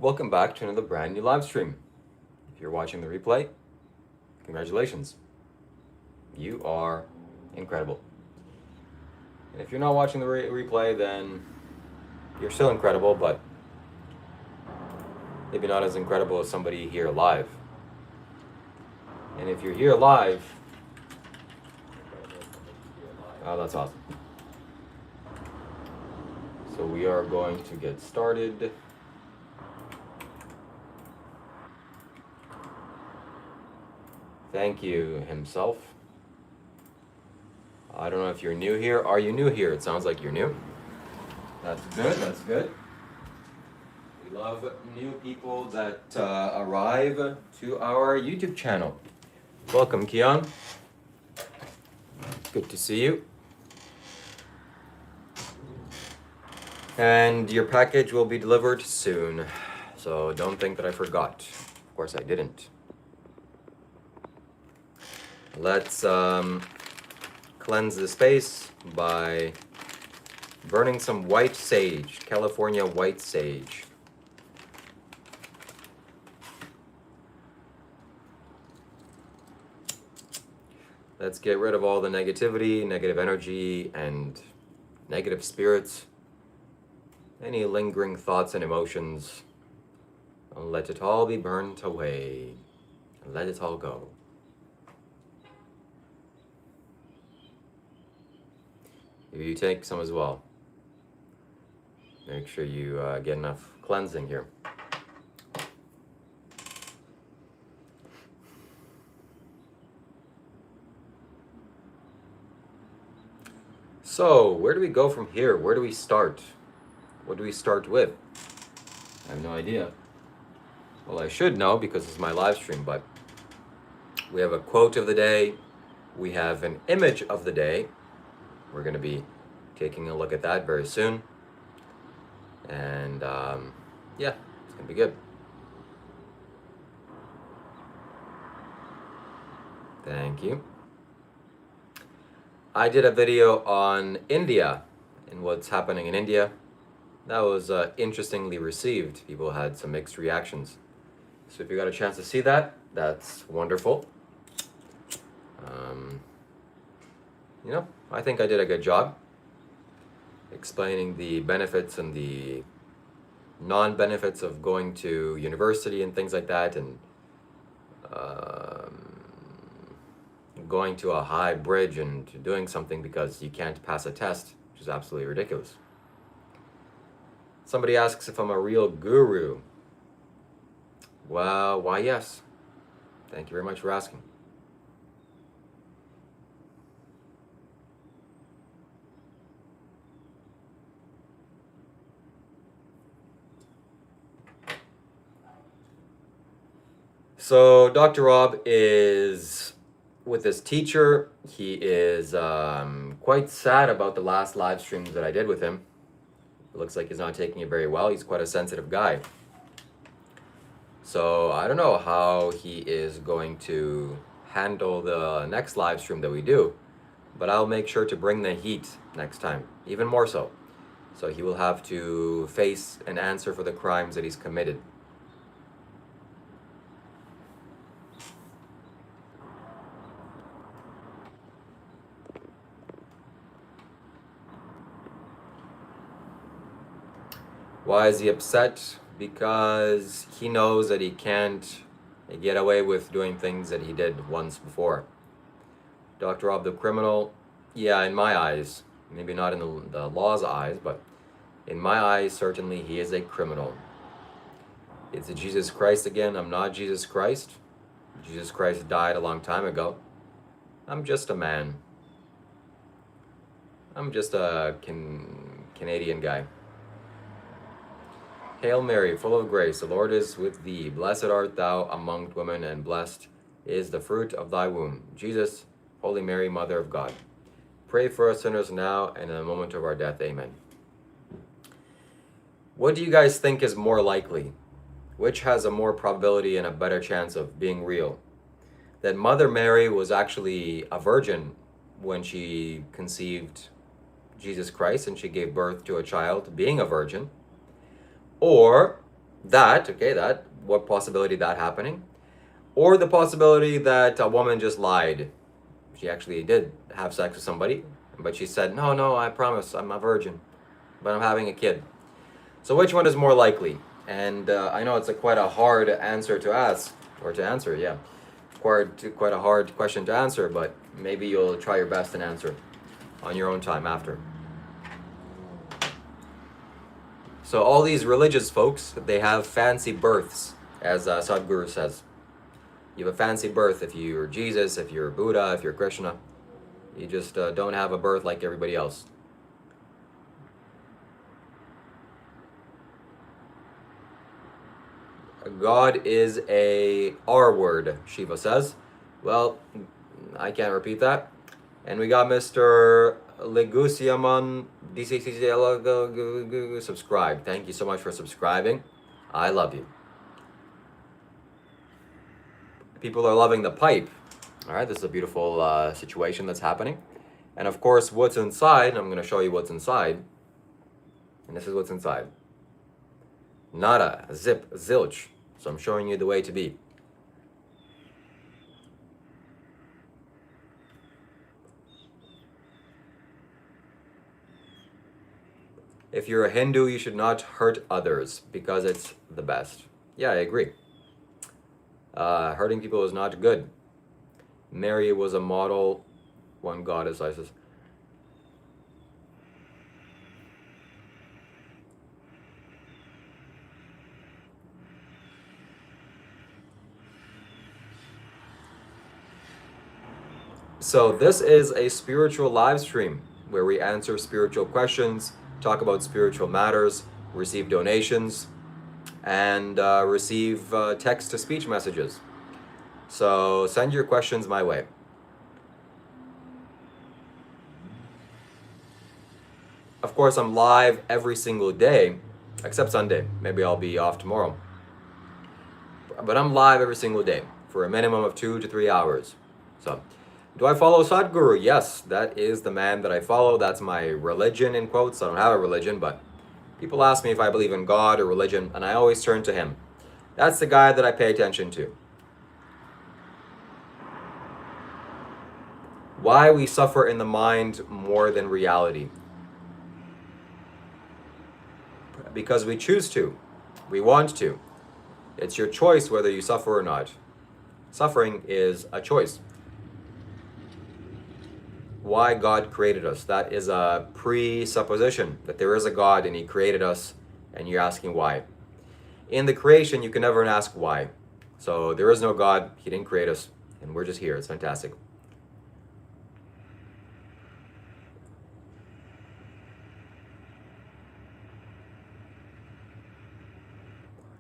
Welcome back to another brand new live stream. If you're watching the replay, congratulations. You are incredible. And if you're not watching the replay, then you're still incredible, but maybe not as incredible as somebody here live. And if you're here live, oh, that's awesome. So we are going to get started. Thank you, himself. I don't know if you're new here. Are you new here? It sounds like you're new. That's good, that's good. We love new people that arrive to our YouTube channel. Welcome, Kian. Good to see you. And your package will be delivered soon. So don't think that I forgot. Of course I didn't. Let's cleanse the space by burning some white sage, California white sage. Let's get rid of all the negativity, negative energy, and negative spirits. Any lingering thoughts and emotions. Let it all be burnt away. Let it all go. Maybe you take some as well. Make sure you get enough cleansing here. So, where do we go from here? Where do we start? What do we start with? I have no idea. Well, I should know because it's my live stream, but we have a quote of the day. We have an image of the day. We're going to be taking a look at that very soon. And yeah, it's going to be good. Thank you. I did a video on India and what's happening in India. That was interestingly received. People had some mixed reactions. So if you got a chance to see that, that's wonderful. You know, I think I did a good job explaining the benefits and the non-benefits of going to university and things like that, and going to a high bridge and doing something because you can't pass a test, which is absolutely ridiculous. Somebody asks if I'm a real guru. Well, why yes. Thank you very much for asking. So Dr. Rob is with his teacher. He is quite sad about the last live streams that I did with him. It looks like he's not taking it very well. He's quite a sensitive guy. So I don't know how he is going to handle the next live stream that we do, but I'll make sure to bring the heat next time, even more so. So he will have to face and answer for the crimes that he's committed. Why is he upset? Because he knows that he can't get away with doing things that he did once before. Dr. Rob the criminal, yeah, in my eyes, maybe not in the law's eyes, but in my eyes, certainly he is a criminal. It's a Jesus Christ again. I'm not Jesus Christ. Jesus Christ died a long time ago. I'm just a man. I'm just a Canadian guy. Hail Mary, full of grace, the Lord is with thee. Blessed art thou among women, and blessed is the fruit of thy womb. Jesus, Holy Mary, Mother of God, pray for us sinners now and in the moment of our death. Amen. What do you guys think is more likely? Which has a more probability and a better chance of being real? That Mother Mary was actually a virgin when she conceived Jesus Christ and she gave birth to a child being a virgin, or what possibility that happening? Or the possibility that a woman just lied. She actually did have sex with somebody, but she said, no, no, I promise, I'm a virgin, but I'm having a kid. So which one is more likely? And I know it's quite a hard answer to ask, or to answer, yeah. Quite a hard question to answer, but maybe you'll try your best and answer on your own time after. So all these religious folks, they have fancy births, as Sadhguru says. You have a fancy birth if you're Jesus, if you're Buddha, if you're Krishna. You just don't have a birth like everybody else. God is a R word, Shiva says. Well, I can't repeat that. And we got Mr. Legusiamon DCCC subscribe. Thank you so much for subscribing. I love you. People are loving the pipe. All right, this is a beautiful situation that's happening. And of course, what's inside, I'm going to show you what's inside. And this is what's inside. Nada, zip, zilch. So I'm showing you the way to be. If you're a Hindu, you should not hurt others because it's the best. Yeah, I agree. Hurting people is not good. Mary was a model, one goddess, Isis. So this is a spiritual live stream where we answer spiritual questions, talk about spiritual matters, receive donations, and receive text-to-speech messages. So send your questions my way. Of course, I'm live every single day, except Sunday. Maybe I'll be off tomorrow. But I'm live every single day for a minimum of 2 to 3 hours. So, do I follow Sadhguru? Yes, that is the man that I follow. That's my religion, in quotes. I don't have a religion, but people ask me if I believe in God or religion, and I always turn to him. That's the guy that I pay attention to. Why we suffer in the mind more than reality? Because we choose to. We want to. It's your choice whether you suffer or not. Suffering is a choice. Why God created us. That is a presupposition that there is a God and he created us, and you're asking why. In the creation, you can never ask why. So there is no God, he didn't create us, and we're just here. It's fantastic.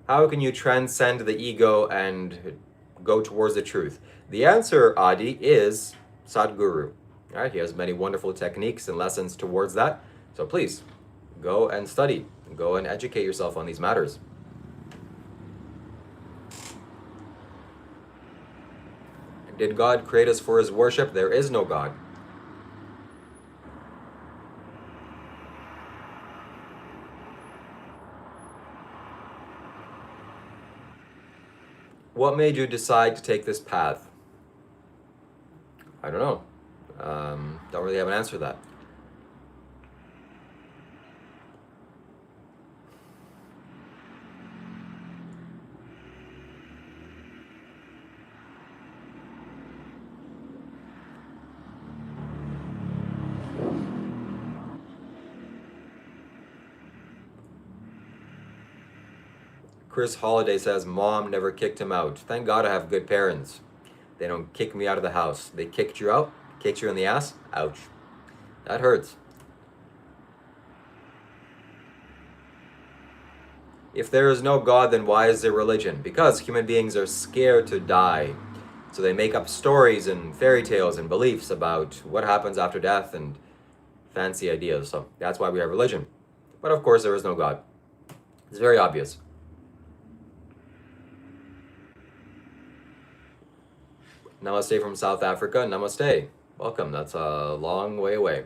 How can you transcend the ego and go towards the truth? The answer, Adi, is Sadhguru. All right, he has many wonderful techniques and lessons towards that. So please, go and study. Go and educate yourself on these matters. Did God create us for his worship? There is no God. What made you decide to take this path? I don't know. Don't really have an answer to that. Chris Holiday says, Mom never kicked him out. Thank God I have good parents. They don't kick me out of the house. They kicked you out? Kicked you in the ass? Ouch. That hurts. If there is no God, then why is there religion? Because human beings are scared to die. So they make up stories and fairy tales and beliefs about what happens after death and fancy ideas. So that's why we have religion. But of course, there is no God. It's very obvious. Namaste from South Africa. Namaste. Welcome. That's a long way away.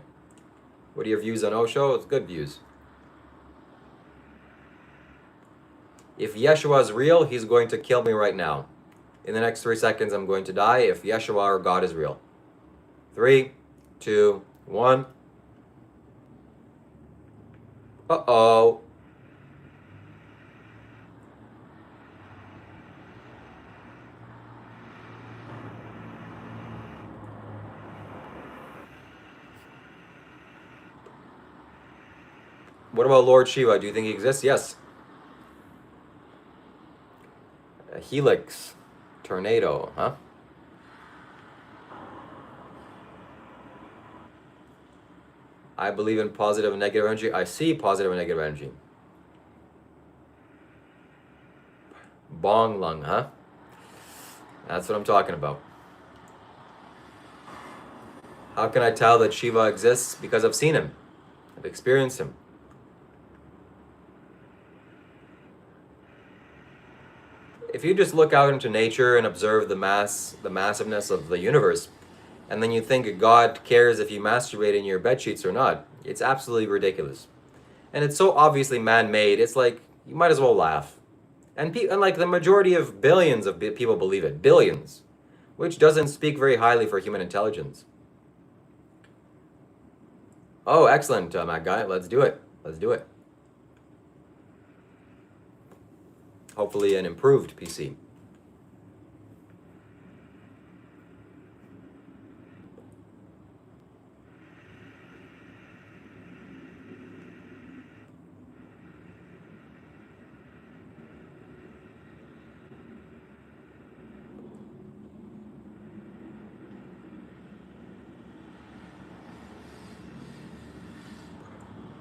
What are your views on Osho? It's good views. If Yeshua is real, he's going to kill me right now. In the next 3 seconds, I'm going to die if Yeshua or God is real. 3, 2, 1. Uh-oh. What about Lord Shiva? Do you think he exists? Yes. A helix. Tornado, huh? I believe in positive and negative energy. I see positive and negative energy. Bong lung, huh? That's what I'm talking about. How can I tell that Shiva exists? Because I've seen him. I've experienced him. If you just look out into nature and observe the massiveness of the universe, and then you think God cares if you masturbate in your bed sheets or not, it's absolutely ridiculous. And it's so obviously man-made, it's like, you might as well laugh. And like the majority of billions of people believe it. Billions. Which doesn't speak very highly for human intelligence. Oh, excellent, Matt Guy. Let's do it. Let's do it. Hopefully an improved PC.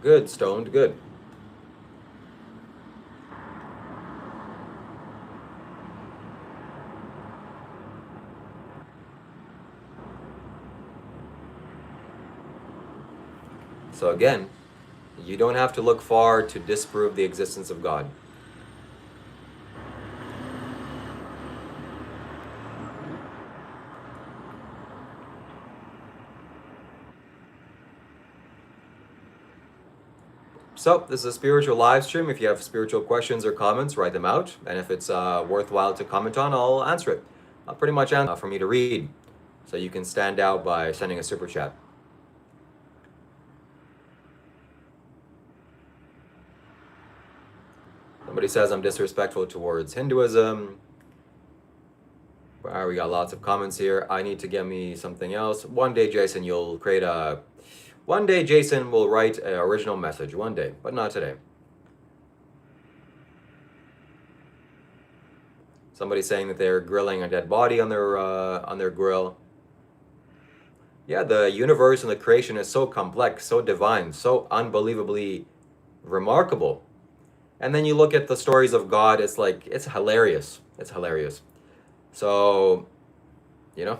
Good, Stoned, good. So again, you don't have to look far to disprove the existence of God. So, this is a spiritual live stream. If you have spiritual questions or comments, write them out. And if it's worthwhile to comment on, I'll answer it. I'll pretty much answer for me to read. So you can stand out by sending a super chat. Somebody says I'm disrespectful towards Hinduism. We got lots of comments here. I need to get me something else. One day, Jason, you'll create a... One day, Jason will write an original message. One day, but not today. Somebody saying that they're grilling a dead body on their grill. Yeah, the universe and the creation is so complex, so divine, so unbelievably remarkable. And then you look at the stories of God, it's like, it's hilarious. It's hilarious. So, you know,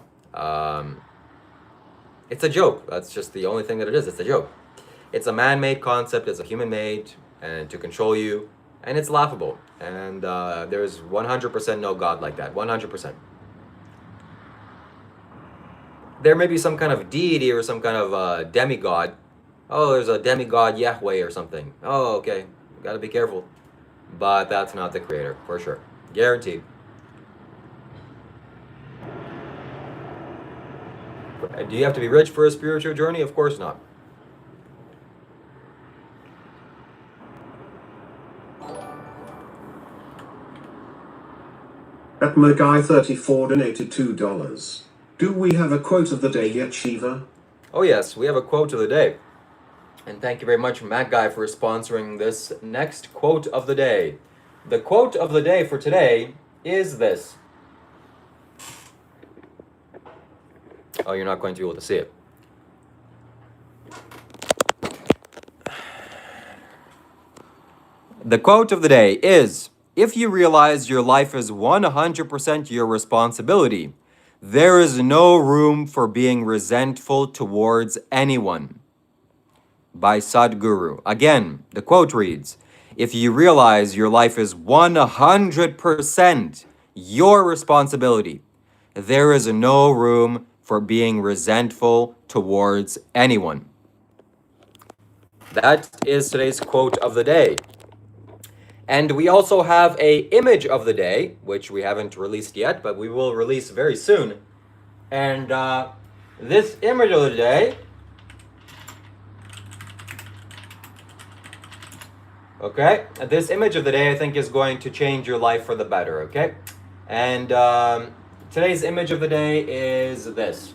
it's a joke. That's just the only thing that it is. It's a joke. It's a man-made concept. It's a human-made, and to control you, and it's laughable. And there's 100% no God like that. 100%. There may be some kind of deity or some kind of demigod. Oh, there's a demigod Yahweh or something. Oh, okay. Gotta be careful. But that's not the creator, for sure. Guaranteed. Do you have to be rich for a spiritual journey? Of course not. At Magai34 donated $2. Do we have a quote of the day yet, Shiva? Oh yes, we have a quote of the day. And thank you very much, Matt Guy, for sponsoring this next quote of the day. The quote of the day for today is this. Oh, you're not going to be able to see it. The quote of the day is, if you realize your life is 100% your responsibility, there is no room for being resentful towards anyone. By Sadhguru. Again, the quote reads, if you realize your life is 100% your responsibility, there is no room for being resentful towards anyone. That is today's quote of the day. And we also have a image of the day, which we haven't released yet, but we will release very soon. And this image of the day, okay, this image of the day I think is going to change your life for the better, okay? And today's image of the day is this.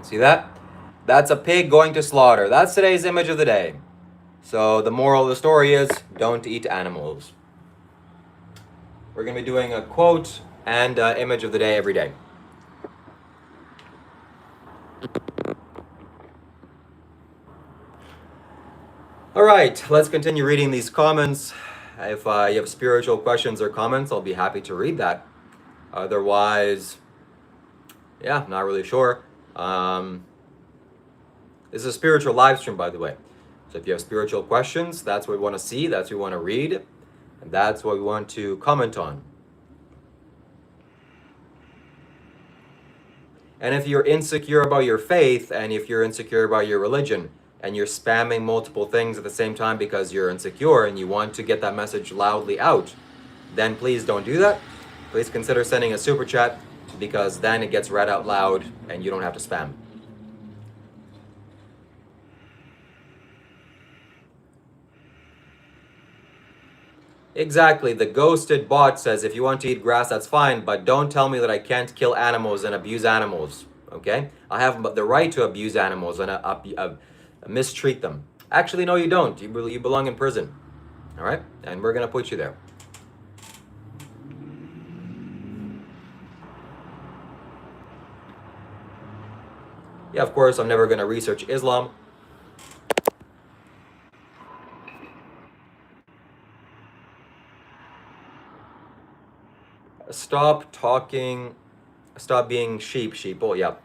See that? That's a pig going to slaughter. That's today's image of the day. So the moral of the story is, don't eat animals. We're going to be doing a quote and image of the day every day. All right, let's continue reading these comments. If you have spiritual questions or comments, I'll be happy to read that. Otherwise, yeah, not really sure. This is a spiritual live stream, by the way. So if you have spiritual questions, that's what we want to see, that's what we want to read, and that's what we want to comment on. And if you're insecure about your faith, and if you're insecure about your religion, and you're spamming multiple things at the same time because you're insecure and you want to get that message loudly out, then please don't do that. Please consider sending a super chat, because then it gets read out loud and you don't have to spam. Exactly. The ghosted bot says, if you want to eat grass, that's fine, but don't tell me that I can't kill animals and abuse animals. Okay? I have the right to abuse animals and mistreat them. Actually, no, you don't. You belong in prison. All right? And we're going to put you there. Yeah, of course, I'm never going to research Islam. Stop being sheeple, yeah.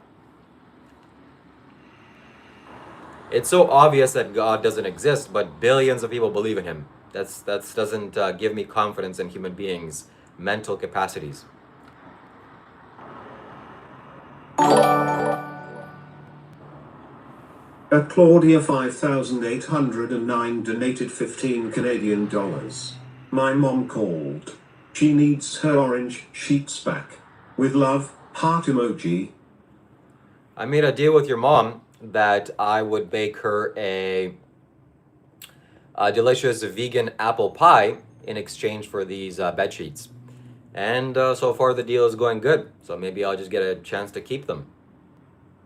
It's so obvious that God doesn't exist, but billions of people believe in him. That doesn't give me confidence in human beings' mental capacities. Claudia 5809 donated 15 Canadian dollars. My mom called. She needs her orange sheets back. With love, heart emoji. I made a deal with your mom that I would bake her a delicious vegan apple pie in exchange for these bed sheets. And so far the deal is going good. So maybe I'll just get a chance to keep them.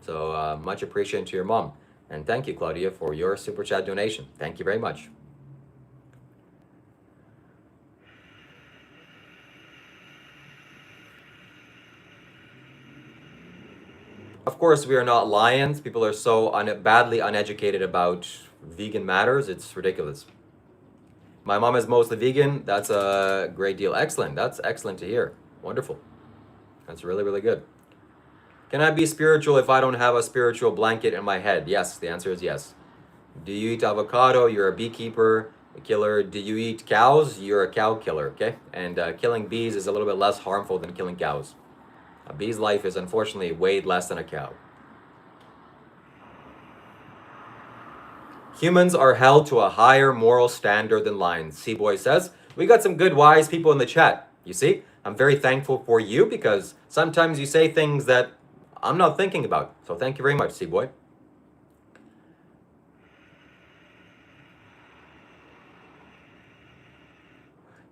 So much appreciation to your mom. And thank you, Claudia, for your super chat donation. Thank you very much. Of course, we are not lions. People are so badly uneducated about vegan matters. It's ridiculous. My mom is mostly vegan. That's a great deal. Excellent. That's excellent to hear. Wonderful. That's really, really good. Can I be spiritual if I don't have a spiritual blanket in my head? Yes, the answer is yes. Do you eat avocado? You're a beekeeper, a killer. Do you eat cows? You're a cow killer, okay? And killing bees is a little bit less harmful than killing cows. A bee's life is unfortunately way less than a cow. Humans are held to a higher moral standard than lions, C-Boy says. We got some good, wise people in the chat. You see, I'm very thankful for you because sometimes you say things that I'm not thinking about. So thank you very much, C-Boy.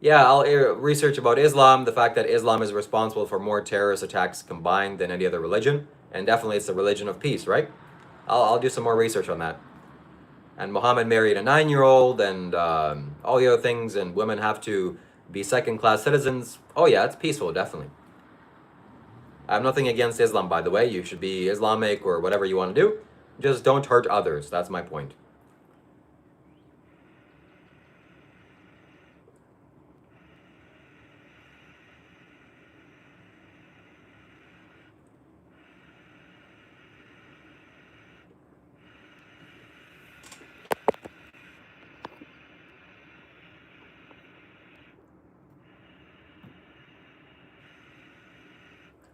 Yeah, I'll research about Islam, the fact that Islam is responsible for more terrorist attacks combined than any other religion. And definitely it's the religion of peace, right? I'll do some more research on that. And Muhammad married a 9-year-old and all the other things, and women have to be second-class citizens. Oh yeah, it's peaceful, definitely. I have nothing against Islam, by the way. You should be Islamic or whatever you want to do. Just don't hurt others. That's my point.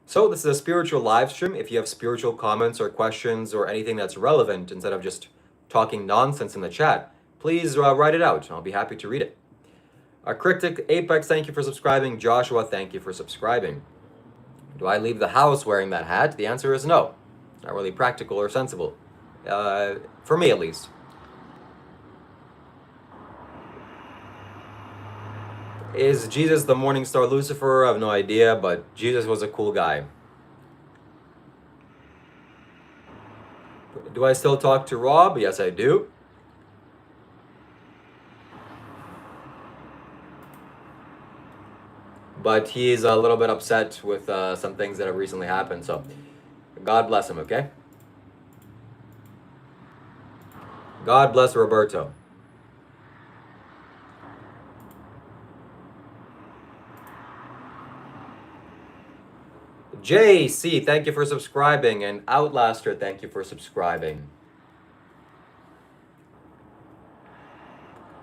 So this is a spiritual live stream. If you have spiritual comments or questions or anything that's relevant, instead of just talking nonsense in the chat, please write it out. I'll be happy to read it. Cryptic Apex, thank you for subscribing. Joshua, thank you for subscribing. Do I leave the house wearing that hat? The answer is no. It's not really practical or sensible. For me, at least. Is Jesus the morning star Lucifer? I have no idea, but Jesus was a cool guy. Do I still talk to Rob? Yes, I do. But he's a little bit upset with some things that have recently happened, so God bless him, okay? God bless Roberto. JC, thank you for subscribing, and Outlaster, thank you for subscribing.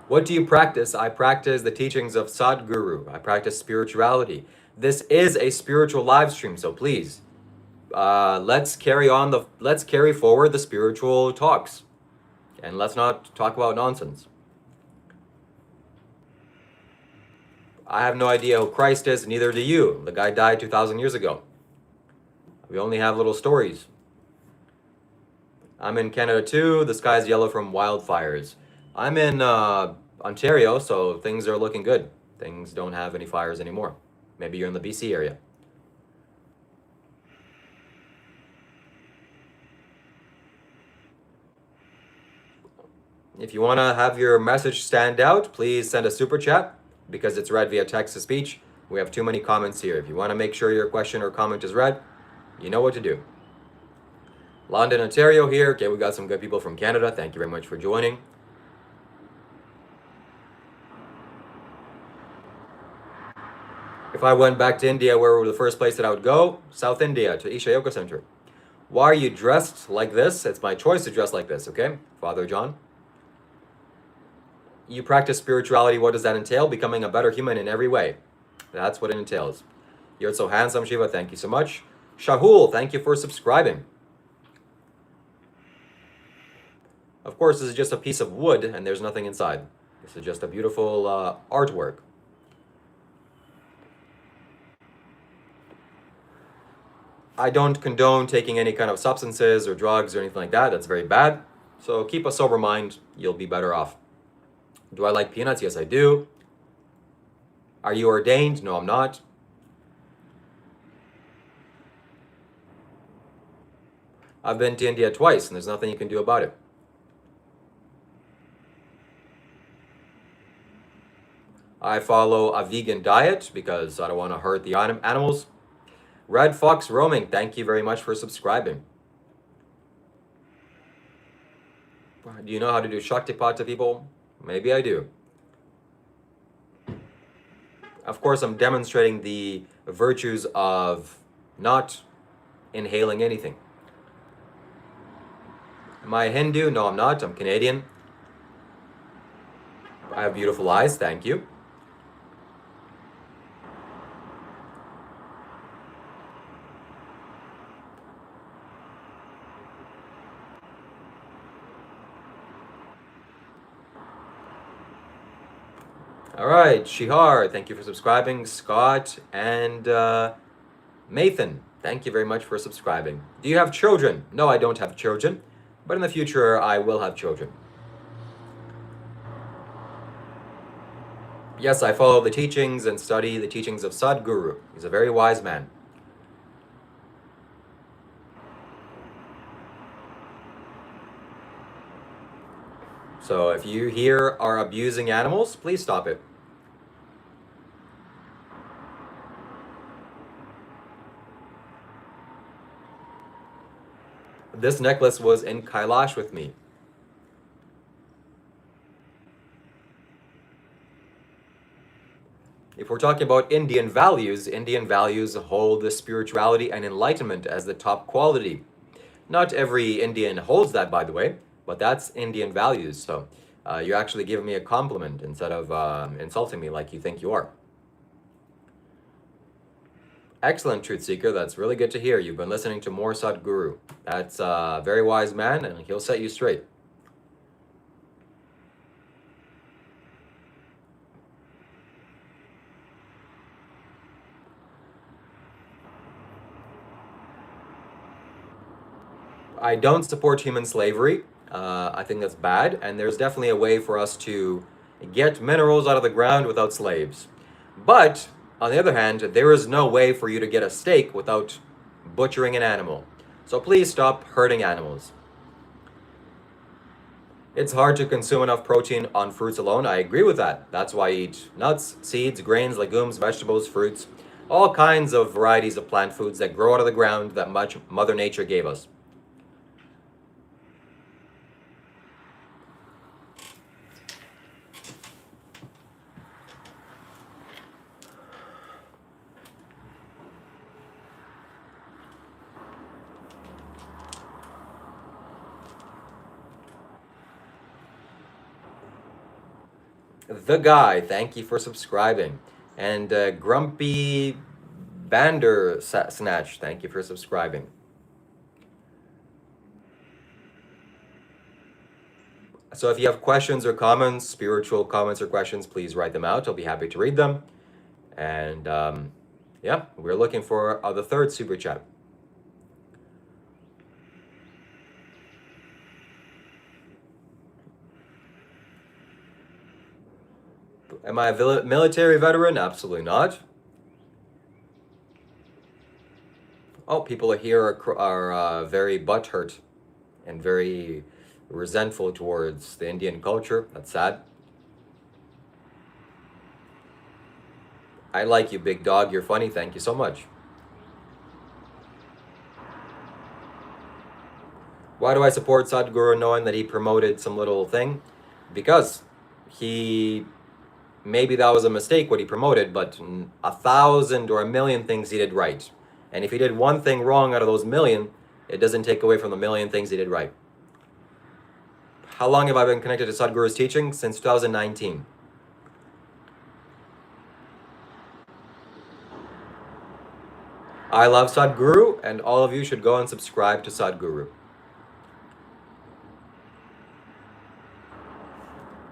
What do you practice? I practice the teachings of Sadhguru. I practice spirituality. This is a spiritual live stream, so please, let's carry forward the spiritual talks, and let's not talk about nonsense. I have no idea who Christ is, neither do you. The guy died 2,000 years ago. We only have little stories. I'm in Canada too. The sky's yellow from wildfires. I'm in Ontario, so things are looking good. Things don't have any fires anymore. Maybe you're in the BC area. If you want to have your message stand out, please send a super chat because it's read via text to speech. We have too many comments here. If you want to make sure your question or comment is read, you know what to do. London, Ontario here. Okay, we got some good people from Canada. Thank you very much for joining. If I went back to India, where would the first place that I would go? South India, to Isha Yoga Center. Why are you dressed like this? It's my choice to dress like this, okay? Father John. You practice spirituality. What does that entail? Becoming a better human in every way. That's what it entails. You're so handsome, Shiva. Thank you so much. Shahul, thank you for subscribing. Of course, this is just a piece of wood and there's nothing inside. This is just a beautiful artwork. I don't condone taking any kind of substances or drugs or anything like that. That's very bad. So keep a sober mind. You'll be better off. Do I like peanuts? Yes, I do. Are you ordained? No, I'm not. I've been to India twice and there's nothing you can do about it. I follow a vegan diet because I don't want to hurt the animals. Red Fox Roaming, thank you very much for subscribing. Do you know how to do Shaktipat to people? Maybe I do. Of course, I'm demonstrating the virtues of not inhaling anything. Am I Hindu? No, I'm not. I'm Canadian. I have beautiful eyes. Thank you. All right, Shihar, thank you for subscribing. Scott and Mathan, thank you very much for subscribing. Do you have children? No, I don't have children, but in the future I will have children. Yes, I follow the teachings and study the teachings of Sadhguru. He's a very wise man. So if you here are abusing animals, please stop it. This necklace was in Kailash with me. If we're talking about Indian values hold the spirituality and enlightenment as the top quality. Not every Indian holds that, by the way, but that's Indian values. So you're actually giving me a compliment instead of insulting me like you think you are. Excellent, Truth Seeker. That's really good to hear. You've been listening to more Sadhguru. That's a very wise man, and he'll set you straight. I don't support human slavery. I think that's bad, and there's definitely a way for us to get minerals out of the ground without slaves. But on the other hand, there is no way for you to get a steak without butchering an animal. So please stop hurting animals. It's hard to consume enough protein on fruits alone. I agree with that. That's why I eat nuts, seeds, grains, legumes, vegetables, fruits, all kinds of varieties of plant foods that grow out of the ground that much Mother Nature gave us. The Guy, thank you for subscribing. And Grumpy Snatch, thank you for subscribing. So if you have questions or comments, spiritual comments or questions, please write them out. I'll be happy to read them. And yeah, we're looking for the third super chat. Am I a military veteran? Absolutely not. Oh, people here are very butthurt and very resentful towards the Indian culture. That's sad. I like you, big dog. You're funny. Thank you so much. Why do I support Sadhguru knowing that he promoted some little thing? Because maybe that was a mistake what he promoted, but 1,000 or 1,000,000 things he did right. And if he did one thing wrong out of those 1,000,000, it doesn't take away from the 1,000,000 things he did right. How long have I been connected to Sadhguru's teaching? Since 2019. I love Sadhguru, and all of you should go and subscribe to Sadhguru.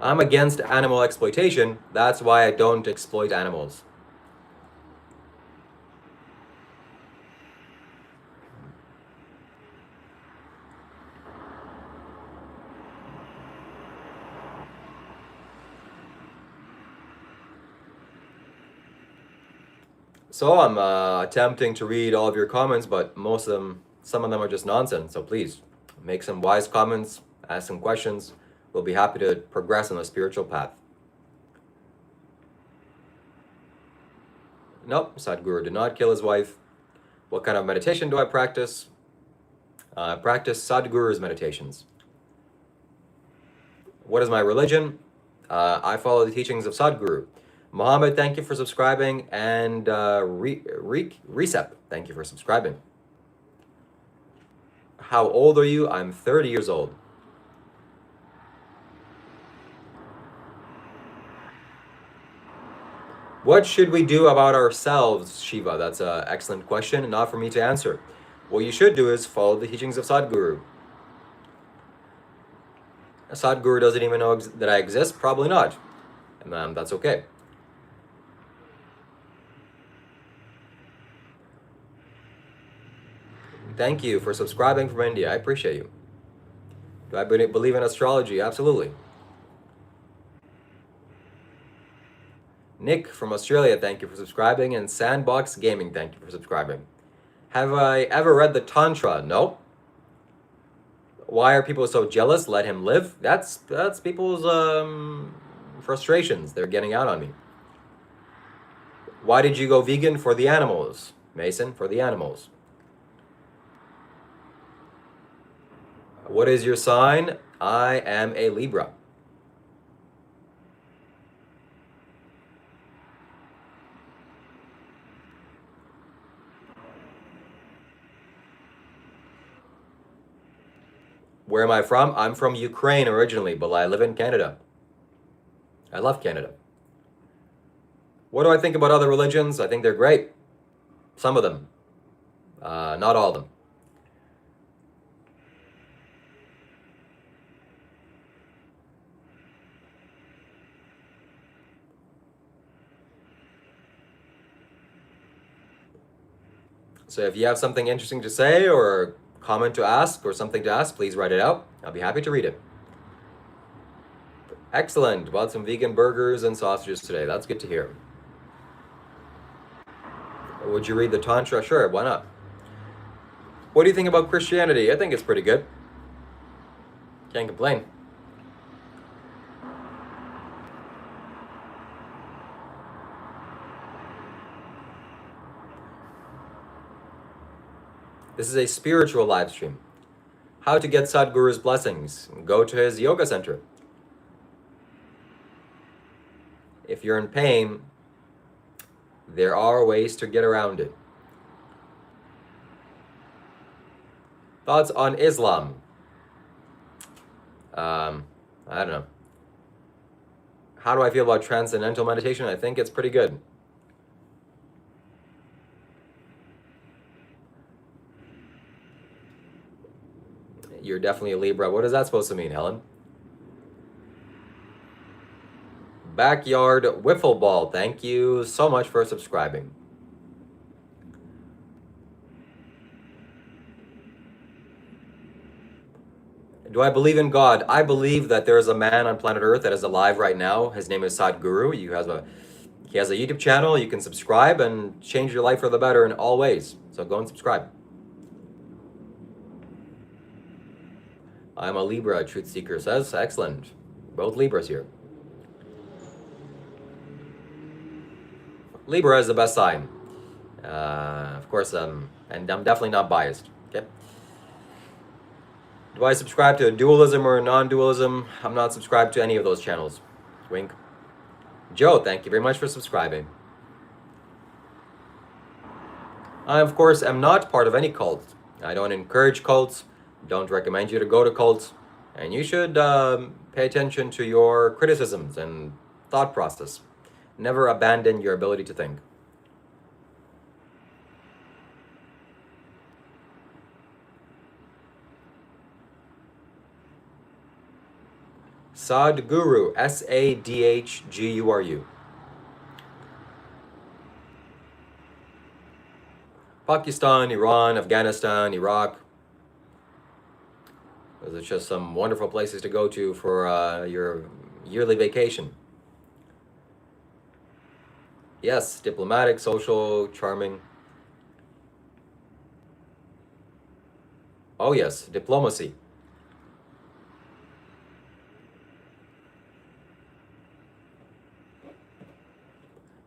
I'm against animal exploitation. That's why I don't exploit animals. So I'm attempting to read all of your comments, but some of them are just nonsense. So please make some wise comments, ask some questions. We'll be happy to progress on the spiritual path. Nope, Sadhguru did not kill his wife. What kind of meditation do I practice? I practice Sadhguru's meditations. What is my religion? I follow the teachings of Sadhguru. Mohammed, thank you for subscribing, and Recep, thank you for subscribing. How old are you? I'm 30 years old. What should we do about ourselves, Shiva? That's an excellent question, and not for me to answer. What you should do is follow the teachings of Sadhguru. Sadhguru doesn't even know that I exist? Probably not. And that's okay. Thank you for subscribing from India. I appreciate you. Do I believe in astrology? Absolutely. Nick from Australia, thank you for subscribing. And Sandbox Gaming, thank you for subscribing. Have I ever read the Tantra? No. Why are people so jealous? Let him live. That's people's frustrations. They're getting out on me. Why did you go vegan? For the animals. Mason, for the animals. What is your sign? I am a Libra. Where am I from? I'm from Ukraine originally, but I live in Canada. I love Canada. What do I think about other religions? I think they're great. Some of them. Not all of them. So if you have something interesting to say or comment to ask or something to ask, please write it out. I'll be happy to read it. Excellent. Bought some vegan burgers and sausages today. That's good to hear. Would you read the Tantra? Sure, why not? What do you think about Christianity? I think it's pretty good. Can't complain. This is a spiritual live stream. How to get Sadhguru's blessings? Go to his yoga center. If you're in pain, there are ways to get around it. Thoughts on Islam? I don't know. How do I feel about transcendental meditation? I think it's pretty good. You're definitely a Libra. What is that supposed to mean, Helen? Backyard Wiffle Ball. Thank you so much for subscribing. Do I believe in God? I believe that there is a man on planet Earth that is alive right now. His name is Sadhguru. He has a YouTube channel. You can subscribe and change your life for the better in all ways. So go and subscribe. I'm a Libra, Truth Seeker says. Excellent. Both Libras here. Libra is the best sign. Of course, and I'm definitely not biased. Okay. Do I subscribe to dualism or non-dualism? I'm not subscribed to any of those channels. Wink. Joe, thank you very much for subscribing. I, of course, am not part of any cult. I don't encourage cults. Don't recommend you to go to cults. And you should pay attention to your criticisms and thought process. Never abandon your ability to think. Sadhguru, Sadhguru. Pakistan, Iran, Afghanistan, Iraq. Those are just some wonderful places to go to for your yearly vacation. Yes, diplomatic, social, charming. Oh yes, diplomacy.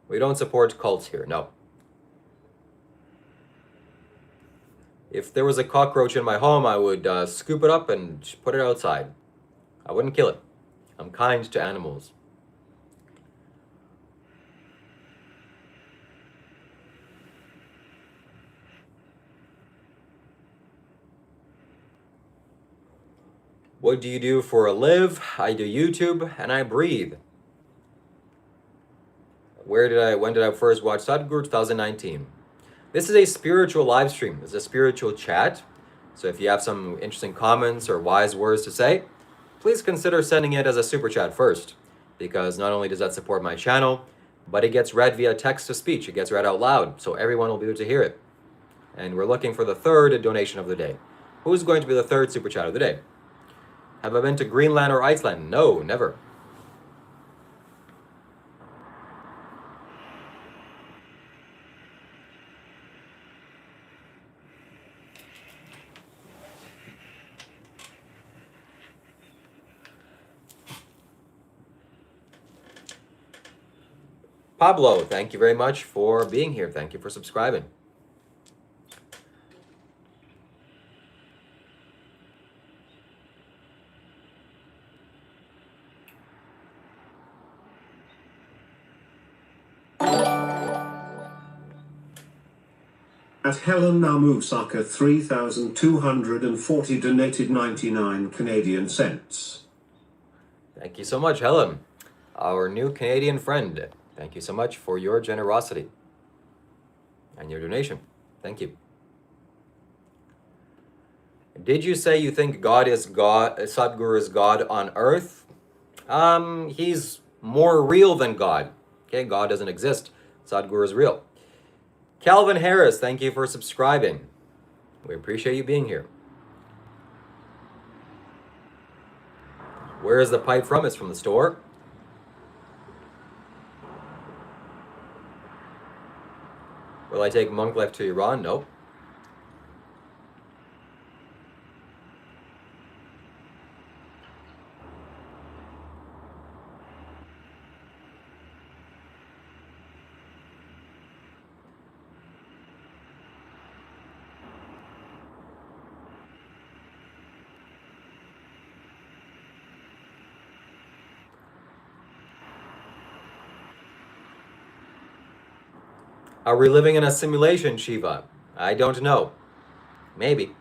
We don't support cults here, no. If there was a cockroach in my home, I would scoop it up and put it outside. I wouldn't kill it. I'm kind to animals. What do you do for a live? I do YouTube and I breathe. When did I first watch Sadhguru? 2019. This is a spiritual live stream. It's a spiritual chat. So if you have some interesting comments or wise words to say, please consider sending it as a super chat first, because not only does that support my channel, but it gets read via text to speech. It gets read out loud, so everyone will be able to hear it. And we're looking for the third donation of the day. Who's going to be the third super chat of the day? Have I been to Greenland or Iceland? No, never. Pablo, thank you very much for being here. Thank you for subscribing. At Helen Namusaka 3,240 donated 99 Canadian cents. Thank you so much, Helen, our new Canadian friend. Thank you so much for your generosity and your donation. Thank you. Did you say you think God is God, Sadhguru is God on earth? He's more real than God. Okay, God doesn't exist. Sadhguru is real. Calvin Harris, thank you for subscribing. We appreciate you being here. Where is the pipe from? It's from the store. Will I take monk life to Iran? Nope. Are we living in a simulation, Shiva? I don't know. Maybe.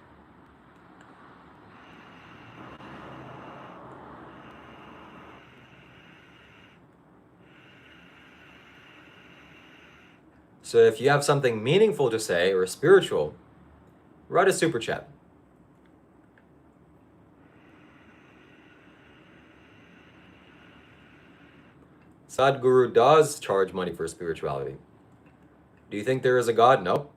So if you have something meaningful to say or spiritual, write a super chat. Sadhguru does charge money for spirituality. Do you think there is a God? No.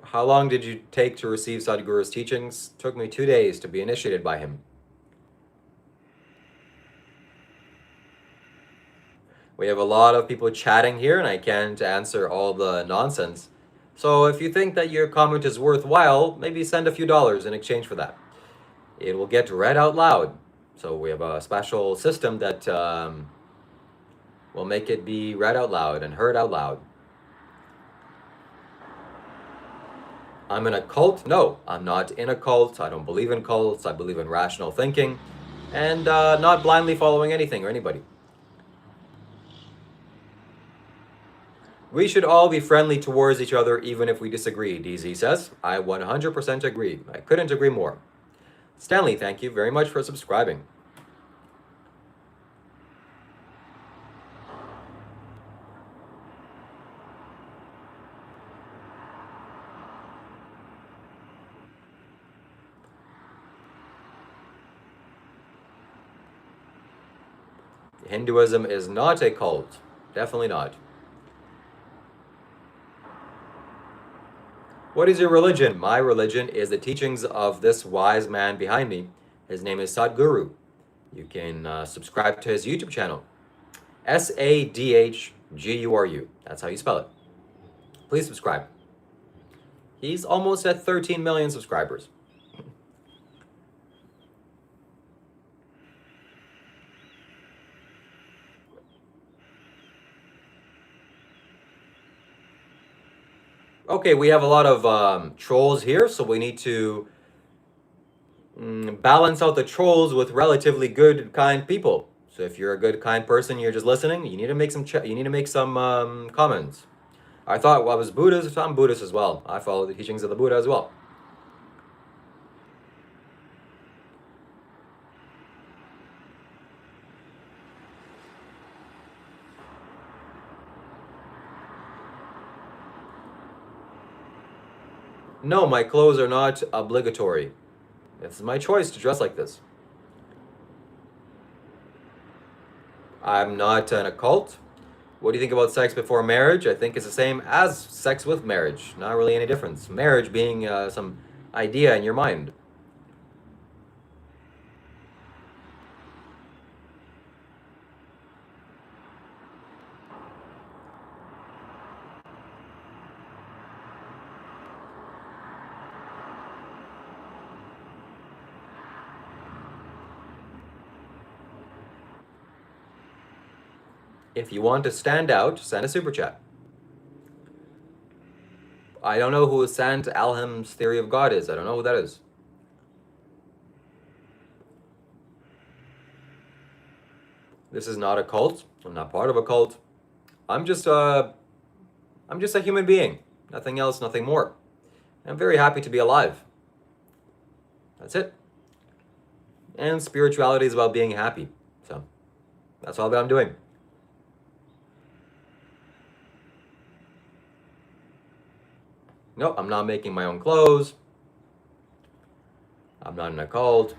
How long did you take to receive Sadhguru's teachings? Took me 2 days to be initiated by him. We have a lot of people chatting here, and I can't answer all the nonsense. So if you think that your comment is worthwhile, maybe send a few dollars in exchange for that. It will get read out loud. So we have a special system that will make it be read out loud and heard out loud. I'm in a cult? No, I'm not in a cult. I don't believe in cults. I believe in rational thinking and not blindly following anything or anybody. We should all be friendly towards each other even if we disagree, DZ says. I 100% agree. I couldn't agree more. Stanley, thank you very much for subscribing. Hinduism is not a cult. Definitely not. What is your religion? My religion is the teachings of this wise man behind me. His name is Sadhguru. You can subscribe to his YouTube channel. Sadhguru. That's how you spell it. Please subscribe. He's almost at 13 million subscribers. Okay, we have a lot of trolls here, so we need to balance out the trolls with relatively good, kind people. So if you're a good, kind person, you're just listening. You need to make some comments. I thought I was Buddhist. I'm Buddhist as well. I follow the teachings of the Buddha as well. No, my clothes are not obligatory. It's my choice to dress like this. I'm not in a cult. What do you think about sex before marriage? I think it's the same as sex with marriage. Not really any difference. Marriage being some idea in your mind. If you want to stand out, send a super chat. I don't know who Sant Alham's theory of God is. I don't know who that is. This is not a cult. I'm not part of a cult. I'm just a human being. Nothing else, nothing more. I'm very happy to be alive. That's it. And spirituality is about being happy. So that's all that I'm doing. No, I'm not making my own clothes. I'm not in a cult.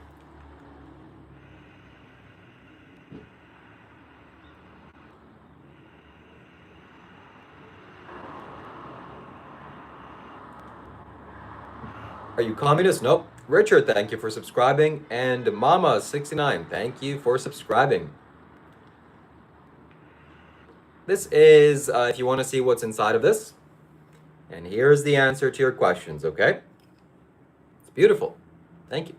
Are you communist? Nope. Richard, thank you for subscribing. And Mama69, thank you for subscribing. This is, if you want to see what's inside of this. And here's the answer to your questions, okay? It's beautiful. Thank you.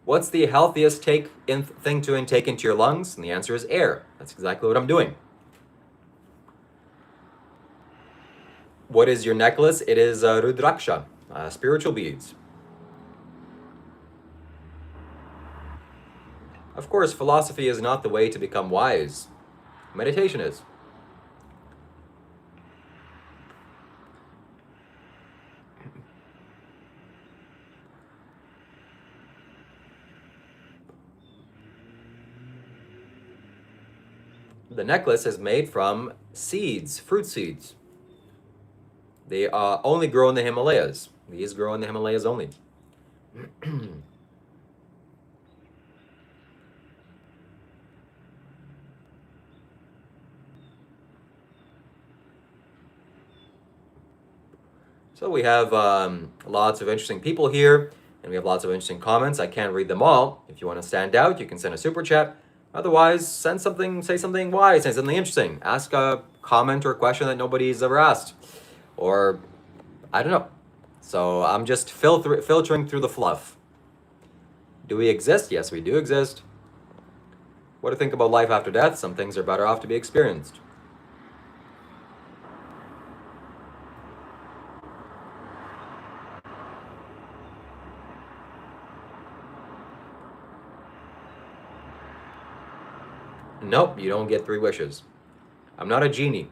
What's the healthiest thing to intake into your lungs? And the answer is air. That's exactly what I'm doing. What is your necklace? It is Rudraksha, spiritual beads. Of course, philosophy is not the way to become wise. Meditation is. The necklace is made from seeds, fruit seeds. They only grow in the Himalayas. These grow in the Himalayas only. So we have lots of interesting people here, and we have lots of interesting comments. I can't read them all. If you want to stand out, you can send a super chat. Otherwise, send something, say something wise, say something interesting. Ask a comment or a question that nobody's ever asked. Or, I don't know. So I'm just filtering through the fluff. Do we exist? Yes, we do exist. What do you think about life after death? Some things are better off to be experienced. Nope, you don't get 3 wishes. I'm not a genie.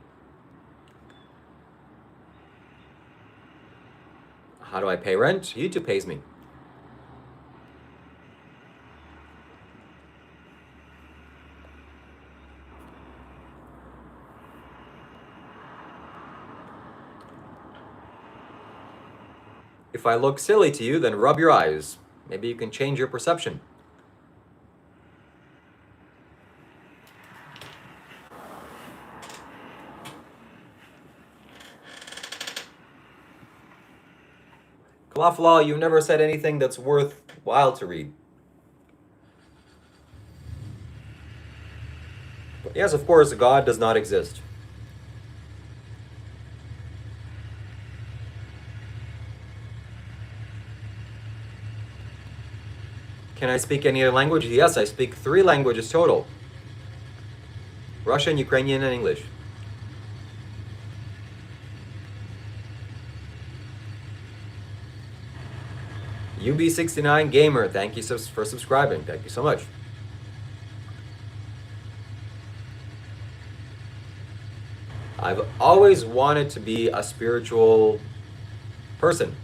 How do I pay rent? YouTube pays me. If I look silly to you, then rub your eyes. Maybe you can change your perception. Kalafallah, you've never said anything that's worthwhile to read. But yes, of course, God does not exist. Can I speak any other language? Yes, I speak 3 languages total. Russian, Ukrainian, and English. UB69 Gamer, thank you for subscribing. Thank you so much. I've always wanted to be a spiritual person.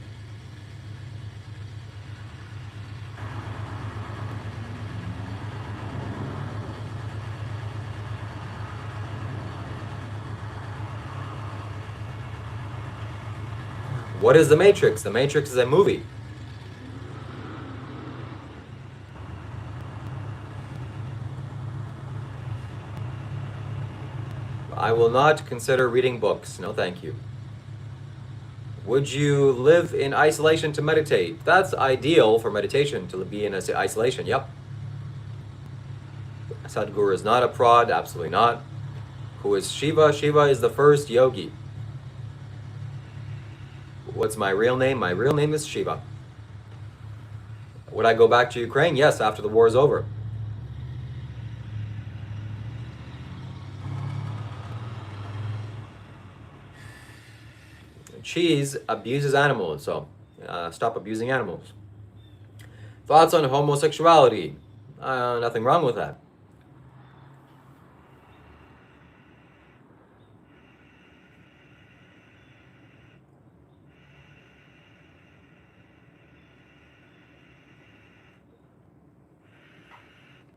What is The Matrix? The Matrix is a movie. I will not consider reading books. No, thank you. Would you live in isolation to meditate? That's ideal for meditation, to be in isolation. Yep. Sadhguru is not a prod. Absolutely not. Who is Shiva? Shiva is the first yogi. What's my real name? My real name is Shiva. Would I go back to Ukraine? Yes, after the war is over. Cheese abuses animals, so stop abusing animals. Thoughts on homosexuality? Nothing wrong with that.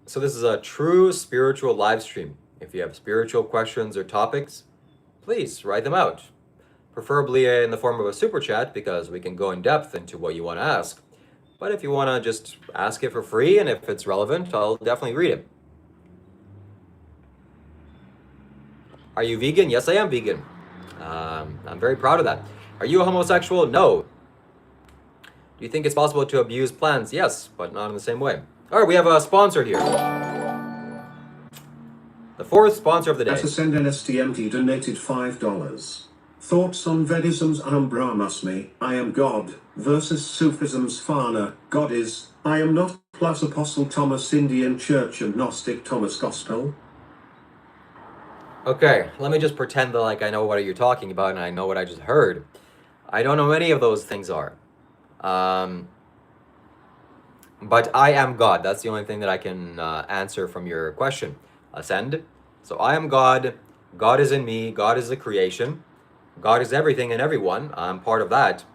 So this is a true spiritual live stream. If you have spiritual questions or topics, please write them out. Preferably in the form of a super chat, because we can go in depth into what you want to ask. But if you want to just ask it for free, and if it's relevant, I'll definitely read it. Are you vegan? Yes, I am vegan. I'm very proud of that. Are you a homosexual? No. Do you think it's possible to abuse plants? Yes, but not in the same way. All right, we have a sponsor here. The fourth sponsor of the day. At Ascend NSTMT donated $5. Thoughts on Vedism's Aham Brahmasmi, I am God, versus Sufism's Fana, God is, I am not, plus Apostle Thomas Indian Church and Gnostic Thomas Gospel? Okay, let me just pretend that like I know what you're talking about and I know what I just heard. I don't know what any of those things are. But I am God. That's the only thing that I can answer from your question. Ascend. So I am God. God is in me. God is the creation. God is everything and everyone. I'm part of that.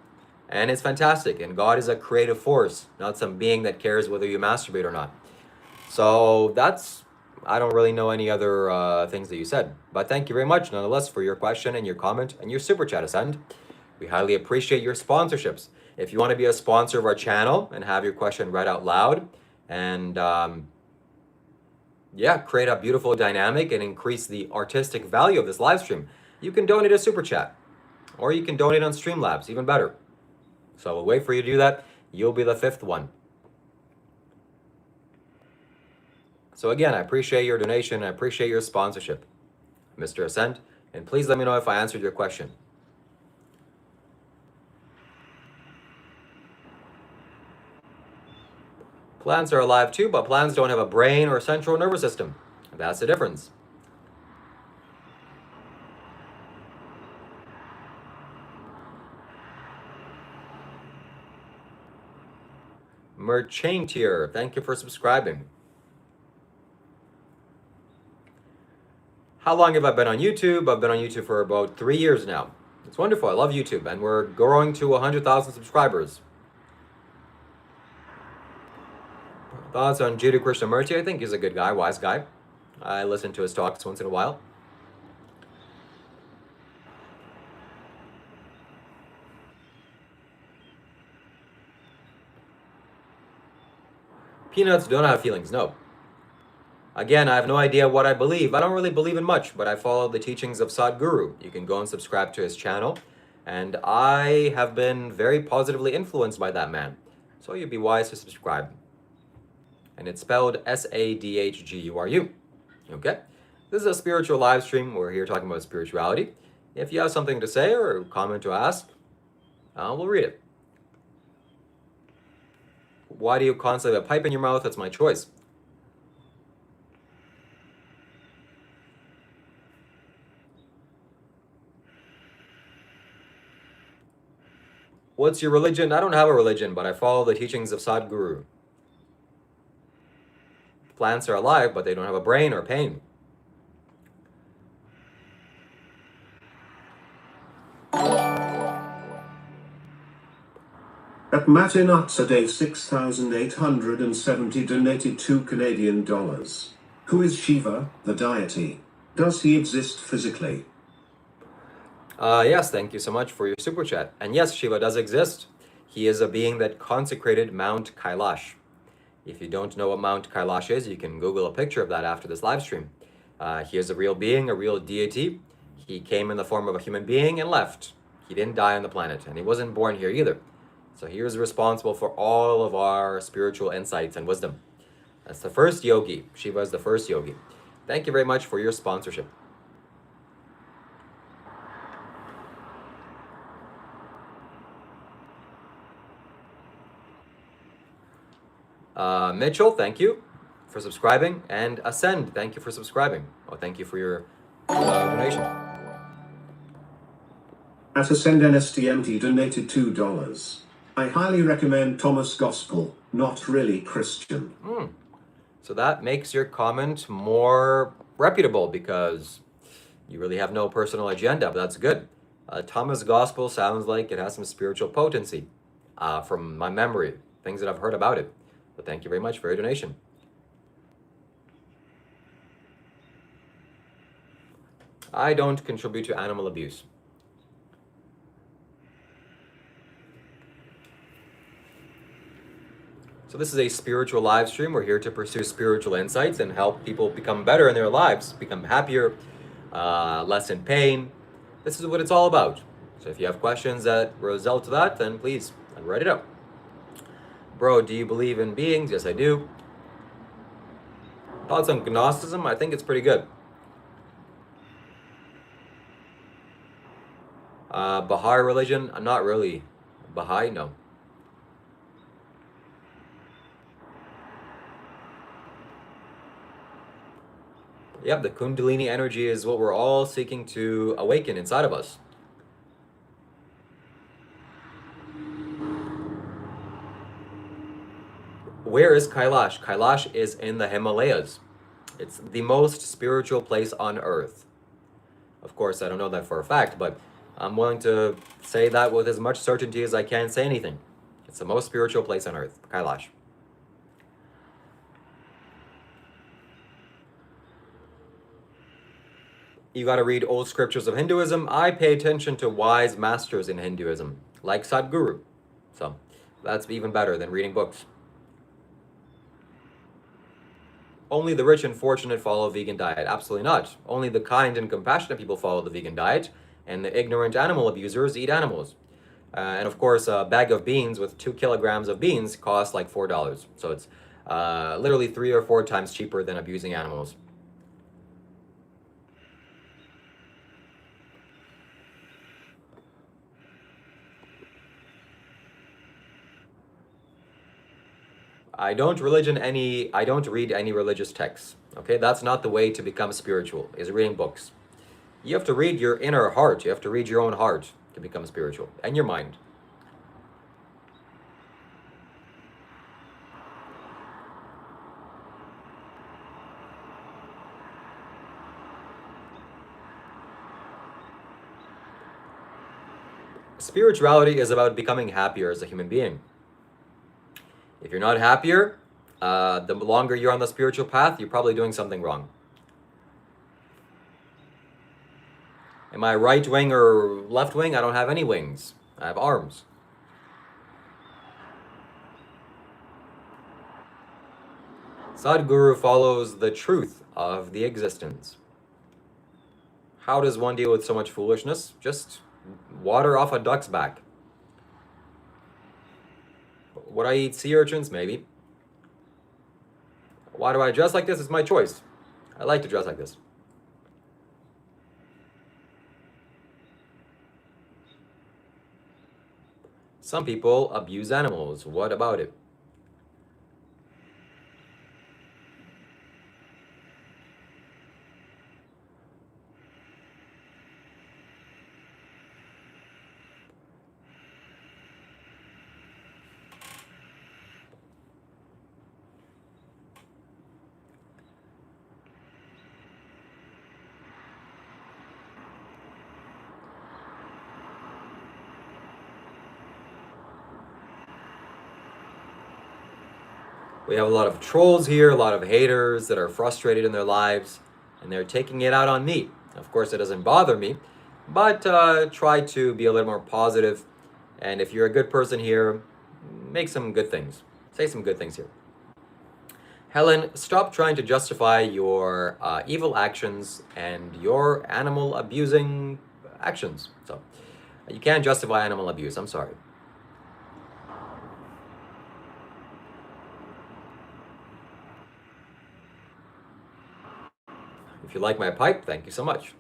And it's fantastic. And God is a creative force, not some being that cares whether you masturbate or not. So that's, I don't really know any other things that you said. But thank you very much, nonetheless, for your question and your comment and your super chat, Ascend. We highly appreciate your sponsorships. If you want to be a sponsor of our channel and have your question read out loud and create a beautiful dynamic and increase the artistic value of this live stream, you can donate a super chat or you can donate on Streamlabs, even better. So we'll wait for you to do that. You'll be the fifth one. So again, I appreciate your donation. I appreciate your sponsorship, Mr. Ascent. And please let me know if I answered your question. Plants are alive too, but plants don't have a brain or central nervous system. That's the difference. Merchantier, thank you for subscribing. How long have I been on YouTube? I've been on YouTube for about 3 years now. It's wonderful. I love YouTube, and we're growing to 100,000 subscribers. Thoughts on Jiddu Krishnamurti? I think he's a good guy, wise guy. I listen to his talks once in a while. Peanuts don't have feelings, no. Again, I have no idea what I believe. I don't really believe in much, but I follow the teachings of Sadhguru. You can go and subscribe to his channel. And I have been very positively influenced by that man. So you'd be wise to subscribe. And it's spelled Sadhguru. Okay? This is a spiritual live stream. We're here talking about spirituality. If you have something to say or a comment to ask, we'll read it. Why do you constantly have a pipe in your mouth? That's my choice. What's your religion? I don't have a religion, but I follow the teachings of Sadhguru. Plants are alive, but they don't have a brain or pain. At Matinatsa 6,870 donated $2 Canadian. Who is Shiva, the deity? Does he exist physically? Yes, thank you so much for your super chat. And yes, Shiva does exist. He is a being that consecrated Mount Kailash. If you don't know what Mount Kailash is, you can Google a picture of that after this live stream. He is a real being, a real deity. He came in the form of a human being and left. He didn't die on the planet, and he wasn't born here either. So he is responsible for all of our spiritual insights and wisdom. That's the first yogi. Shiva is the first yogi. Thank you very much for your sponsorship. Mitchell, thank you for subscribing. And Ascend, thank you for subscribing. Oh, thank you for your donation. At Ascend NSTMT donated $2. I highly recommend Thomas Gospel, not really Christian. So that makes your comment more reputable because you really have no personal agenda, but that's good. Thomas Gospel sounds like it has some spiritual potency from my memory, things that I've heard about it. But thank you very much for your donation. I don't contribute to animal abuse. So this is a spiritual live stream. We're here to pursue spiritual insights and help people become better in their lives, become happier, less in pain. This is what it's all about. So if you have questions that result to that, then please write it out. Bro, do you believe in beings? Yes, I do. Thoughts on Gnosticism? I think it's pretty good. Baha'i religion? Not really. Baha'i? No. Yep, the Kundalini energy is what we're all seeking to awaken inside of us. Where is Kailash? Kailash is in the Himalayas. It's the most spiritual place on earth. Of course, I don't know that for a fact, but I'm willing to say that with as much certainty as I can say anything. It's the most spiritual place on earth, Kailash. You got to read old scriptures of Hinduism. I pay attention to wise masters in Hinduism, like Sadhguru. So that's even better than reading books. Only the rich and fortunate follow a vegan diet. Absolutely not. Only the kind and compassionate people follow the vegan diet, and the ignorant animal abusers eat animals. And of course, a bag of beans with 2 kilograms of beans costs like $4. So it's literally 3 or 4 times cheaper than abusing animals. I don't read any religious texts. Okay, that's not the way to become spiritual, is reading books. You have to read your inner heart. You have to read your own heart to become spiritual, and your mind. Spirituality is about becoming happier as a human being. If you're not happier, the longer you're on the spiritual path, you're probably doing something wrong. Am I right wing or left wing? I don't have any wings. I have arms. Sadhguru follows the truth of the existence. How does one deal with so much foolishness? Just water off a duck's back. Would I eat sea urchins? Maybe. Why do I dress like this? It's my choice. I like to dress like this. Some people abuse animals. What about it? We have a lot of trolls here, a lot of haters that are frustrated in their lives, and they're taking it out on me. Of course, it doesn't bother me, but try to be a little more positive. And if you're a good person here, make some good things. Say some good things here. Helen, stop trying to justify your evil actions and your animal abusing actions. So, you can't justify animal abuse. I'm sorry. If you like my pipe, thank you so much.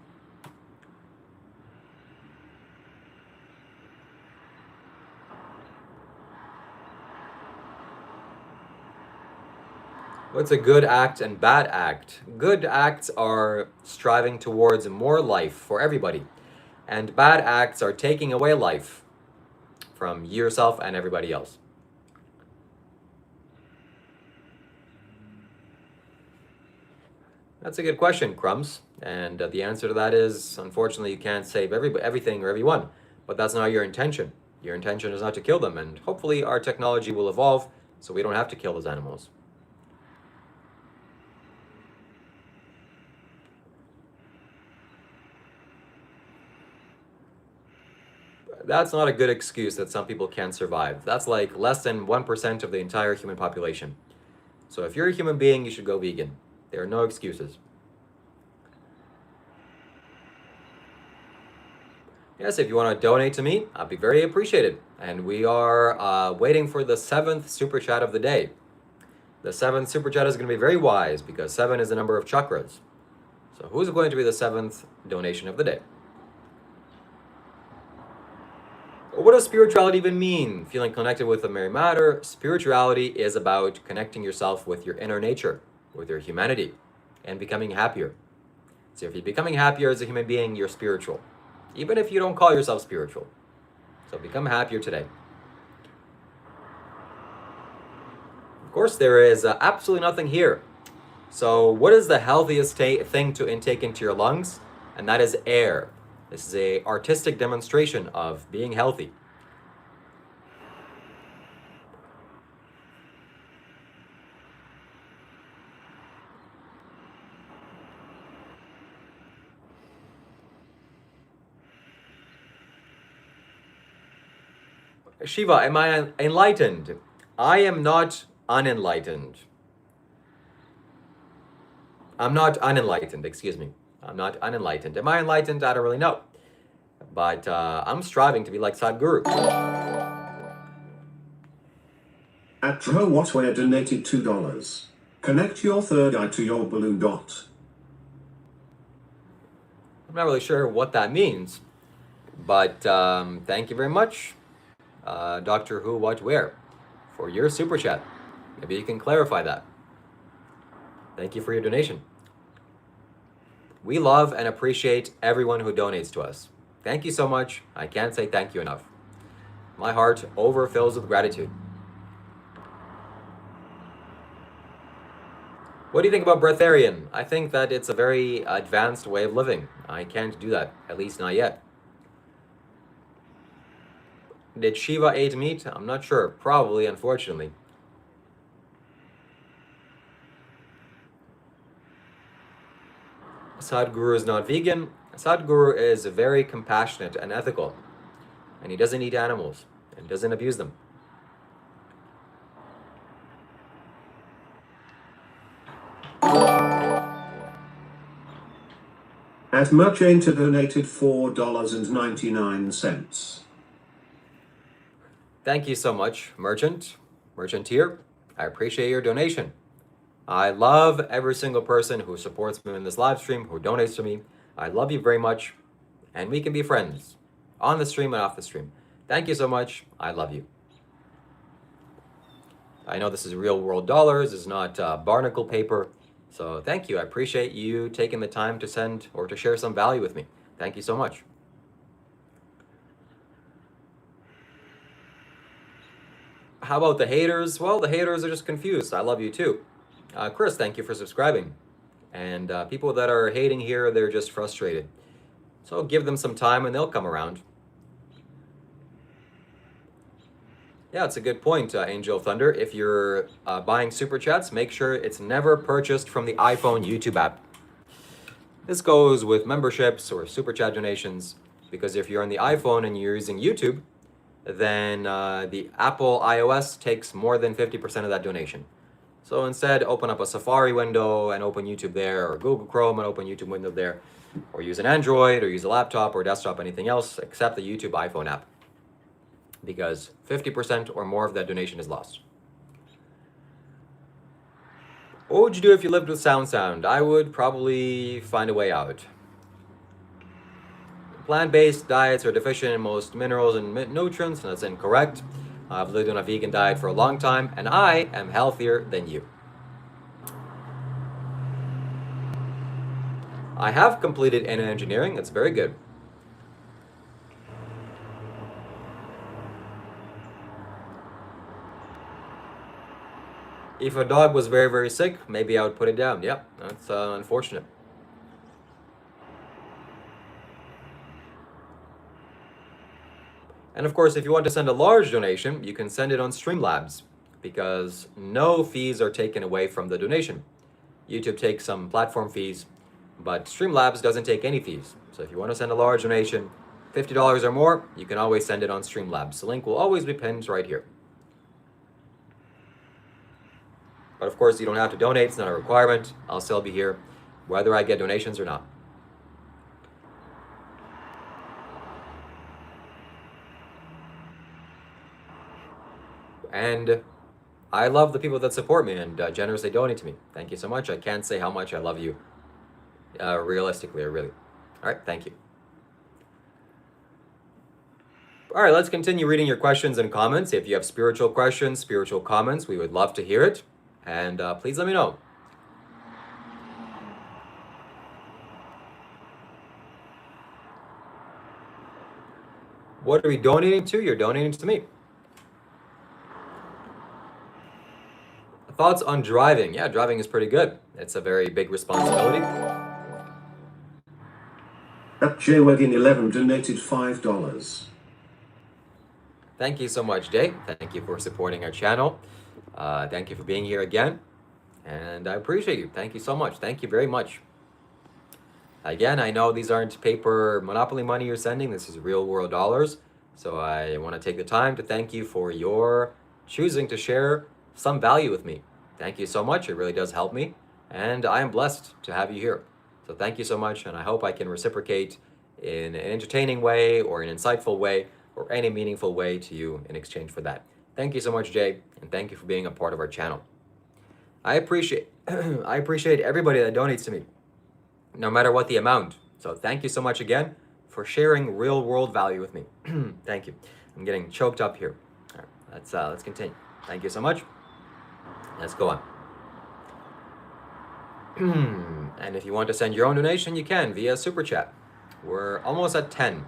What's a good act and bad act? Good acts are striving towards more life for everybody, and bad acts are taking away life from yourself and everybody else. That's a good question, Crumbs. And the answer to that is, unfortunately, you can't save everything or everyone. But that's not your intention. Your intention is not to kill them. And hopefully our technology will evolve so we don't have to kill those animals. That's not a good excuse that some people can't survive. That's like less than 1% of the entire human population. So if you're a human being, you should go vegan. There are no excuses. Yes, if you want to donate to me, I'd be very appreciated. And we are waiting for the 7th super chat of the day. The 7th super chat is going to be very wise because 7 is the number of chakras. So who's going to be the 7th donation of the day? What does spirituality even mean? Feeling connected with the Mary Matter. Spirituality is about connecting yourself with your inner nature, with your humanity, and becoming happier. So if you're becoming happier as a human being, you're spiritual. Even if you don't call yourself spiritual. So become happier today. Of course, there is absolutely nothing here. So what is the healthiest thing to intake into your lungs? And that is air. This is an artistic demonstration of being healthy. Shiva, am I enlightened? I am not unenlightened. I'm not unenlightened, excuse me. I'm not unenlightened. Am I enlightened? I don't really know. But I'm striving to be like Sadhguru. At Whatware donated $2. Connect your third eye to your blue dot. I'm not really sure what that means. But thank you very much, Doctor Who What Where, for your super chat. Maybe you can clarify that. Thank you for your donation. We love and appreciate everyone who donates to us. Thank you so much. I can't say thank you enough. My heart overfills with gratitude. What do you think about breatharian? I think that it's a very advanced way of living. I can't do that, at least not yet. Did Shiva eat meat? I'm not sure. Probably, unfortunately. Sadhguru is not vegan. Sadhguru is very compassionate and ethical. And he doesn't eat animals and doesn't abuse them. At Merchanta donated $4.99. Thank you so much, Merchanteer. I appreciate your donation. I love every single person who supports me in this live stream, who donates to me. I love you very much, and we can be friends on the stream and off the stream. Thank you so much. I love you. I know this is real world dollars, it's not barnacle paper. So thank you. I appreciate you taking the time to send or to share some value with me. Thank you so much. How about the haters? Well, the haters are just confused. I love you too. Chris, thank you for subscribing. And people that are hating here, they're just frustrated. So give them some time and they'll come around. Yeah, it's a good point, Angel Thunder. If you're buying super chats, make sure it's never purchased from the iPhone YouTube app. This goes with memberships or super chat donations, because if you're on the iPhone and you're using YouTube, then the Apple iOS takes more than 50% of that donation. So instead, open up a Safari window and open YouTube there, or Google Chrome and open YouTube window there, or use an Android, or use a laptop or desktop, anything else except the YouTube iPhone app, because 50% or more of that donation is lost. What would you do if you lived with sound? I would probably find a way out. Plant-based diets are deficient in most minerals and nutrients, and that's incorrect. I've lived on a vegan diet for a long time, and I am healthier than you. I have completed engineering. That's very good. If a dog was very, very sick, maybe I would put it down. Yep, that's unfortunate. And of course, if you want to send a large donation, you can send it on Streamlabs, because no fees are taken away from the donation. YouTube takes some platform fees, but Streamlabs doesn't take any fees. So if you want to send a large donation, $50 or more, you can always send it on Streamlabs. The link will always be pinned right here. But of course, you don't have to donate. It's not a requirement. I'll still be here, whether I get donations or not. And I love the people that support me and generously donate to me. Thank you so much. I can't say how much I love you realistically or really. All right, thank you. All right, let's continue reading your questions and comments. If you have spiritual questions, spiritual comments, we would love to hear it. And please let me know. What are we donating to? You're donating to me. Thoughts on driving? Yeah, driving is pretty good. It's a very big responsibility. At JWagin11 donated $5. Thank you so much, Jay. Thank you for supporting our channel. Thank you for being here again. And I appreciate you. Thank you so much. Thank you very much. Again, I know these aren't paper Monopoly money you're sending. This is real world dollars. So I want to take the time to thank you for your choosing to share some value with me. Thank you so much. It really does help me. And I am blessed to have you here. So thank you so much. And I hope I can reciprocate in an entertaining way or an insightful way or any meaningful way to you in exchange for that. Thank you so much, Jay. And thank you for being a part of our channel. I appreciate everybody that donates to me, no matter what the amount. So thank you so much again for sharing real world value with me. Thank you. I'm getting choked up here. All right, let's continue. Thank you so much. Let's go on. And if you want to send your own donation, you can via Super Chat. We're almost at 10.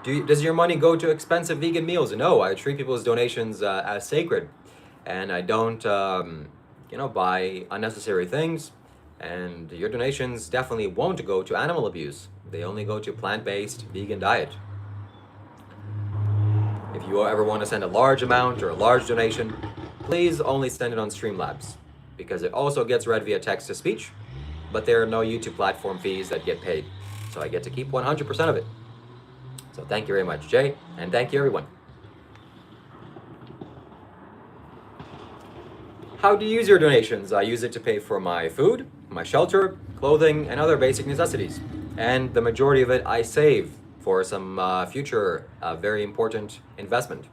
Does your money go to expensive vegan meals? No, I treat people's donations as sacred. And I don't, buy unnecessary things. And your donations definitely won't go to animal abuse. They only go to plant-based vegan diet. If you ever want to send a large amount or a large donation, please only send it on Streamlabs, because it also gets read via text-to-speech, but there are no YouTube platform fees that get paid. So I get to keep 100% of it. So thank you very much, Jay, and thank you, everyone. How do you use your donations? I use it to pay for my food, my shelter, clothing, and other basic necessities. And the majority of it I save for some future very important investment.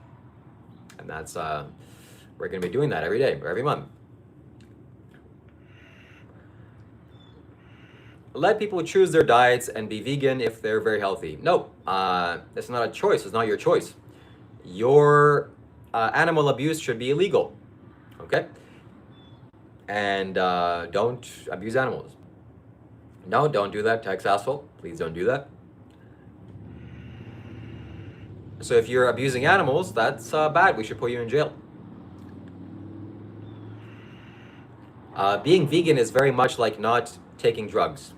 And that's, we're going to be doing that every day or every month. Let people choose their diets and be vegan if they're very healthy. No, it's not a choice. It's not your choice. Your animal abuse should be illegal, okay? And don't abuse animals. No, don't do that. Text asshole. Please don't do that. So if you're abusing animals, that's bad. We should put you in jail. Being vegan is very much like not taking drugs.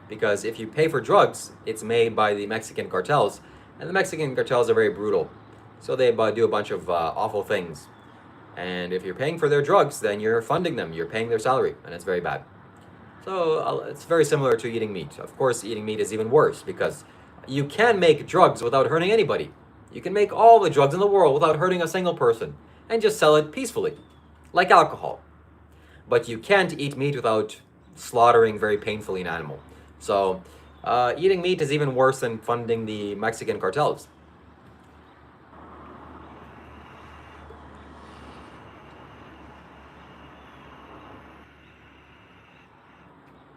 Because if you pay for drugs, it's made by the Mexican cartels. And the Mexican cartels are very brutal. So they do a bunch of awful things. And if you're paying for their drugs, then you're funding them. You're paying their salary. And it's very bad. So it's very similar to eating meat. Of course, eating meat is even worse, because you can make drugs without hurting anybody. You can make all the drugs in the world without hurting a single person and just sell it peacefully, like alcohol. But you can't eat meat without slaughtering very painfully an animal. So eating meat is even worse than funding the Mexican cartels.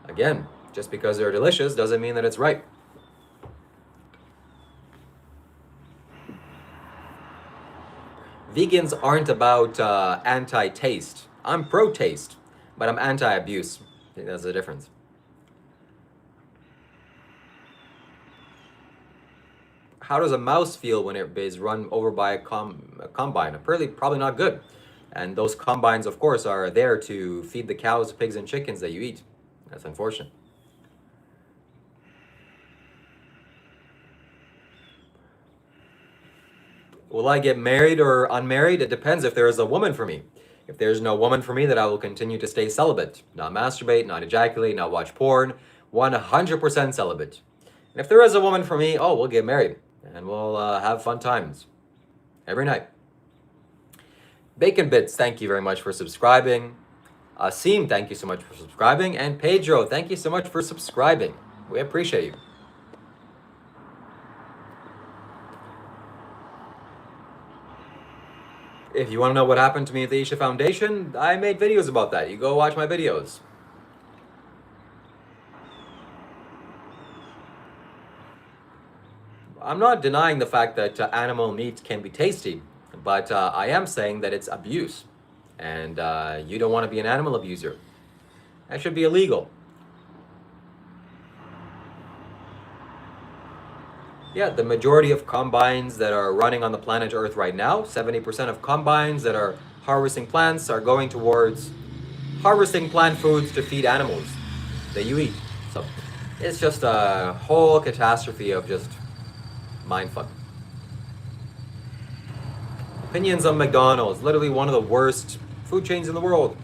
Again, just because they're delicious doesn't mean that it's right. Vegans aren't about anti-taste. I'm pro-taste, but I'm anti-abuse. I think that's the difference. How does a mouse feel when it is run over by a combine? Probably not good. And those combines, of course, are there to feed the cows, pigs, and chickens that you eat. That's unfortunate. Will I get married or unmarried? It depends if there is a woman for me. If there's no woman for me, then I will continue to stay celibate. Not masturbate, not ejaculate, not watch porn. 100% celibate. And if there is a woman for me, we'll get married. And we'll have fun times. Every night. Bacon Bits, thank you very much for subscribing. Asim, thank you so much for subscribing. And Pedro, thank you so much for subscribing. We appreciate you. If you want to know what happened to me at the Isha Foundation, I made videos about that. You go watch my videos. I'm not denying the fact that animal meat can be tasty, but I am saying that it's abuse. And you don't want to be an animal abuser. That should be illegal. Yeah, the majority of combines that are running on the planet Earth right now, 70% of combines that are harvesting plants are going towards harvesting plant foods to feed animals that you eat. So it's just a whole catastrophe of just mindfuck. Opinions on McDonald's, literally one of the worst food chains in the world.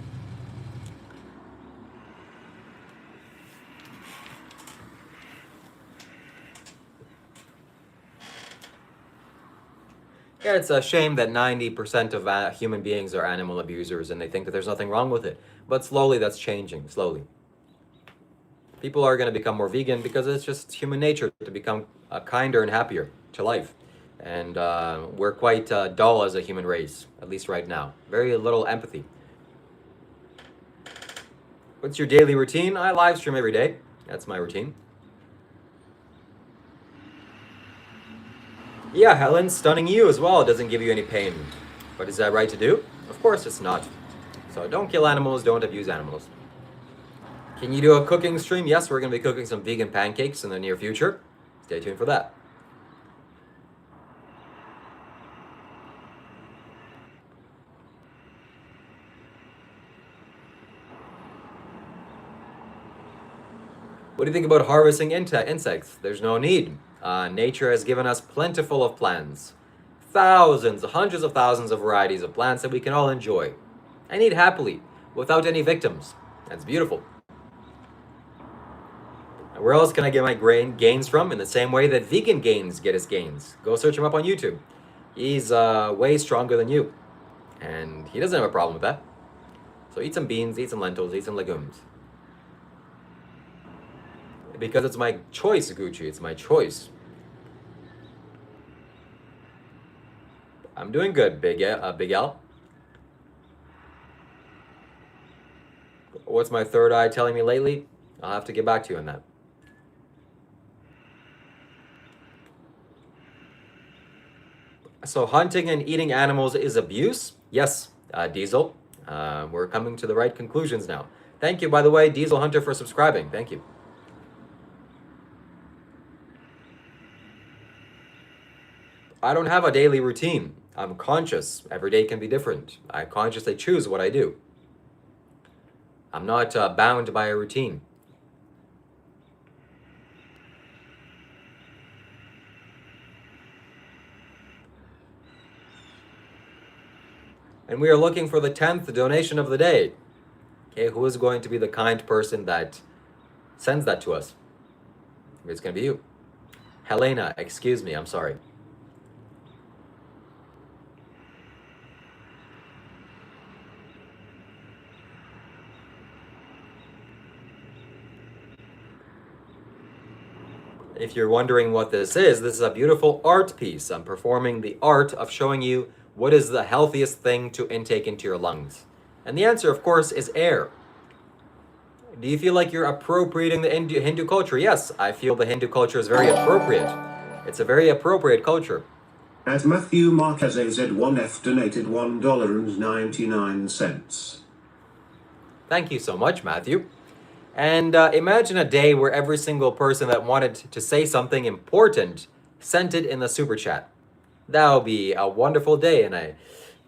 Yeah, it's a shame that 90% of human beings are animal abusers and they think that there's nothing wrong with it. But slowly that's changing, slowly. People are going to become more vegan because it's just human nature to become kinder and happier to life. And we're quite dull as a human race, at least right now. Very little empathy. What's your daily routine? I live stream every day. That's my routine. Yeah, Helen, stunning you as well doesn't give you any pain. But is that right to do? Of course it's not. So don't kill animals, don't abuse animals. Can you do a cooking stream? Yes, we're going to be cooking some vegan pancakes in the near future. Stay tuned for that. What do you think about harvesting insects? There's no need. Nature has given us plentiful of plants. Thousands, hundreds of thousands of varieties of plants that we can all enjoy and eat happily without any victims. That's beautiful. And where else can I get my gains from? In the same way that vegan gains get his gains. Go search him up on YouTube. He's way stronger than you. And he doesn't have a problem with that. So eat some beans, eat some lentils, eat some legumes. Because it's my choice, Gucci. It's my choice. I'm doing good, Big L. What's my third eye telling me lately? I'll have to get back to you on that. So hunting and eating animals is abuse? Yes, Diesel. We're coming to the right conclusions now. Thank you, by the way, Diesel Hunter, for subscribing. Thank you. I don't have a daily routine. I'm conscious. Every day can be different. I consciously choose what I do. I'm not bound by a routine. And we are looking for the 10th donation of the day. Okay, who is going to be the kind person that sends that to us? It's going to be you. Helena, excuse me, I'm sorry. If you're wondering what this is a beautiful art piece. I'm performing the art of showing you what is the healthiest thing to intake into your lungs. And the answer, of course, is air. Do you feel like you're appropriating the Hindu culture? Yes, I feel the Hindu culture is very appropriate. It's a very appropriate culture. At Matthew Marquez AZ1F donated $1.99. Thank you so much, Matthew. And imagine a day where every single person that wanted to say something important sent it in the super chat. That would be a wonderful day, and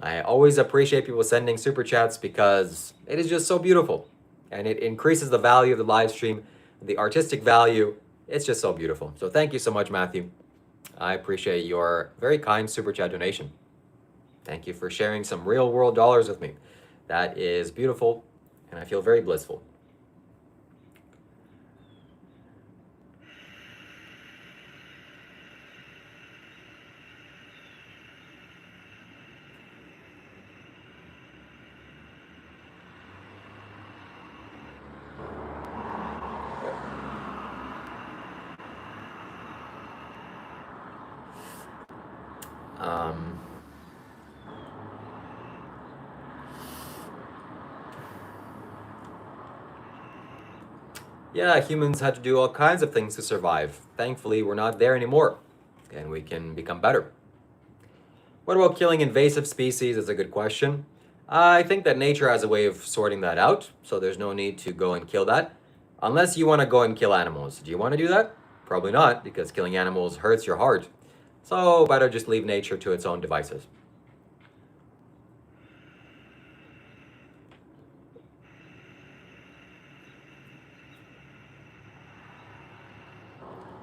I always appreciate people sending super chats because it is just so beautiful. And it increases the value of the live stream, the artistic value. It's just so beautiful. So thank you so much, Matthew. I appreciate your very kind super chat donation. Thank you for sharing some real world dollars with me. That is beautiful, and I feel very blissful. Yeah, humans had to do all kinds of things to survive. Thankfully, we're not there anymore, and we can become better. What about killing invasive species is a good question. I think that nature has a way of sorting that out, so there's no need to go and kill that. Unless you want to go and kill animals. Do you want to do that? Probably not, because killing animals hurts your heart. So better just leave nature to its own devices.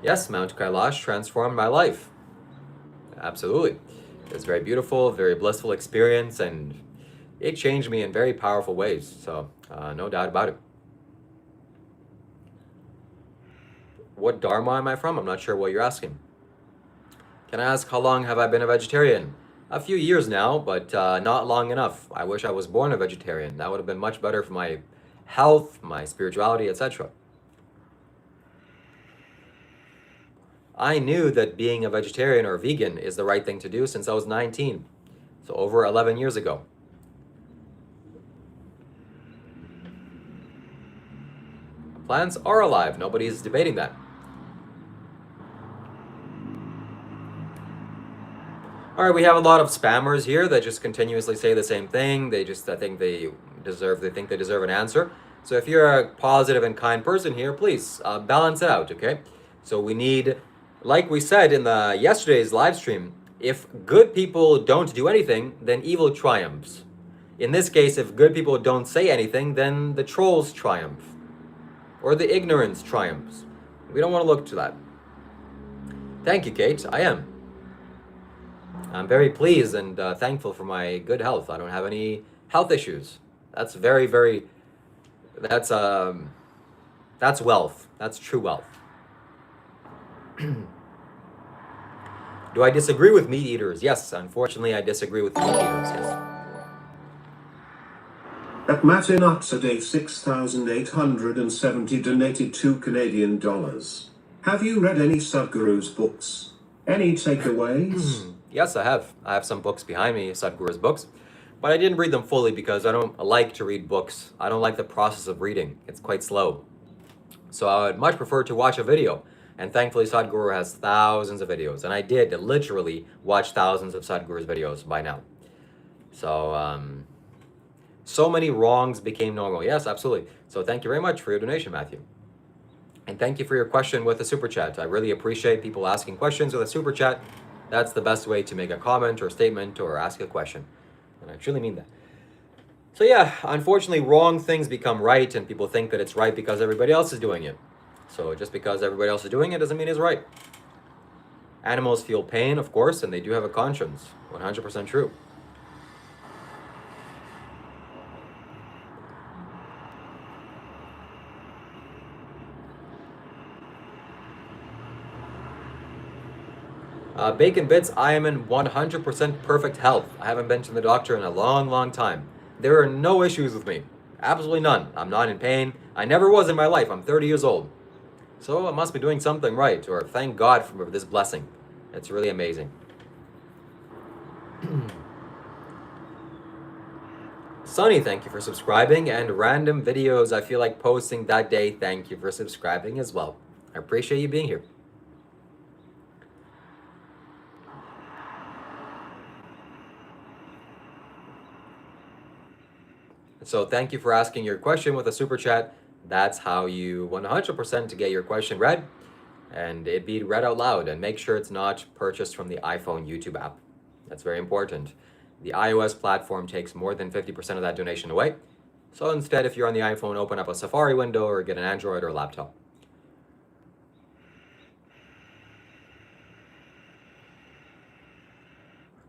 Yes, Mount Kailash transformed my life. Absolutely. It was very beautiful, very blissful experience, and it changed me in very powerful ways. So, no doubt about it. What Dharma am I from? I'm not sure what you're asking. Can I ask how long have I been a vegetarian? A few years now, but not long enough. I wish I was born a vegetarian. That would have been much better for my health, my spirituality, etc. I knew that being a vegetarian or vegan is the right thing to do since I was 19, so over 11 years ago. Plants are alive. Nobody's debating that. All right, we have a lot of spammers here that just continuously say the same thing. I think they think they deserve an answer. So if you're a positive and kind person here, please balance it out, okay? So we need, like we said in the yesterday's live stream, if good people don't do anything, then evil triumphs. In this case, if good people don't say anything, then the trolls triumph, or the ignorance triumphs. We don't want to look to that. Thank you, Kate. I am. I'm very pleased and thankful for my good health. I don't have any health issues. That's very, very. That's that's wealth. That's true wealth. Do I disagree with meat eaters? Yes, unfortunately, I disagree with meat eaters. Yes. At Matinuts a day 6,870 donated $2 Canadian. Have you read any Sadhguru's books? Any takeaways? Yes, I have. I have some books behind me, Sadhguru's books, but I didn't read them fully because I don't like to read books. I don't like the process of reading. It's quite slow. So I would much prefer to watch a video. And thankfully, Sadhguru has thousands of videos. And I did literally watch thousands of Sadhguru's videos by now. So, so many wrongs became normal. Yes, absolutely. So thank you very much for your donation, Matthew. And thank you for your question with the super chat. I really appreciate people asking questions with a super chat. That's the best way to make a comment or statement or ask a question. And I truly mean that. So yeah, unfortunately, wrong things become right, and people think that it's right because everybody else is doing it. So just because everybody else is doing it doesn't mean it's right. Animals feel pain, of course, and they do have a conscience. 100% true. Bacon Bits, I am in 100% perfect health. I haven't been to the doctor in a long, long time. There are no issues with me. Absolutely none. I'm not in pain. I never was in my life. I'm 30 years old. So I must be doing something right, or thank God for this blessing. It's really amazing. Sunny, thank you for subscribing, and random videos I feel like posting that day, thank you for subscribing as well. I appreciate you being here. So thank you for asking your question with a super chat. That's how you 100% to get your question read, and it be read out loud. And make sure it's not purchased from the iPhone YouTube app. That's very important. The iOS platform takes more than 50% of that donation away. So instead, if you're on the iPhone, open up a Safari window or get an Android or a laptop.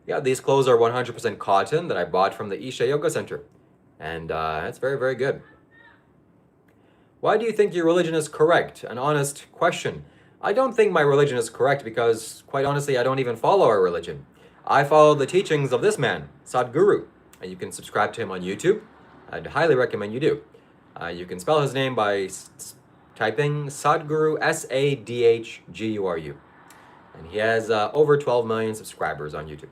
Yeah, these clothes are 100% cotton that I bought from the Isha Yoga Center. And it's very, very good. Why do you think your religion is correct? An honest question. I don't think my religion is correct because, quite honestly, I don't even follow our religion. I follow the teachings of this man, Sadhguru, and you can subscribe to him on YouTube. I'd highly recommend you do. You can spell his name by typing Sadhguru, Sadhguru, and he has over 12 million subscribers on YouTube.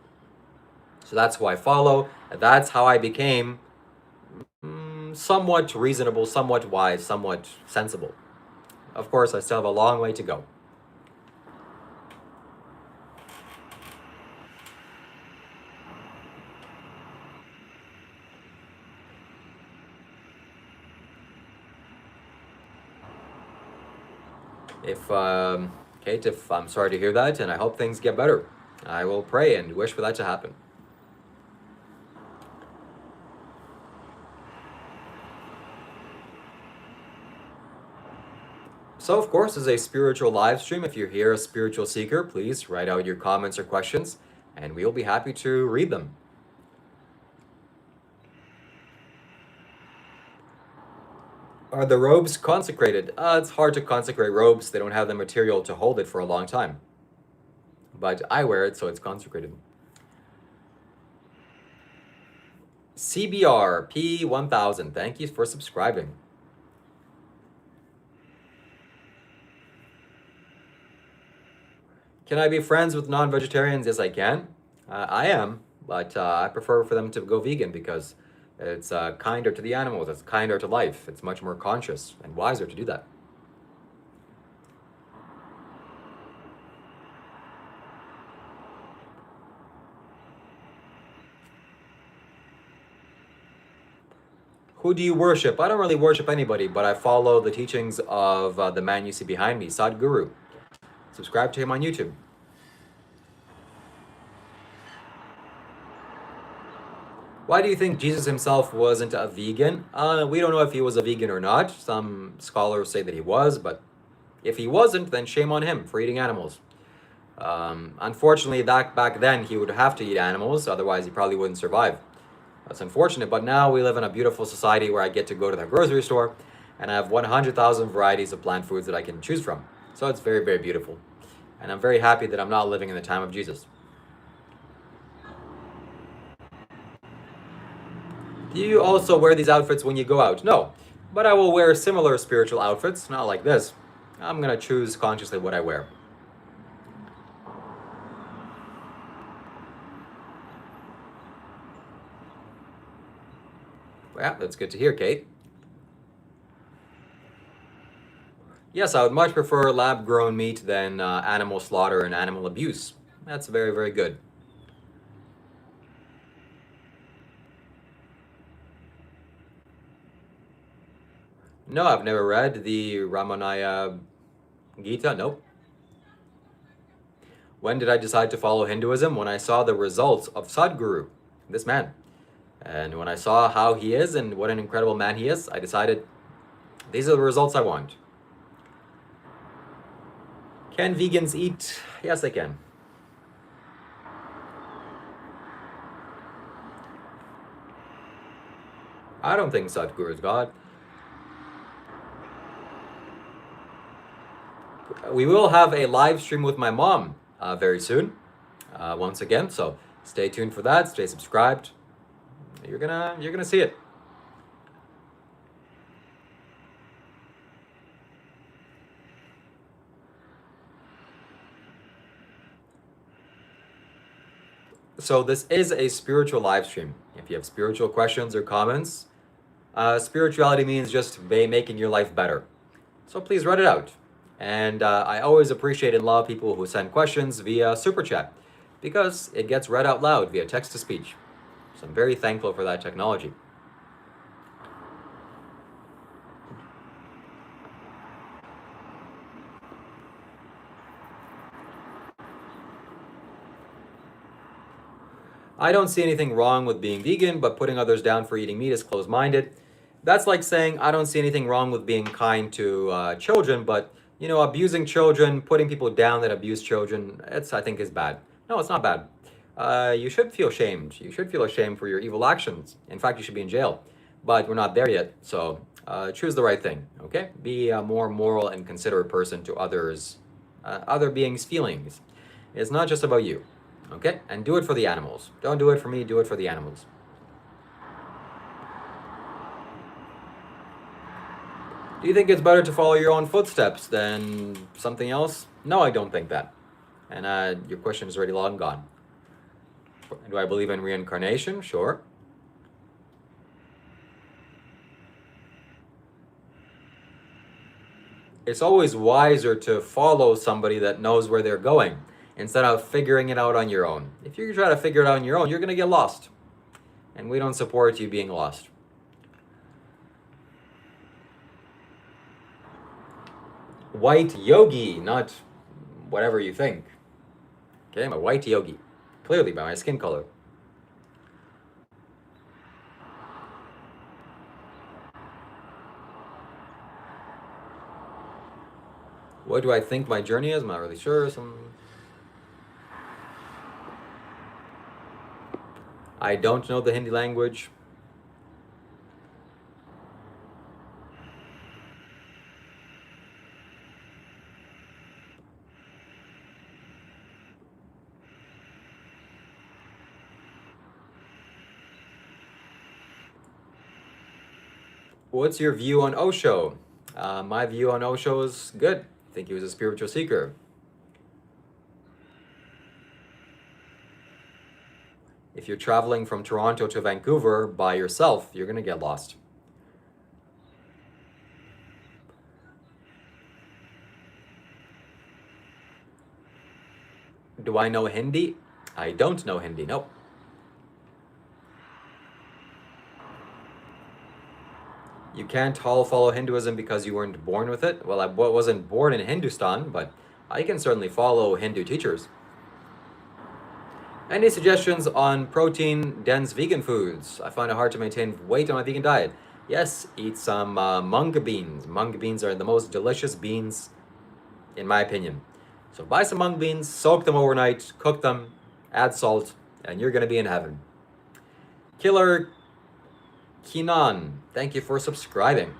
So that's who I follow. That's how I became somewhat reasonable, somewhat wise, somewhat sensible. of course, I still have a long way to go. Kate, if I'm sorry to hear that, and I hope things get better. I will pray and wish for that to happen. So, of course, as a spiritual live stream, if you're here a spiritual seeker, please write out your comments or questions, and we'll be happy to read them. Are the robes consecrated? It's hard to consecrate robes. They don't have the material to hold it for a long time. But I wear it, so it's consecrated. CBR P1000, thank you for subscribing. Can I be friends with non-vegetarians? Yes, I can. I am, but I prefer for them to go vegan because it's kinder to the animals, it's kinder to life, it's much more conscious and wiser to do that. Who do you worship? I don't really worship anybody, but I follow the teachings of the man you see behind me, Sadhguru. Subscribe to him on YouTube. Why do you think Jesus himself wasn't a vegan? We don't know if he was a vegan or not. Some scholars say that he was, but if he wasn't, then shame on him for eating animals. Unfortunately, back then he would have to eat animals, otherwise he probably wouldn't survive. That's unfortunate, but now we live in a beautiful society where I get to go to the grocery store and I have 100,000 varieties of plant foods that I can choose from. So it's very, very beautiful. And I'm very happy that I'm not living in the time of Jesus. Do you also wear these outfits when you go out? No, but I will wear similar spiritual outfits, not like this. I'm gonna choose consciously what I wear. Yeah, that's good to hear, Kate. Yes, I would much prefer lab-grown meat than animal slaughter and animal abuse. That's very, very good. No, I've never read the Ramayana Gita, nope. When did I decide to follow Hinduism? When I saw the results of Sadhguru, this man. And when I saw how he is and what an incredible man he is, I decided these are the results I want. Can vegans eat? Yes, they can. I don't think Sadhguru is God. We will have a live stream with my mom very soon, once again. So stay tuned for that. Stay subscribed. You're gonna see it. So this is a spiritual live stream. If you have spiritual questions or comments, spirituality means just making your life better. So please write it out. And I always appreciate and love people who send questions via Super Chat because it gets read out loud via text-to-speech. So I'm very thankful for that technology. I don't see anything wrong with being vegan, but putting others down for eating meat is closed-minded. That's like saying I don't see anything wrong with being kind to children, but abusing children, putting people down that abuse children, I think is bad. No, it's not bad. You should feel shamed. You should feel ashamed for your evil actions. In fact, you should be in jail. But we're not there yet, so choose the right thing, okay? Be a more moral and considerate person to others, other beings' feelings. It's not just about you, okay? And do it for the animals. Don't do it for me, do it for the animals. Do you think it's better to follow your own footsteps than something else? No, I don't think that. And your question is already long gone. Do I believe in reincarnation? Sure. It's always wiser to follow somebody that knows where they're going instead of figuring it out on your own. If you try to figure it out on your own, you're going to get lost. And we don't support you being lost. White Yogi, not whatever you think. Okay, I'm a white Yogi. Clearly by my skin color. What do I think my journey is? I'm not really sure. I don't know the Hindi language. What's your view on Osho? My view on Osho is good. I think he was a spiritual seeker. If you're traveling from Toronto to Vancouver by yourself, you're going to get lost. Do I know Hindi? I don't know Hindi, nope. You can't all follow Hinduism because you weren't born with it. Well, I wasn't born in Hindustan, but I can certainly follow Hindu teachers. Any suggestions on protein-dense vegan foods? I find it hard to maintain weight on a vegan diet. Yes, eat some mung beans. Mung beans are the most delicious beans, in my opinion. So buy some mung beans, soak them overnight, cook them, add salt, and you're going to be in heaven. Killer Kinan, thank you for subscribing.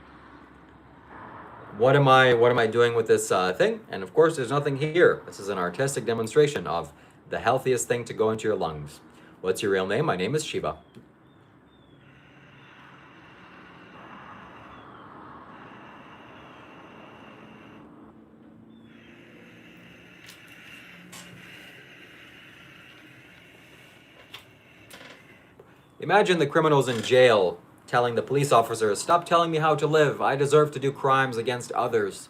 What am I doing with this thing? And of course, there's nothing here. This is an artistic demonstration of the healthiest thing to go into your lungs. What's your real name? My name is Shiva. Imagine the criminals in jail telling the police officers, "Stop telling me how to live. I deserve to do crimes against others."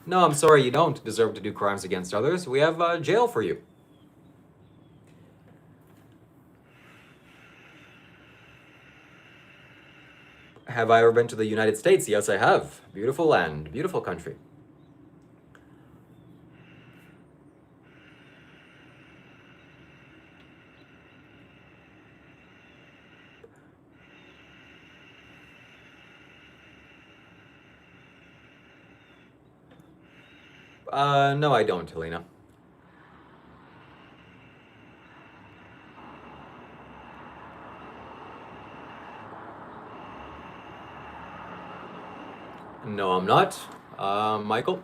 No, I'm sorry, you don't deserve to do crimes against others. We have jail for you. Have I ever been to the United States? Yes, I have. Beautiful land, beautiful country. No, I don't, Helena. No, I'm not. Michael?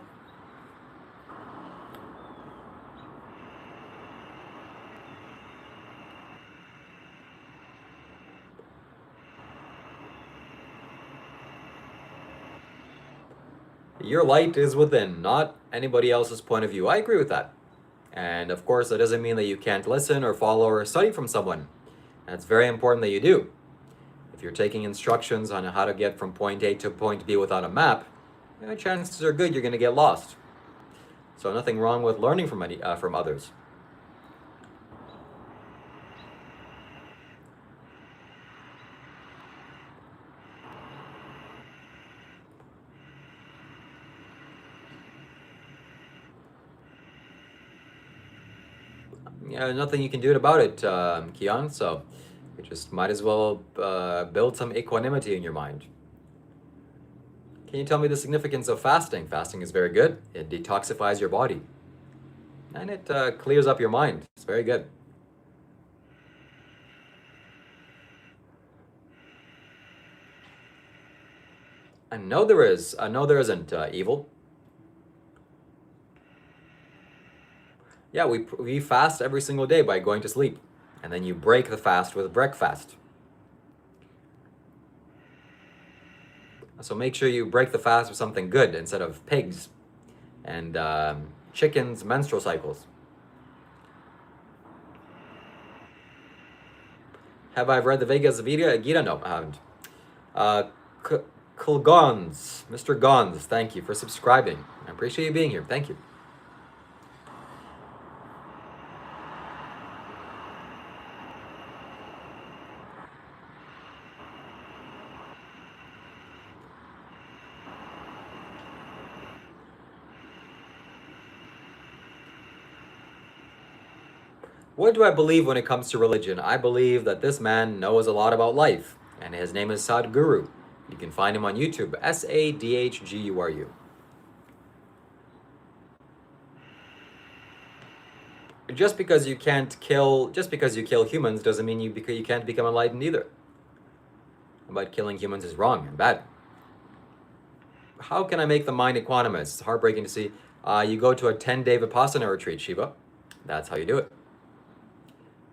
Your light is within, not anybody else's point of view. I agree with that. And of course, that doesn't mean that you can't listen or follow or study from someone. And it's very important that you do. If you're taking instructions on how to get from point A to point B without a map, chances are good you're going to get lost. So nothing wrong with learning from others. Yeah, nothing you can do about it, Kian. So you just might as well build some equanimity in your mind. Can you tell me the significance of fasting? Fasting is very good. It detoxifies your body. And it clears up your mind. It's very good. I know there is. I know there isn't evil. Yeah, we fast every single day by going to sleep. And then you break the fast with breakfast. So make sure you break the fast with something good instead of pigs and chickens' menstrual cycles. Have I read the Vegas Gita? No, I haven't. Kulgons, Mr. Gons, thank you for subscribing. I appreciate you being here. Thank you. What do I believe when it comes to religion? I believe that this man knows a lot about life, and his name is Sadhguru. You can find him on YouTube, Sadhguru. Just because you kill humans doesn't mean you can't become enlightened either. But killing humans is wrong and bad. How can I make the mind equanimous? It's heartbreaking to see. You go to a 10-day Vipassana retreat, Shiva. That's how you do it.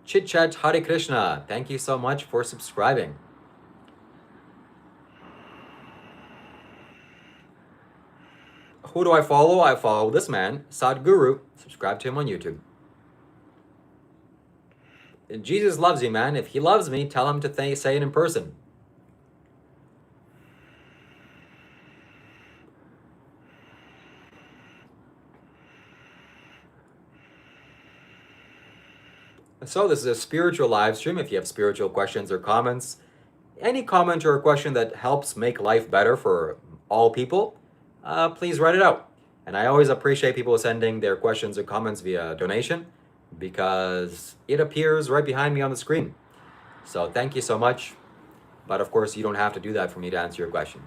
Chit Chat Hare Krishna, thank you so much for subscribing. Who do I follow? I follow this man, Sadhguru. Subscribe to him on YouTube. Jesus loves you, man. If he loves me, tell him to say it in person. So this is a spiritual live stream. If you have spiritual questions or comments, any comment or question that helps make life better for all people, please write it out. And I always appreciate people sending their questions or comments via donation because it appears right behind me on the screen. So thank you so much. But of course, you don't have to do that for me to answer your question.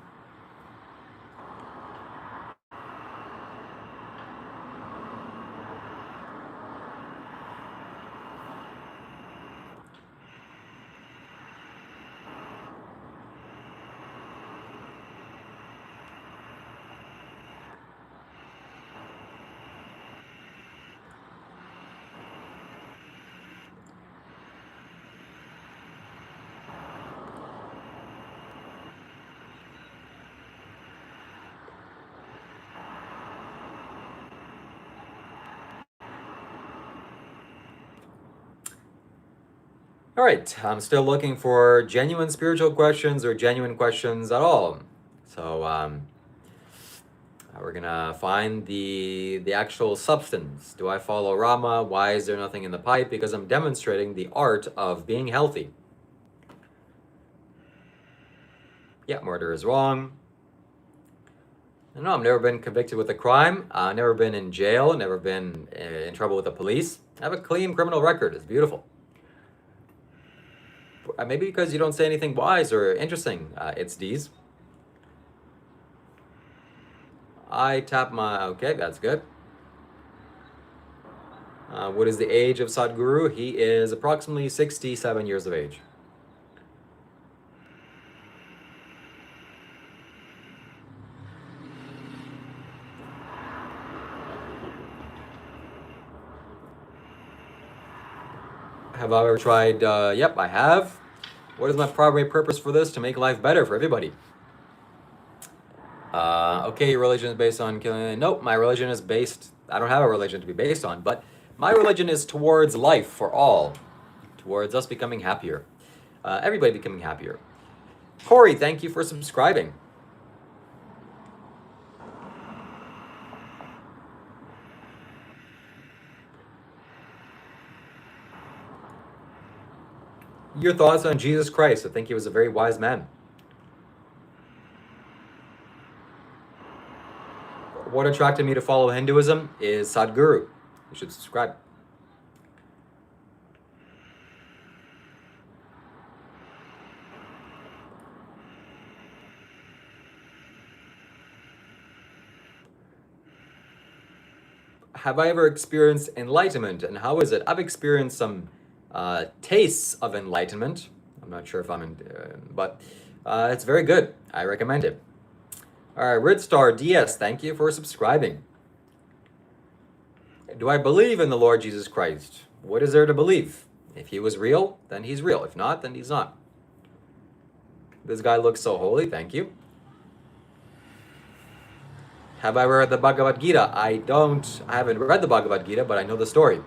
All right, I'm still looking for genuine spiritual questions or genuine questions at all. So we're gonna find the actual substance. Do I follow Rama? Why is there nothing in the pipe? Because I'm demonstrating the art of being healthy. Yeah, murder is wrong. No, I've never been convicted with a crime. Never been in jail. Never been in trouble with the police. I have a clean criminal record. It's beautiful. Maybe because you don't say anything wise or interesting. It's D's. I tap my... Okay, that's good. What is the age of Sadhguru? He is approximately 67 years of age. Have I ever tried? Yep, I have. What is my primary purpose for this? To make life better for everybody. Okay, your religion is based on killing. Nope, my religion is based. I don't have a religion to be based on, but my religion is towards life for all, towards us becoming happier, everybody becoming happier. Corey, thank you for subscribing. Your thoughts on Jesus Christ? I think he was a very wise man. What attracted me to follow Hinduism is Sadhguru. You should subscribe. Have I ever experienced enlightenment, and how is it? I've experienced some tastes of enlightenment. I'm not sure if I'm in, but it's very good. I recommend it. All right, Ridstar DS, thank you for subscribing. Do I believe in the Lord Jesus Christ? What is there to believe? If he was real, then he's real. If not, then he's not. This guy looks so holy, thank you. Have I read the Bhagavad Gita? I haven't read the Bhagavad Gita, but I know the story.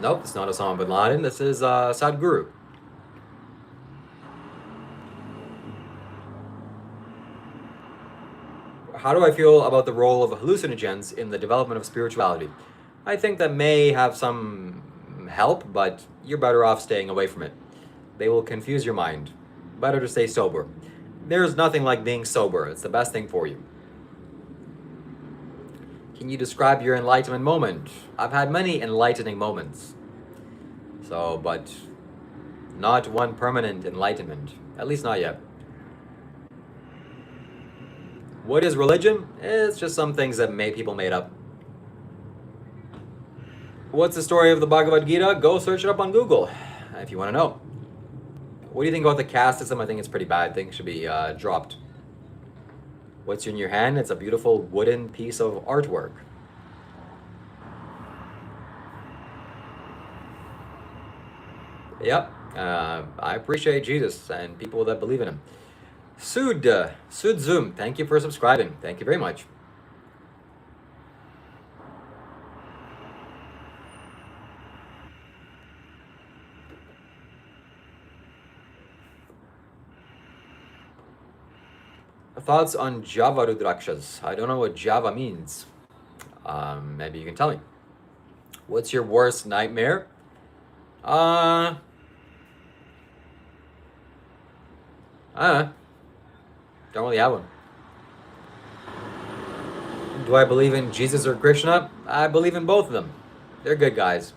Nope, it's not Osama bin Laden. This is Sadhguru. How do I feel about the role of hallucinogens in the development of spirituality? I think that may have some help, but you're better off staying away from it. They will confuse your mind. Better to stay sober. There's nothing like being sober. It's the best thing for you. Can you describe your enlightenment moment? I've had many enlightening moments. So, but not one permanent enlightenment. At least not yet. What is religion? It's just some things that people made up. What's the story of the Bhagavad Gita? Go search it up on Google if you want to know. What do you think about the caste system? I think it's pretty bad. I think it should be dropped. What's in your hand? It's a beautiful wooden piece of artwork. Yep. I appreciate Jesus and people that believe in him. Sud Zoom, thank you for subscribing. Thank you very much. Thoughts on Java Rudrakshas? I don't know what Java means. Maybe you can tell me. What's your worst nightmare? I don't know. Don't really have one. Do I believe in Jesus or Krishna? I believe in both of them. They're good guys.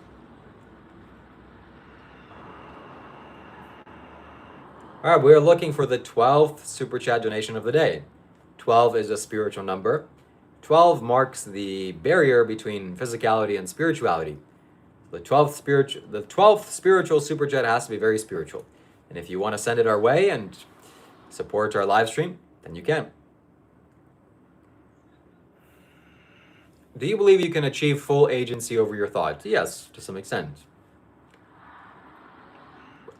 All right, we're looking for the 12th super chat donation of the day. 12 is a spiritual number. 12 marks the barrier between physicality and spirituality. The 12th spiritual super chat has to be very spiritual. And if you want to send it our way and support our live stream, then you can. Do you believe you can achieve full agency over your thoughts? Yes, to some extent.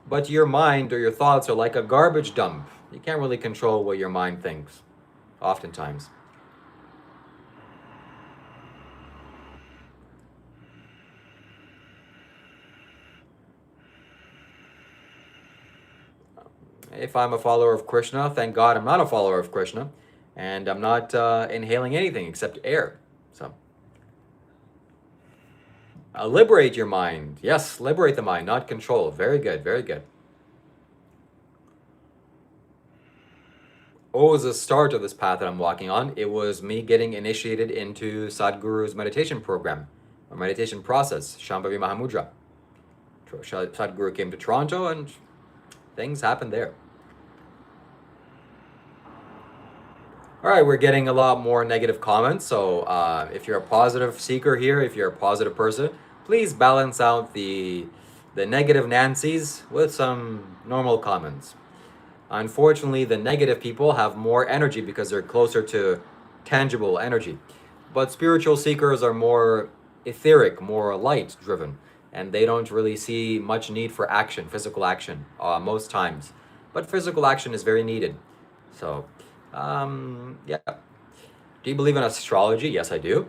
But your mind or your thoughts are like a garbage dump. You can't really control what your mind thinks, oftentimes. If I'm a follower of Krishna, thank God I'm not a follower of Krishna, and I'm not inhaling anything except air. So, liberate your mind. Yes, liberate the mind, not control. Very good, very good. What was the start of this path that I'm walking on? It was me getting initiated into Sadhguru's meditation program, or meditation process, Shambho Mahamudra. Sadhguru came to Toronto and things happened there. All right, we're getting a lot more negative comments. So if you're a positive seeker here, if you're a positive person, please balance out the negative Nancys with some normal comments. Unfortunately, the negative people have more energy because they're closer to tangible energy. But spiritual seekers are more etheric, more light driven, and they don't really see much need for action, physical action, most times. But physical action is very needed. So, yeah. Do you believe in astrology? Yes, I do.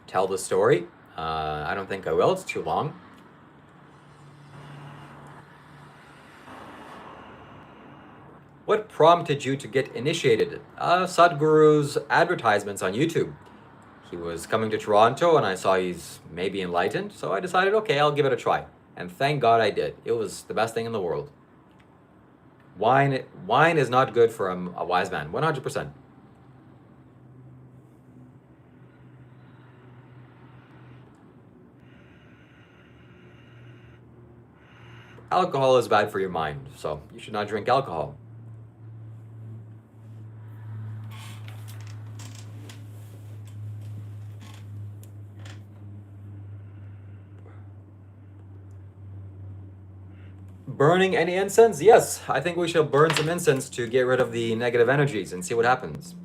Tell the story. I don't think I will. It's too long. What prompted you to get initiated? Sadhguru's advertisements on YouTube. He was coming to Toronto and I saw he's maybe enlightened, so I decided, okay, I'll give it a try. And thank God I did. It was the best thing in the world. Wine is not good for a wise man, 100%. Alcohol is bad for your mind, so you should not drink alcohol. Burning any incense? Yes, I think we should burn some incense to get rid of the negative energies and see what happens.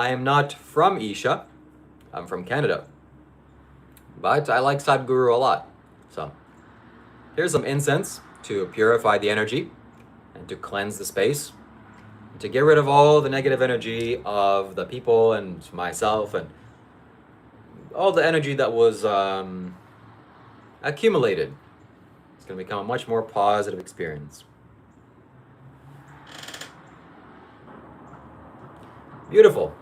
I am not from Isha. I'm from Canada. But I like Sadhguru a lot. So here's some incense to purify the energy and to cleanse the space, to get rid of all the negative energy of the people and myself and all the energy that was accumulated. It's going to become a much more positive experience. Beautiful.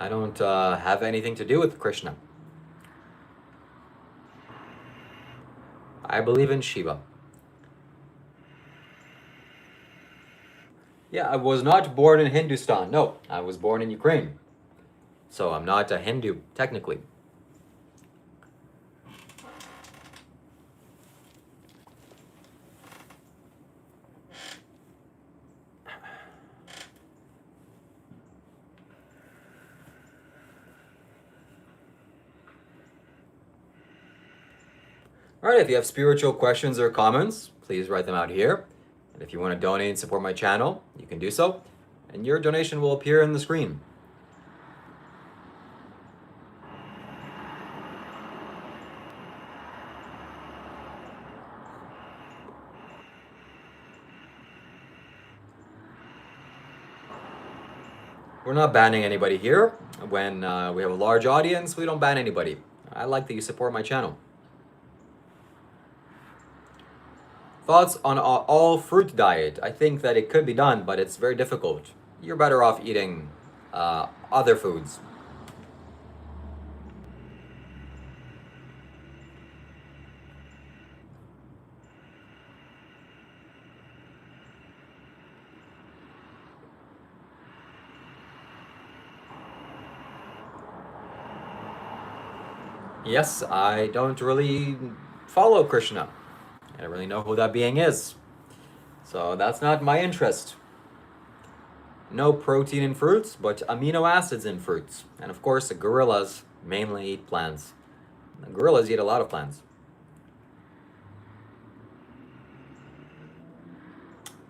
I don't have anything to do with Krishna. I believe in Shiva. Yeah, I was not born in Hindustan. No, I was born in Ukraine. So I'm not a Hindu, technically. All right, if you have spiritual questions or comments, please write them out here. And if you want to donate and support my channel, you can do so. And your donation will appear on the screen. We're not banning anybody here. When we have a large audience, we don't ban anybody. I like that you support my channel. Thoughts on all fruit diet? I think that it could be done, but it's very difficult. You're better off eating other foods. Yes, I don't really follow Krishna. I don't really know who that being is. So that's not my interest. No protein in fruits, but amino acids in fruits. And of course, the gorillas mainly eat plants. The gorillas eat a lot of plants.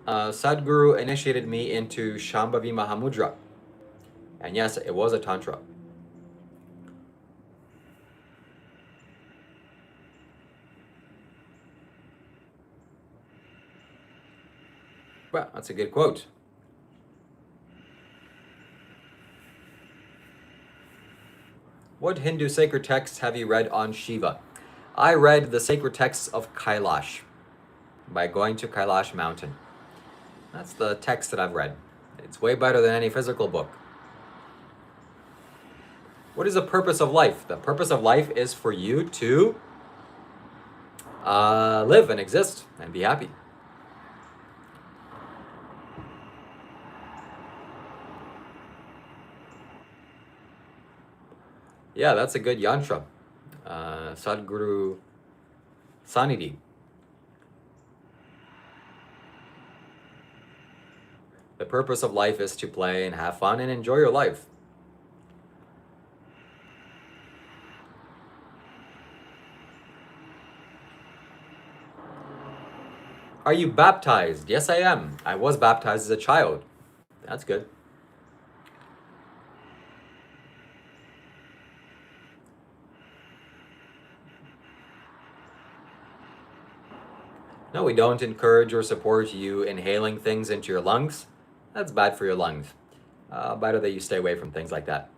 Sadhguru initiated me into Shambhavi Mahamudra. And yes, it was a tantra. Well, that's a good quote. What Hindu sacred texts have you read on Shiva? I read the sacred texts of Kailash by going to Kailash mountain. That's the text that I've read. It's way better than any physical book. What is the purpose of life? The purpose of life is for you to live and exist and be happy. Yeah, that's a good yantra. Sadhguru Sanidhi. The purpose of life is to play and have fun and enjoy your life. Are you baptized? Yes, I am. I was baptized as a child. That's good. No, we don't encourage or support you inhaling things into your lungs. That's bad for your lungs. Better that you stay away from things like that.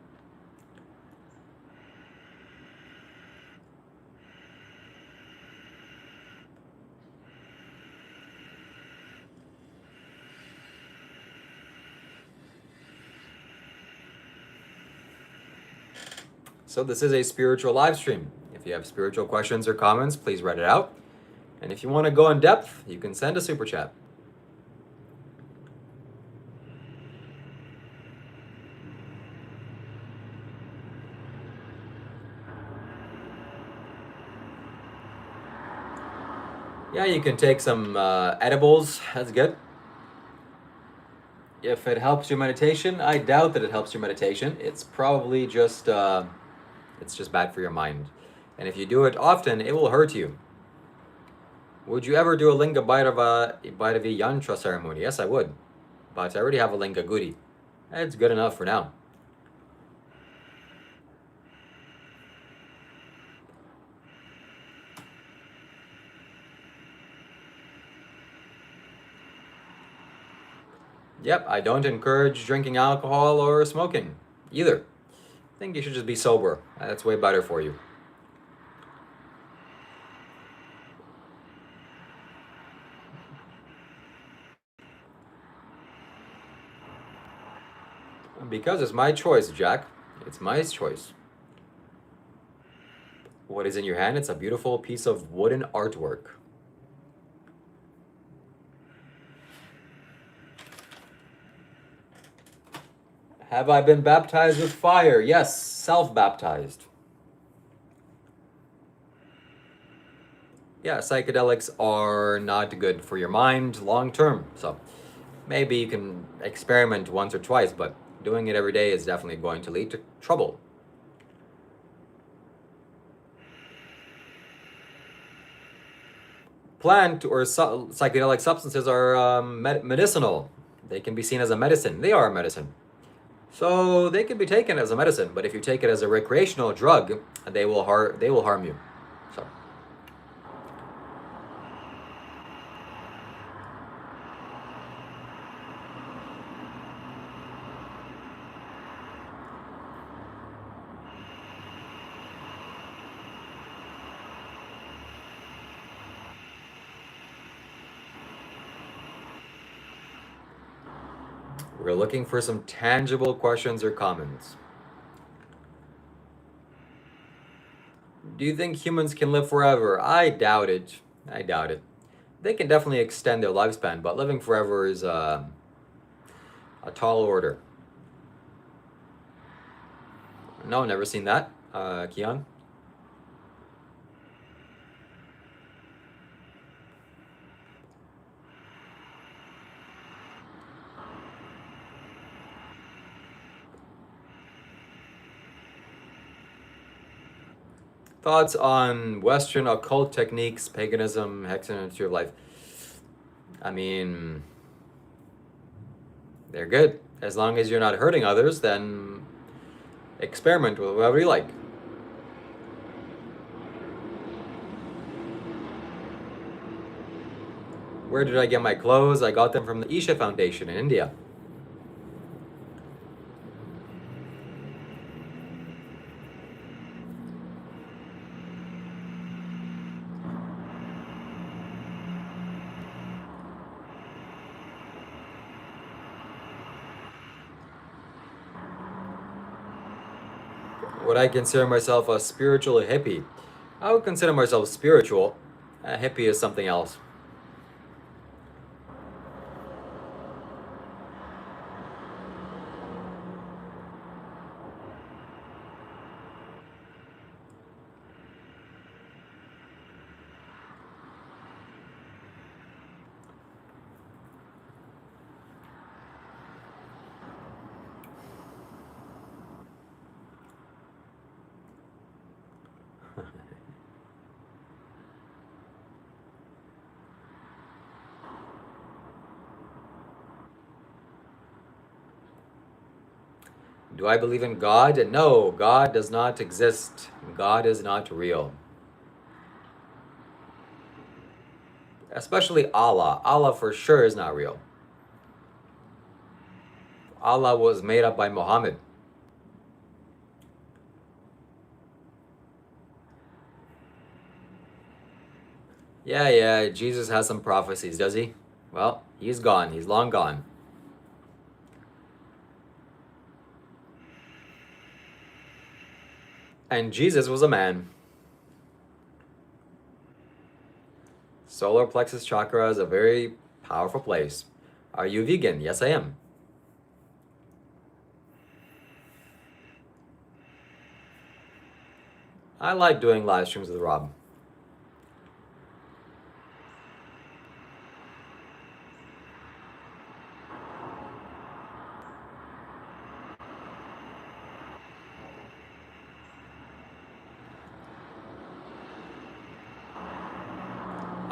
So this is a spiritual live stream. If you have spiritual questions or comments, please write it out. And if you want to go in depth, you can send a super chat. Yeah, you can take some edibles. That's good. If it helps your meditation, I doubt that it helps your meditation. It's probably just it's just bad for your mind. And if you do it often, it will hurt you. Would you ever do a linga bhairavi yantra ceremony? Yes, I would. But I already have a linga guri. It's good enough for now. Yep, I don't encourage drinking alcohol or smoking either. I think you should just be sober. That's way better for you. Because it's my choice, Jack. It's my choice. What is in your hand? It's a beautiful piece of wooden artwork. Have I been baptized with fire? Yes, self-baptized. Yeah, psychedelics are not good for your mind long term. So maybe you can experiment once or twice, but doing it every day is definitely going to lead to trouble. Plant or psychedelic substances are medicinal. They can be seen as a medicine. They are a medicine. So they can be taken as a medicine, but if you take it as a recreational drug, they will harm you. So we're looking for some tangible questions or comments. Do you think humans can live forever? I doubt it. I doubt it. They can definitely extend their lifespan, but living forever is a tall order. No, never seen that. Kian? Thoughts on Western occult techniques, paganism, hexen, and tree of life? I mean, they're good. As long as you're not hurting others, then experiment with whatever you like. Where did I get my clothes? I got them from the Isha Foundation in India. Would I consider myself a spiritual hippie? I would consider myself spiritual. A hippie is something else. Do I believe in God? No, God does not exist. God is not real. Especially Allah. Allah for sure is not real. Allah was made up by Muhammad. Yeah, Jesus has some prophecies, does he? Well, he's gone. He's long gone. And Jesus was a man. Solar plexus chakra is a very powerful place. Are you vegan? Yes, I am. I like doing live streams with Rob.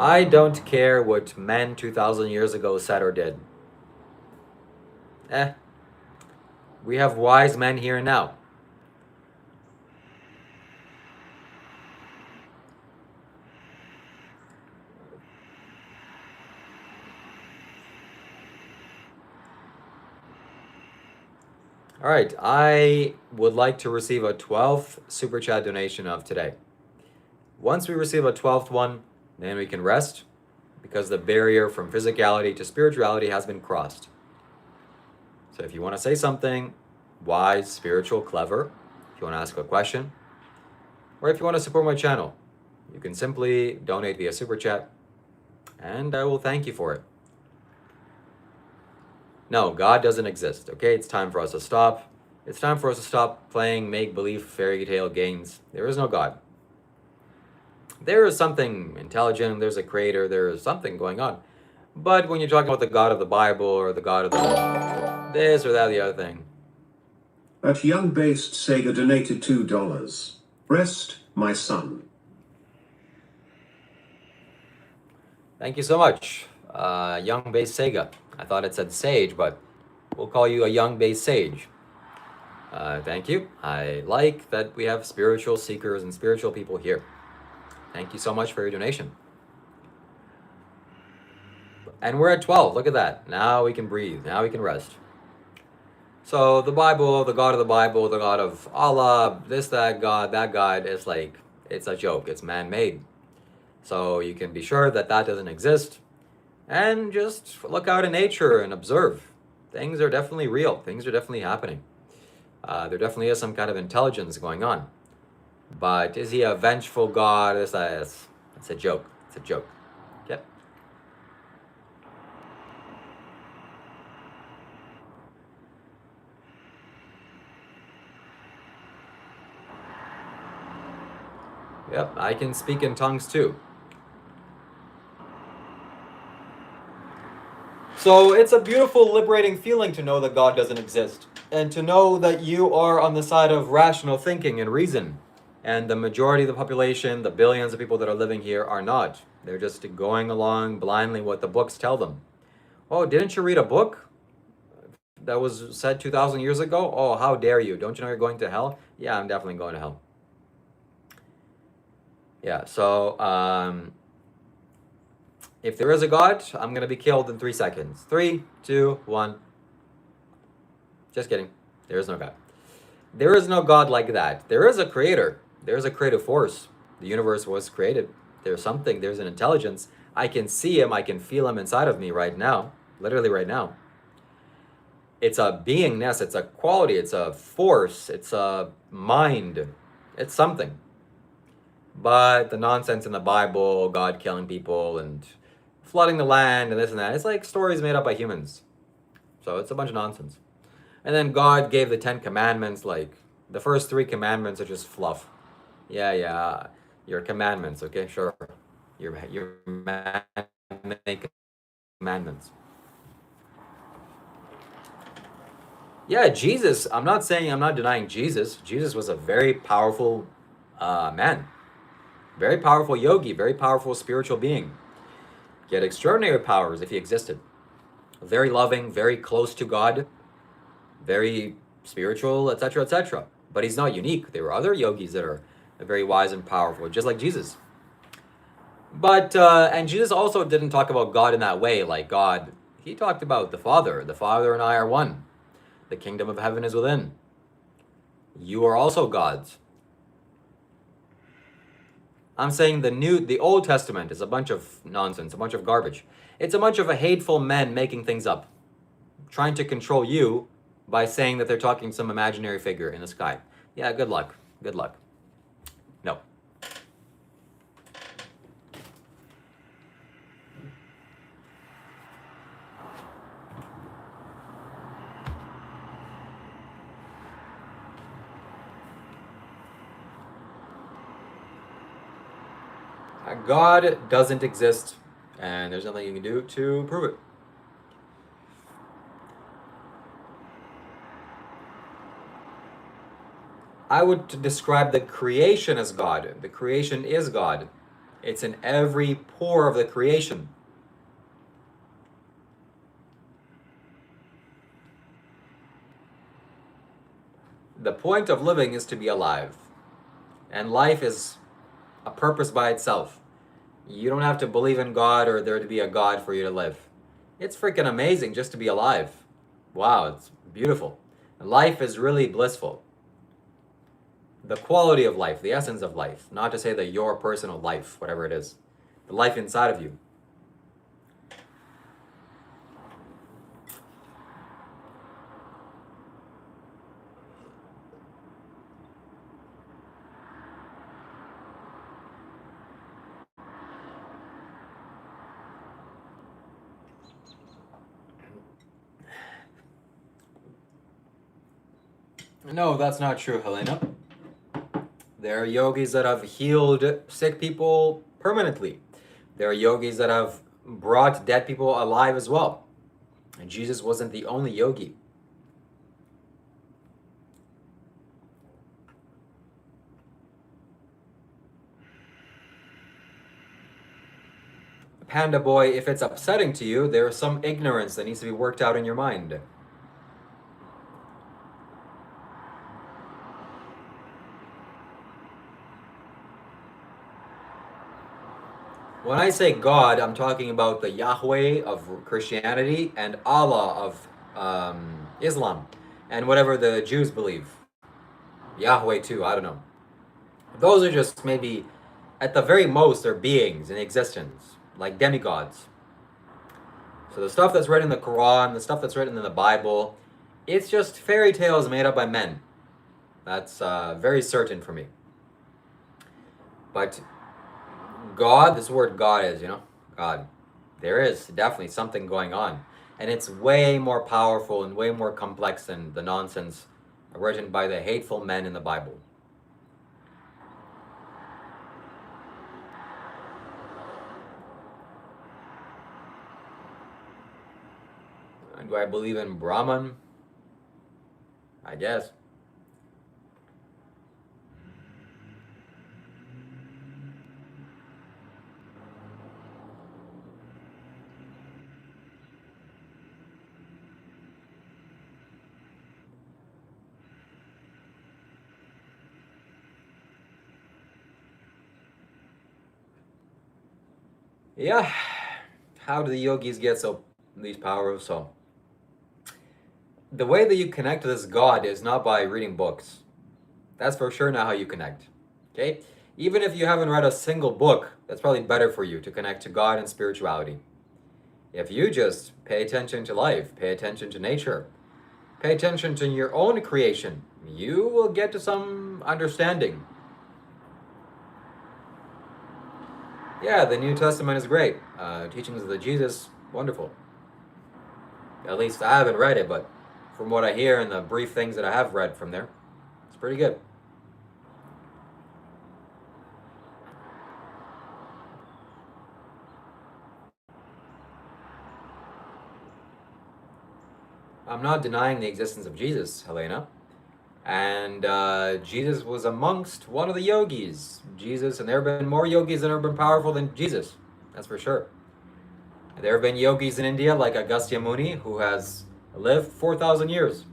I don't care what men 2,000 years ago said or did. We have wise men here and now. All right, I would like to receive a 12th super chat donation of today. Once we receive a 12th one, then we can rest because the barrier from physicality to spirituality has been crossed. So if you want to say something wise, spiritual, clever, if you want to ask a question, or if you want to support my channel, you can simply donate via super chat and I will thank you for it. No, God doesn't exist, okay? It's time for us to stop. It's time for us to stop playing make-believe fairy tale games. There is no God. There is something intelligent, there's a creator, there is something going on. But when you're talking about the God of the Bible or the God of this or that, the other thing. At Young Based Sega donated $2. Rest, my son. Thank you so much, Young Base Sega. I thought it said Sage, but we'll call you a Young Base Sage. Thank you. I like that we have spiritual seekers and spiritual people here. Thank you so much for your donation. And we're at 12. Look at that. Now we can breathe. Now we can rest. So the Bible, the God of the Bible, the God of Allah, this, that God, is like, it's a joke. It's man-made. So you can be sure that that doesn't exist. And just look out in nature and observe. Things are definitely real. Things are definitely happening. There definitely is some kind of intelligence going on. But is he a vengeful God? It's a joke. It's a joke. Okay? Yep, I can speak in tongues too. So it's a beautiful, liberating feeling to know that God doesn't exist. And to know that you are on the side of rational thinking and reason. And the majority of the population, the billions of people that are living here, are not. They're just going along blindly what the books tell them. Oh, didn't you read a book that was said 2,000 years ago? Oh, how dare you? Don't you know you're going to hell? Yeah, I'm definitely going to hell. Yeah, so if there is a God, I'm going to be killed in 3 seconds. 3, 2, 1. Just kidding. There is no God. There is no God like that. There is a creator. There is a creative force. The universe was created. There's something. There's an intelligence. I can see him. I can feel him inside of me right now. Literally right now. It's a beingness. It's a quality. It's a force. It's a mind. It's something. But the nonsense in the Bible, God killing people and flooding the land and this and that, it's like stories made up by humans. So it's a bunch of nonsense. And then God gave the 10 commandments, like the first 3 commandments are just fluff. Yeah, your commandments, okay, sure. Your man-made commandments. Yeah, Jesus, I'm not denying Jesus. Jesus was a very powerful man. Very powerful yogi, very powerful spiritual being. He had extraordinary powers if he existed. Very loving, very close to God, very spiritual, etc., etc. But he's not unique. There were other yogis that are very wise and powerful, just like Jesus. But, and Jesus also didn't talk about God in that way, like God. He talked about the Father. The Father and I are one. The kingdom of heaven is within. You are also gods. I'm saying the Old Testament is a bunch of nonsense, a bunch of garbage. It's a bunch of hateful men making things up, trying to control you by saying that they're talking to some imaginary figure in the sky. Yeah, good luck. Good luck. No. God doesn't exist, and there's nothing you can do to prove it. I would describe the creation as God. The creation is God. It's in every pore of the creation. The point of living is to be alive. And life is a purpose by itself. You don't have to believe in God or there to be a God for you to live. It's freaking amazing just to be alive. Wow, it's beautiful. Life is really blissful. The quality of life, the essence of life, not to say that your personal life, whatever it is, the life inside of you. No, that's not true, Helena. There are yogis that have healed sick people permanently. There are yogis that have brought dead people alive as well. And Jesus wasn't the only yogi. Panda boy, if it's upsetting to you, there is some ignorance that needs to be worked out in your mind. When I say God, I'm talking about the Yahweh of Christianity and Allah of Islam and whatever the Jews believe. Yahweh too, I don't know. Those are just maybe, at the very most, they're beings in existence, like demigods. So the stuff that's written in the Quran, the stuff that's written in the Bible, it's just fairy tales made up by men. That's very certain for me. But God, this word God is, God. There is definitely something going on. And it's way more powerful and way more complex than the nonsense written by the hateful men in the Bible. And do I believe in Brahman? I guess. Yeah. How do the yogis get these powers? So the way that you connect to this God is not by reading books. That's for sure not how you connect. Okay? Even if you haven't read a single book, that's probably better for you to connect to God and spirituality. If you just pay attention to life, pay attention to nature, pay attention to your own creation, you will get to some understanding. Yeah, the New Testament is great. Teachings of the Jesus, wonderful. At least I haven't read it, but from what I hear and the brief things that I have read from there, it's pretty good. I'm not denying the existence of Jesus, Helena. And Jesus was amongst one of the yogis. Jesus, and there have been more yogis that have been powerful than Jesus. That's for sure. There have been yogis in India like Agastya Muni, who has lived 4,000 years.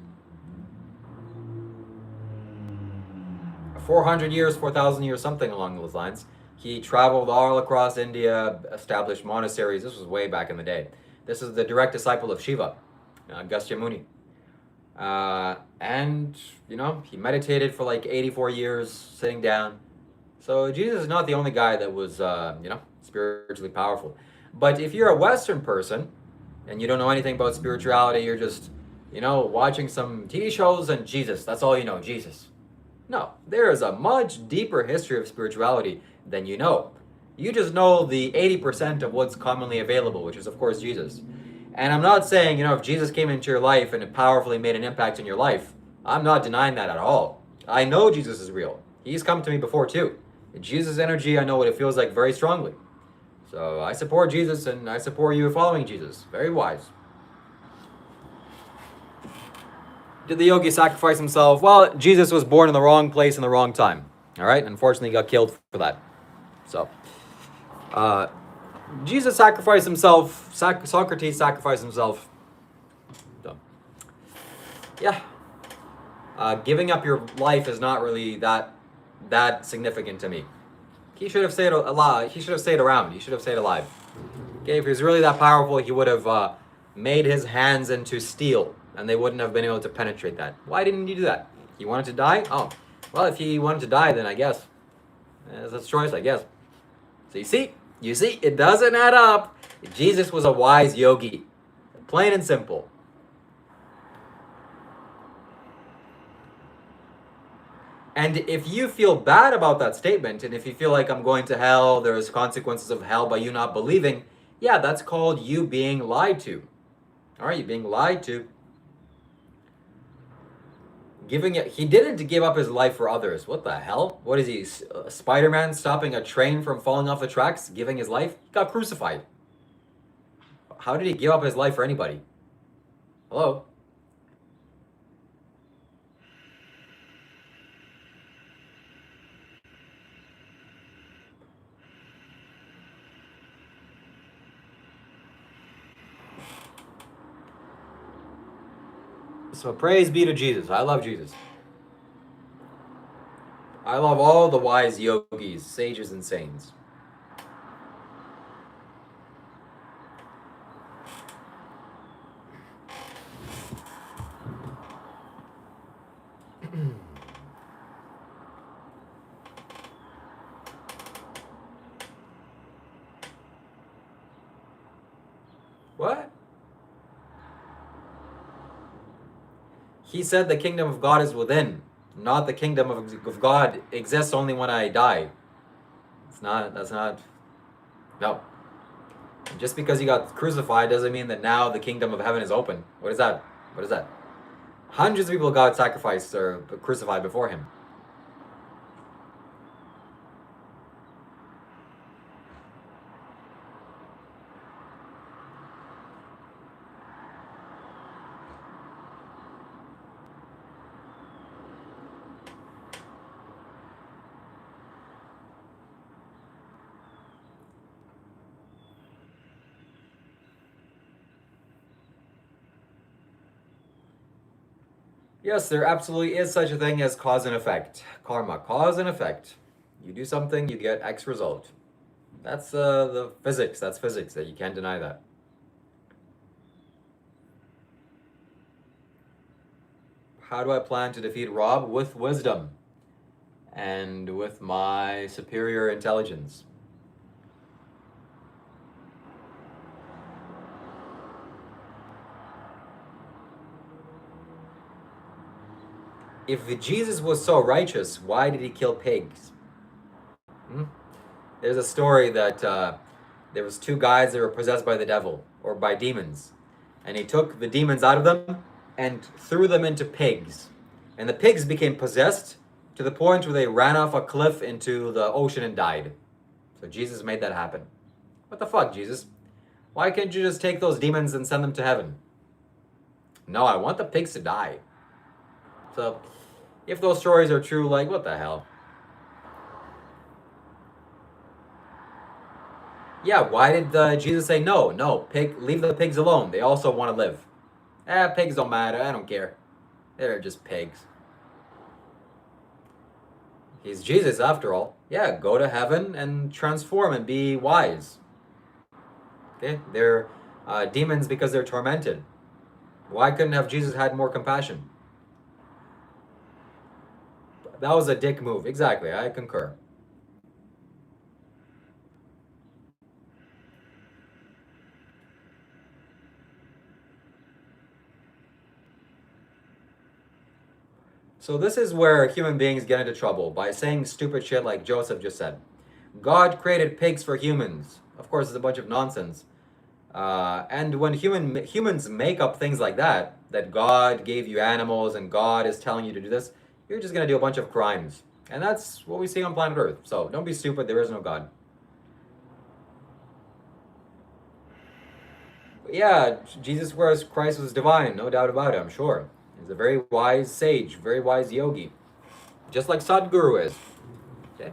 400 years, 4,000 years, something along those lines. He traveled all across India, established monasteries. This was way back in the day. This is the direct disciple of Shiva, Agastya Muni. And, he meditated for like 84 years, sitting down. So Jesus is not the only guy that was, spiritually powerful. But if you're a Western person and you don't know anything about spirituality, you're just, watching some TV shows and Jesus, that's all you know, Jesus. No, there is a much deeper history of spirituality than you know. You just know the 80% of what's commonly available, which is, of course, Jesus. And I'm not saying, if Jesus came into your life and it powerfully made an impact in your life, I'm not denying that at all. I know Jesus is real. He's come to me before too. Jesus' energy, I know what it feels like very strongly. So I support Jesus and I support you following Jesus. Very wise. Did the yogi sacrifice himself? Well, Jesus was born in the wrong place in the wrong time. All right? Unfortunately, he got killed for that. So Jesus sacrificed himself. Socrates sacrificed himself. So, yeah, giving up your life is not really that significant to me. He should have stayed alive. He should have stayed around. He should have stayed alive. Okay, if he was really that powerful, he would have made his hands into steel, and they wouldn't have been able to penetrate that. Why didn't he do that? He wanted to die? Oh, well, if he wanted to die, then I guess that's his choice, I guess. So you see, it doesn't add up. Jesus was a wise yogi, plain and simple. And if you feel bad about that statement, and if you feel like I'm going to hell, there's consequences of hell by you not believing, yeah, that's called you being lied to. All right, you being lied to. He didn't give up his life for others. What the hell? What is he, Spider-Man stopping a train from falling off the tracks, giving his life? He got crucified. How did he give up his life for anybody? Hello? So praise be to Jesus. I love Jesus. I love all the wise yogis, sages, and saints. What? He said the kingdom of God is within, not the kingdom of God exists only when I die. That's not, no. Just because he got crucified doesn't mean that now the kingdom of heaven is open. What is that? What is that? Hundreds of people got sacrificed or crucified before him. Yes, there absolutely is such a thing as cause and effect. Karma, cause and effect. You do something, you get X result. That's the physics. That's physics. That you can't deny that. How do I plan to defeat Rob? With wisdom and with my superior intelligence. If Jesus was so righteous, why did he kill pigs? There's a story that there was two guys that were possessed by the devil or by demons, and he took the demons out of them and threw them into pigs, and the pigs became possessed to the point where they ran off a cliff into the ocean and died. So Jesus made that happen. What the fuck, Jesus? Why can't you just take those demons and send them to heaven? No, I want the pigs to die. So if those stories are true, like, what the hell? Yeah, why did Jesus say no? No, leave the pigs alone. They also want to live. Pigs don't matter. I don't care. They're just pigs. He's Jesus after all. Yeah, go to heaven and transform and be wise. Okay, they're demons because they're tormented. Why couldn't have Jesus had more compassion? That was a dick move. Exactly, I concur. So this is where human beings get into trouble, by saying stupid shit like Joseph just said. God created pigs for humans. Of course, it's a bunch of nonsense. And when humans make up things like that God gave you animals and God is telling you to do this, you're just going to do a bunch of crimes. And that's what we see on planet Earth. So don't be stupid. There is no God. But yeah, Christ was divine. No doubt about it, I'm sure. He's a very wise sage, very wise yogi. Just like Sadhguru is. Okay.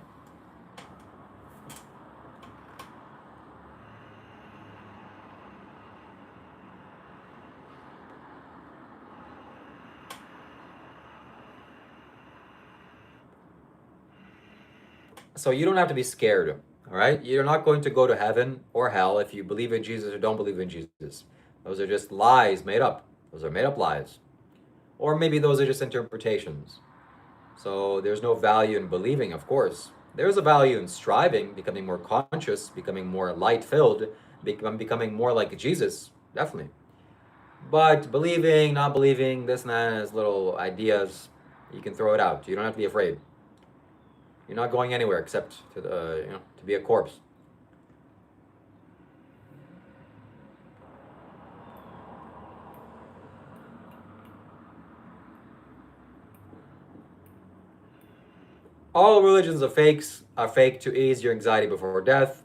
So you don't have to be scared, all right? You're not going to go to heaven or hell if you believe in Jesus or don't believe in Jesus. Those are just lies made up. Those are made up lies. Or maybe those are just interpretations. So there's no value in believing, of course. There's a value in striving, becoming more conscious, becoming more light filled, becoming more like Jesus, definitely. But believing, not believing, this and that is little ideas. You can throw it out. You don't have to be afraid. You're not going anywhere except to the, to be a corpse. All religions are fake to ease your anxiety before death.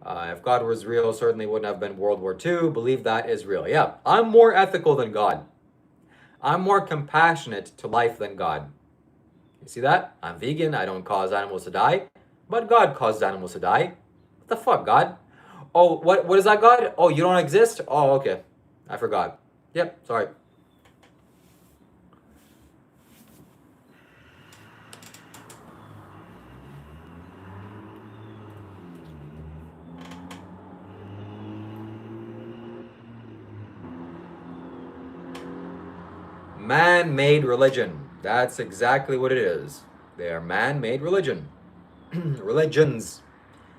If God was real, certainly wouldn't have been World War II. Believe that is real. Yeah, I'm more ethical than God. I'm more compassionate to life than God. You see that? I'm vegan. I don't cause animals to die. But God causes animals to die. What the fuck, God? Oh, what is that, God? Oh, you don't exist? Oh, okay. I forgot. Yep, sorry. Man-made religion. That's exactly what it is. They are man-made religion. Religions.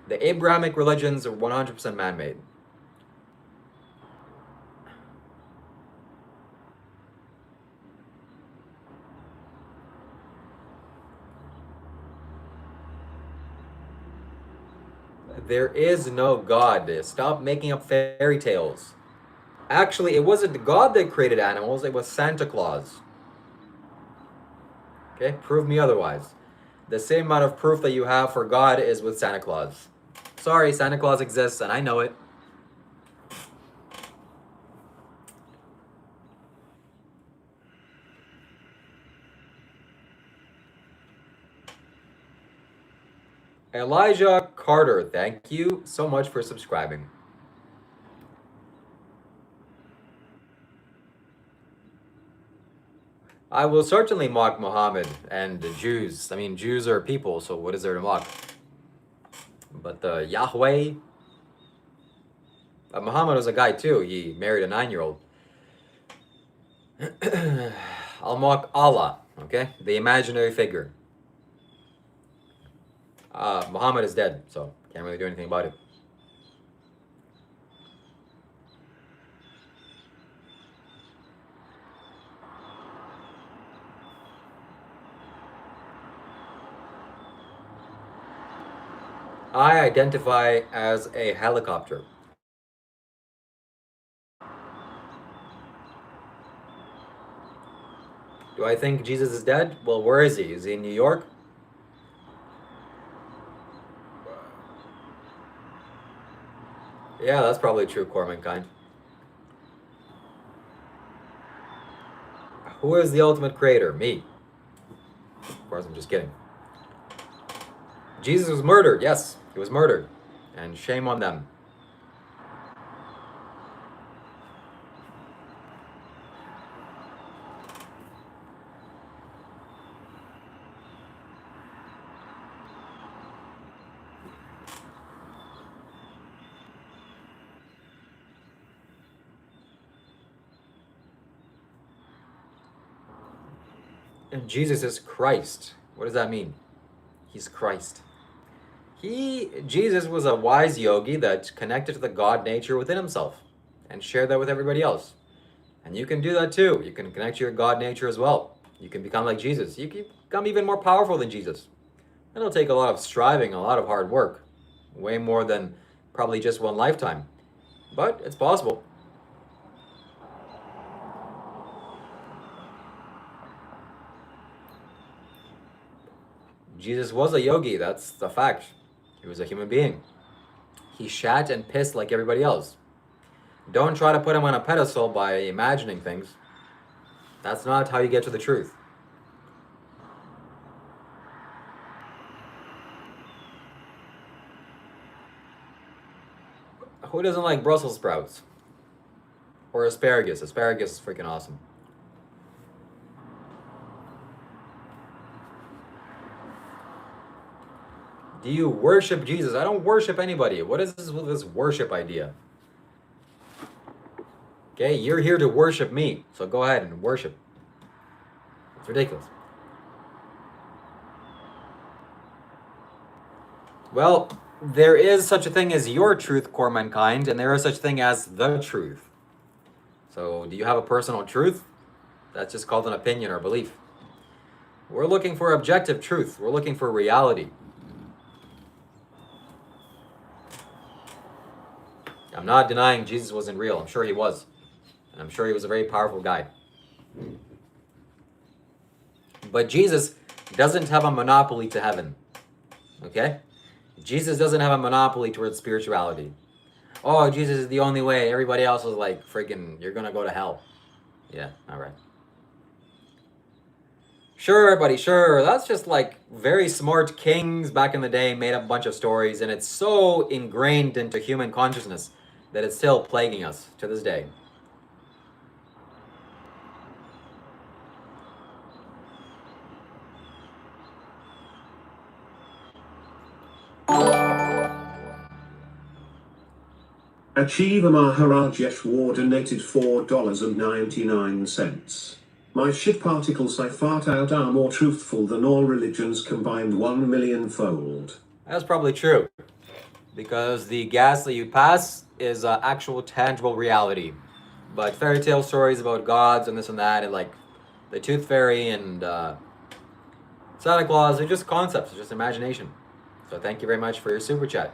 The Abrahamic religions are 100% man-made. There is no God. Stop making up fairy tales. Actually, it wasn't God that created animals, it was Santa Claus. Okay? Prove me otherwise. The same amount of proof that you have for God is with Santa Claus. Sorry, Santa Claus exists and I know it. Elijah Carter, thank you so much for subscribing. I will certainly mock Muhammad and the Jews. I mean, Jews are people, so what is there to mock? But the Yahweh, Muhammad was a guy too. He married a 9-year-old. I'll mock Allah, okay? The imaginary figure. Muhammad is dead, so can't really do anything about it. I identify as a helicopter. Do I think Jesus is dead? Well, where is he? Is he in New York? Yeah, that's probably true, Cormankind. Who is the ultimate creator? Me. Of course, I'm just kidding. Jesus was murdered. Yes, he was murdered. And shame on them. And Jesus is Christ. What does that mean? He's Christ. Jesus was a wise yogi that connected to the God nature within himself and shared that with everybody else. And you can do that too. You can connect to your God nature as well. You can become like Jesus. You can become even more powerful than Jesus. It'll take a lot of striving, a lot of hard work, way more than probably just one lifetime. But it's possible. Jesus was a yogi, that's the fact. He was a human being. He shat and pissed like everybody else. Don't try to put him on a pedestal by imagining things. That's not how you get to the truth. Who doesn't like Brussels sprouts? Or asparagus? Asparagus is freaking awesome. Do you worship Jesus? I don't worship anybody. What is this with this worship idea? Okay, you're here to worship me, so go ahead and worship. It's ridiculous. Well, there is such a thing as your truth, core mankind, and there is such a thing as the truth. So, do you have a personal truth? That's just called an opinion or belief. We're looking for objective truth. We're looking for reality. I'm not denying Jesus wasn't real. I'm sure he was. And I'm sure he was a very powerful guy. But Jesus doesn't have a monopoly to heaven. Okay? Jesus doesn't have a monopoly towards spirituality. Oh, Jesus is the only way. Everybody else is like, freaking, you're going to go to hell. Yeah, all right. Sure, buddy, sure. That's just like very smart kings back in the day made up a bunch of stories, and it's so ingrained into human consciousness that it's still plaguing us to this day. Achieva Maharaj Yeshwar donated $4.99. My shit particles I fart out are more truthful than all religions combined 1,000,000-fold. That's probably true, because the gas that you pass is actual tangible reality. But fairy tale stories about gods and this and that, and like the Tooth Fairy and Santa Claus, are just concepts, it's just imagination. So thank you very much for your super chat.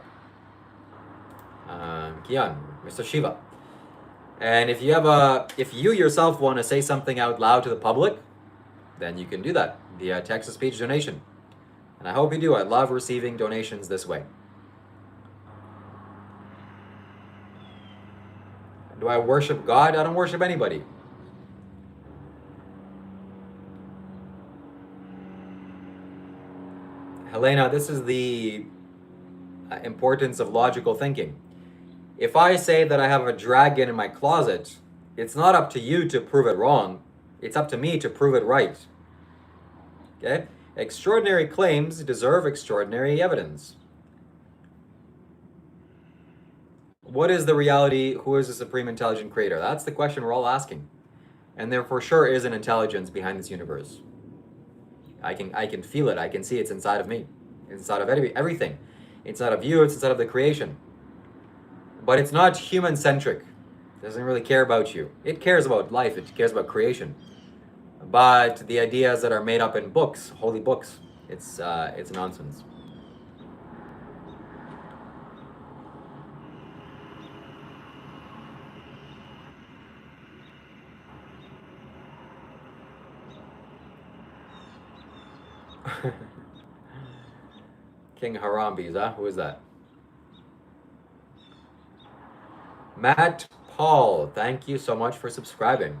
Kian, Mr. Shiva. And if you yourself want to say something out loud to the public, then you can do that via text-to-speech donation. And I hope you do. I love receiving donations this way. Do I worship God? I don't worship anybody. Helena, this is the importance of logical thinking. If I say that I have a dragon in my closet, it's not up to you to prove it wrong. It's up to me to prove it right. Okay? Extraordinary claims deserve extraordinary evidence. What is the reality? Who is the supreme intelligent creator? That's the question we're all asking. And there for sure is an intelligence behind this universe. I can feel it. I can see it's inside of me. It's inside of everything. Inside of you, it's inside of the creation. But it's not human-centric. It doesn't really care about you. It cares about life. It cares about creation. But the ideas that are made up in books, holy books, it's nonsense. King Harambis, huh? Who is that? Matt Paul, thank you so much for subscribing.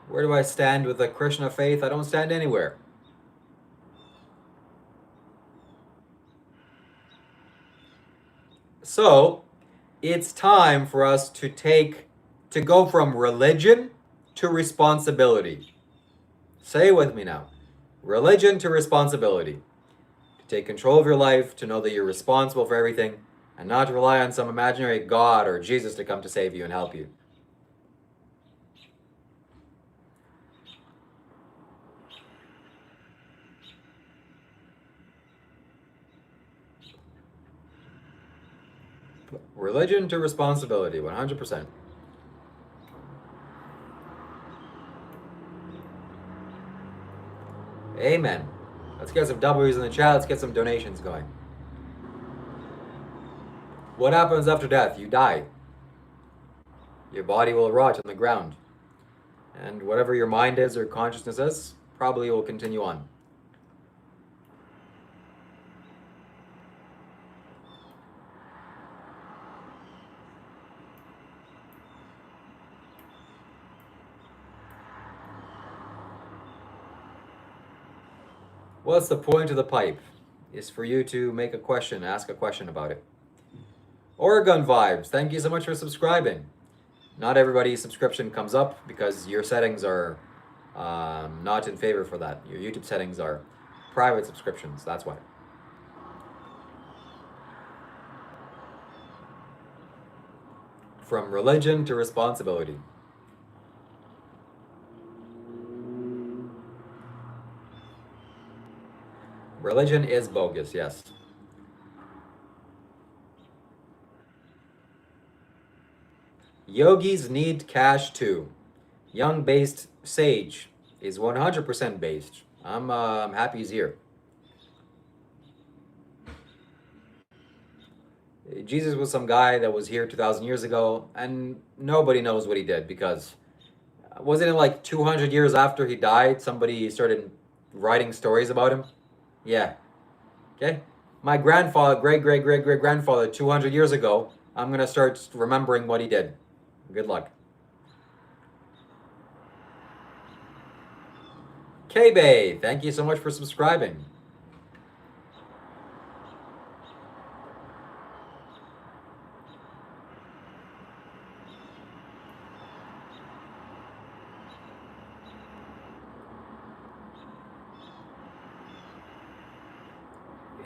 Where do I stand with the Krishna faith? I don't stand anywhere. So, it's time for us to go from religion to responsibility. Say it with me now. Religion to responsibility. To take control of your life, to know that you're responsible for everything, and not to rely on some imaginary God or Jesus to come to save you and help you. Religion to responsibility, 100%. Amen. Let's get some W's in the chat. Let's get some donations going. What happens after death? You die. Your body will rot on the ground. And whatever your mind is or consciousness is, probably will continue on. What's the point of the pipe? Is for you to make a question, ask a question about it. Oregon Vibes, thank you so much for subscribing. Not everybody's subscription comes up because your settings are not in favor for that. Your YouTube settings are private subscriptions, that's why. From religion to responsibility. Religion is bogus, yes. Yogis need cash too. Young based sage is 100% based. I'm happy he's here. Jesus was some guy that was here 2,000 years ago, and nobody knows what he did because wasn't it like 200 years after he died, somebody started writing stories about him? Yeah. Okay. My grandfather, great grandfather, 200 years ago, I'm going to start remembering what he did. Good luck. K-Bay, thank you so much for subscribing.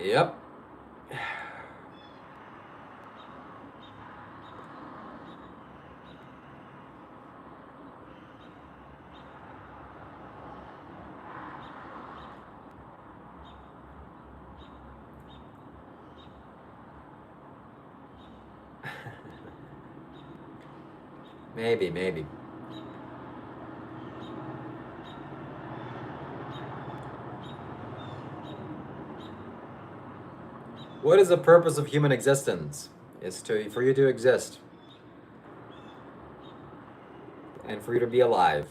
Yep. Maybe. What is the purpose of human existence? It's for you to exist and for you to be alive.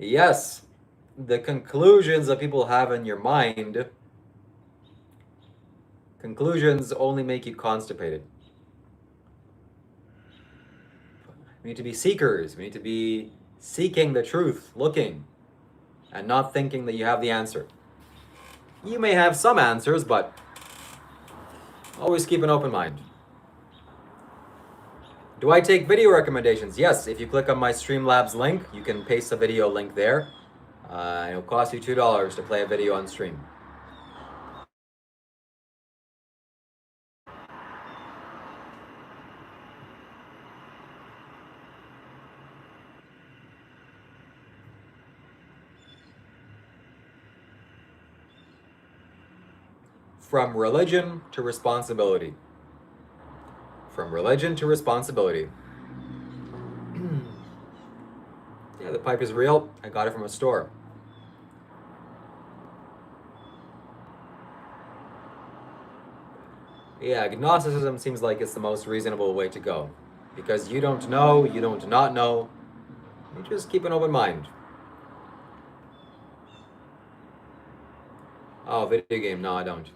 Yes, the conclusions that people have in your mind, conclusions only make you constipated. We need to be seekers. We need to be seeking the truth, looking, and not thinking that you have the answer. You may have some answers, but always keep an open mind. Do I take video recommendations? Yes, if you click on my Streamlabs link, you can paste a video link there. It'll cost you $2 to play a video on stream. From religion to responsibility. From religion to responsibility. Yeah, the pipe is real. I got it from a store. Yeah, agnosticism seems like it's the most reasonable way to go. Because you don't know, you don't not know. You just keep an open mind. Oh, video game. No, I don't.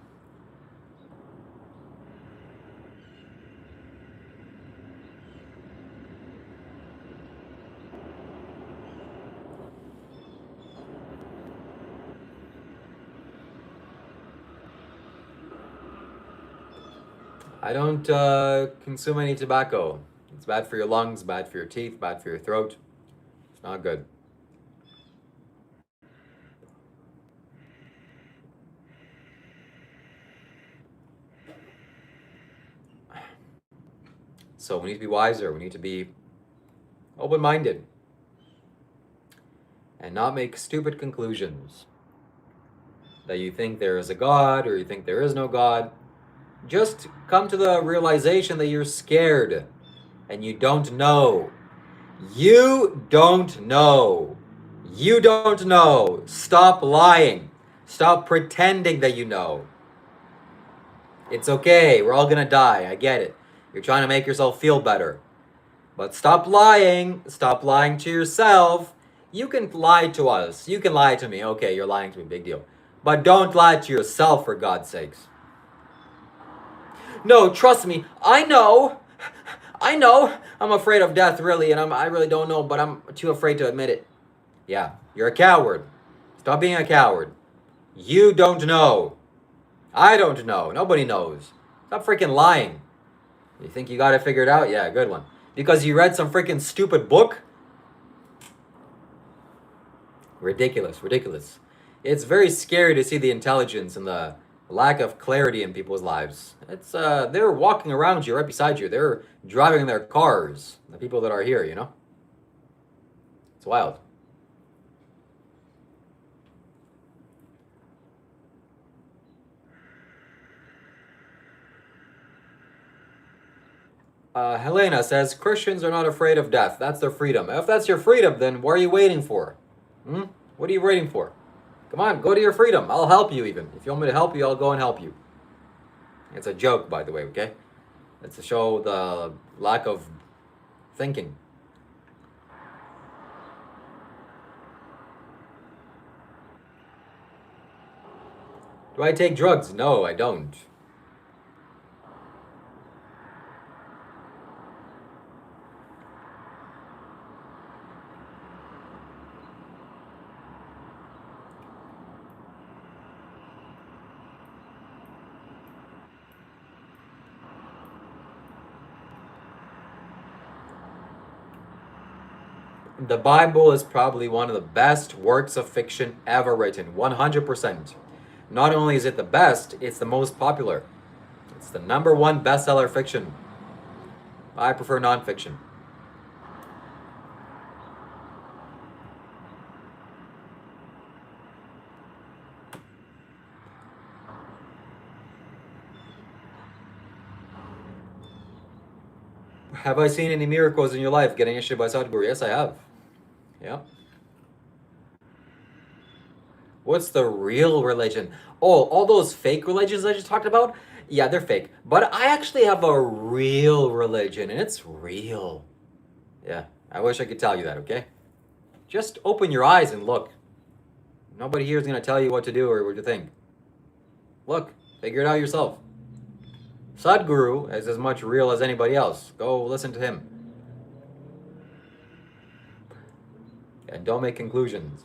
I don't consume any tobacco. It's bad for your lungs, bad for your teeth, bad for your throat. It's not good. So we need to be wiser. We need to be open-minded and not make stupid conclusions that you think there is a God or you think there is no God. Just come to the realization that you're scared and you don't know. You don't know. You don't know. Stop lying. Stop pretending that you know. It's okay. We're all gonna die. I get it. You're trying to make yourself feel better. But stop lying. Stop lying to yourself. You can lie to us. You can lie to me. Okay, you're lying to me. Big deal. But don't lie to yourself, for God's sakes. No, trust me. I know. I know. I'm afraid of death, really, and I really don't know, but I'm too afraid to admit it. Yeah, you're a coward. Stop being a coward. You don't know. I don't know. Nobody knows. Stop freaking lying. You think you got it figured out? Yeah, good one. Because you read some freaking stupid book? Ridiculous, ridiculous. It's very scary to see the intelligence and the lack of clarity in people's lives. It's they're walking around you right beside you. They're driving their cars. The people that are here, you know? It's wild. Helena says Christians are not afraid of death. That's their freedom. If that's your freedom, then what are you waiting for? Hmm? What are you waiting for? Come on, go to your freedom. I'll help you even. If you want me to help you, I'll go and help you. It's a joke, by the way, okay? It's to show the lack of thinking. Do I take drugs? No, I don't. The Bible is probably one of the best works of fiction ever written. 100%. Not only is it the best, it's the most popular. It's the #1 bestseller fiction. I prefer nonfiction. Have I seen any miracles in your life getting issued by Sadhguru? Yes, I have. Yeah. What's the real religion? Oh, all those fake religions I just talked about? Yeah, they're fake. But I actually have a real religion, and it's real. Yeah, I wish I could tell you that, okay? Just open your eyes and look. Nobody here is going to tell you what to do or what to think. Look, figure it out yourself. Sadhguru is as much real as anybody else. Go listen to him. And don't make conclusions.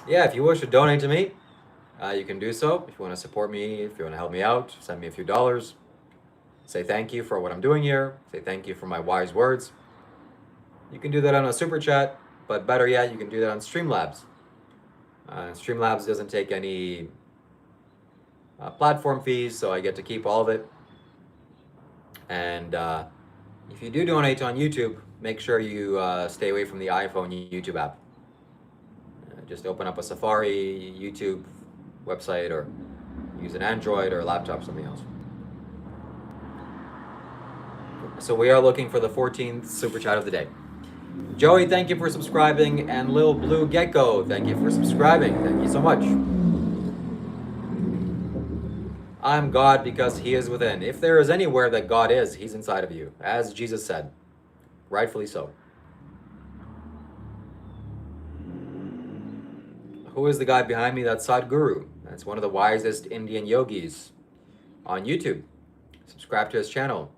Yeah, if you wish to donate to me, you can do so. If you want to support me, if you want to help me out, send me a few dollars. Say thank you for what I'm doing here. Say thank you for my wise words. You can do that on a super chat, but better yet, you can do that on Streamlabs. Streamlabs doesn't take any platform fees, so I get to keep all of it. And if you do donate on YouTube, make sure you stay away from the iPhone YouTube app. Just open up a Safari YouTube website or use an Android or a laptop, something else. So we are looking for the 14th super chat of the day. Joey, thank you for subscribing, and Lil Blue Gecko, thank you for subscribing. Thank you so much. I'm God because He is within. If there is anywhere that God is, He's inside of you, as Jesus said. Rightfully so. Who is the guy behind me? That's Sadhguru. That's one of the wisest Indian yogis on YouTube. Subscribe to his channel.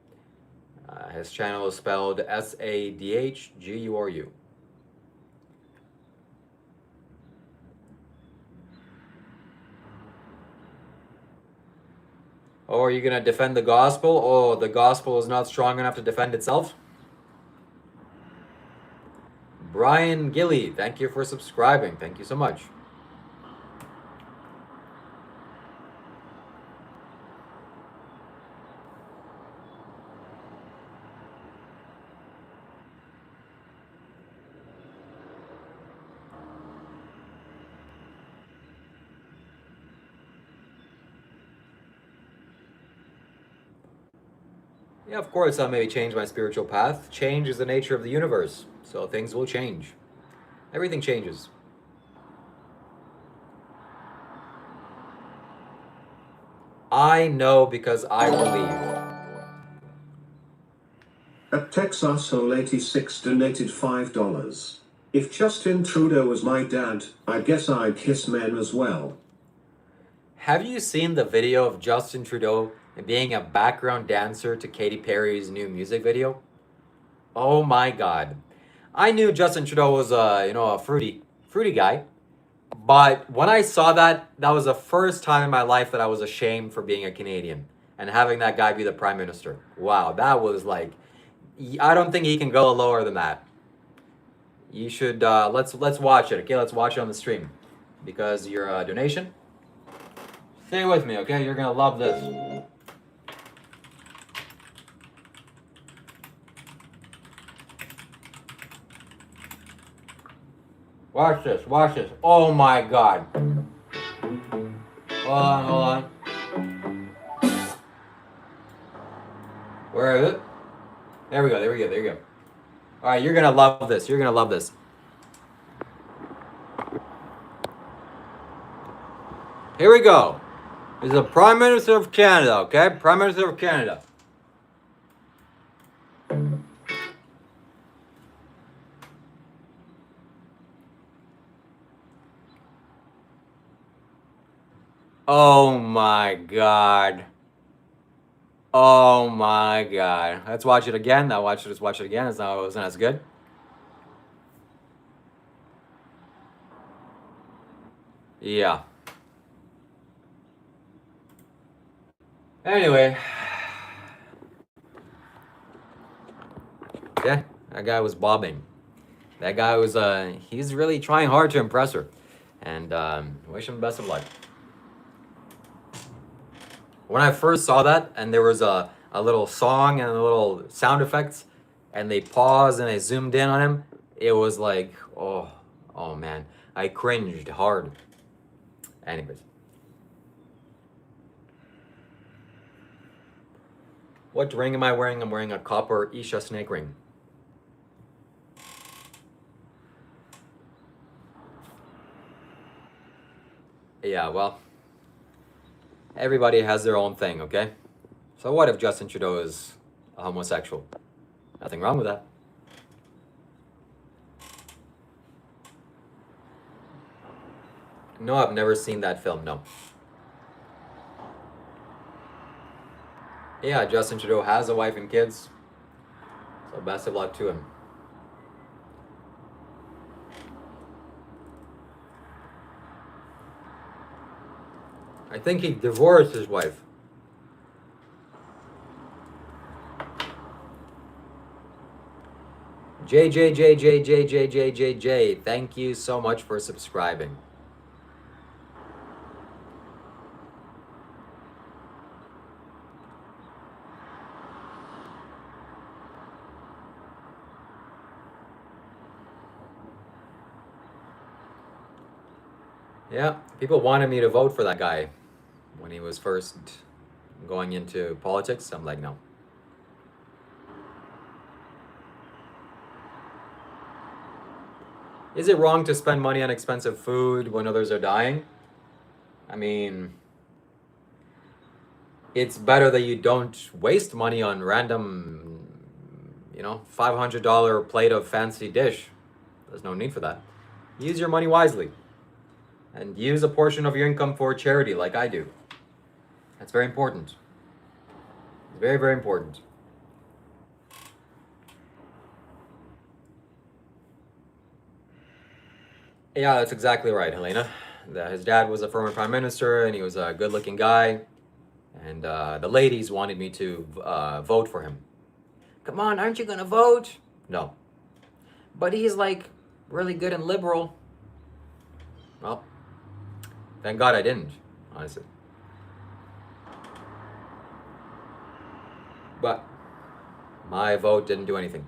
His channel is spelled Sadhguru. Oh, are you going to defend the gospel? Oh, the gospel is not strong enough to defend itself? Brian Gilly, thank you for subscribing. Thank you so much. Yeah, of course, I'll maybe change my spiritual path. Change is the nature of the universe, so things will change. Everything changes. I know because I believe. At TexasHole86 donated $5. If Justin Trudeau was my dad, I guess I'd kiss men as well. Have you seen the video of Justin Trudeau being a background dancer to Katy Perry's new music video? Oh my God. I knew Justin Trudeau was a fruity guy. But when I saw that, that was the first time in my life that I was ashamed for being a Canadian and having that guy be the prime minister. Wow, that was like, I don't think he can go lower than that. You should let's watch it. Okay, let's watch it on the stream because your donation. Stay with me, okay? You're gonna love this. Watch this, watch this. Oh my God. Hold on, hold on. Where is it? There we go, there we go, there you go. All right, you're gonna love this. You're gonna love this. Here we go. This is the Prime Minister of Canada, okay? Prime Minister of Canada. Oh my God. Oh my God. Let's watch it again. Let's watch it again. It wasn't as good. Yeah. Anyway. Yeah, that guy was bobbing. That guy was, he's really trying hard to impress her. And wish him the best of luck. When I first saw that, and there was a little song and a little sound effects, and they paused and they zoomed in on him, it was like, oh man, I cringed hard. Anyways. What ring am I wearing? I'm wearing a copper Isha snake ring. Yeah, well, everybody has their own thing, okay? So what if Justin Trudeau is a homosexual? Nothing wrong with that. No, I've never seen that film, no. Yeah, Justin Trudeau has a wife and kids. So best of luck to him. I think he divorced his wife. J. Thank you so much for subscribing. Yeah, people wanted me to vote for that guy when he was first going into politics. I'm like, no. Is it wrong to spend money on expensive food when others are dying? I mean, it's better that you don't waste money on random, $500 plate of fancy dish. There's no need for that. Use your money wisely. And use a portion of your income for charity like I do. That's very important. It's very, very important. Yeah, that's exactly right, Helena. His dad was a former prime minister, and he was a good-looking guy. And the ladies wanted me to vote for him. Come on, aren't you gonna vote? No. But he's like really good and liberal. Well, thank God I didn't, honestly. But my vote didn't do anything.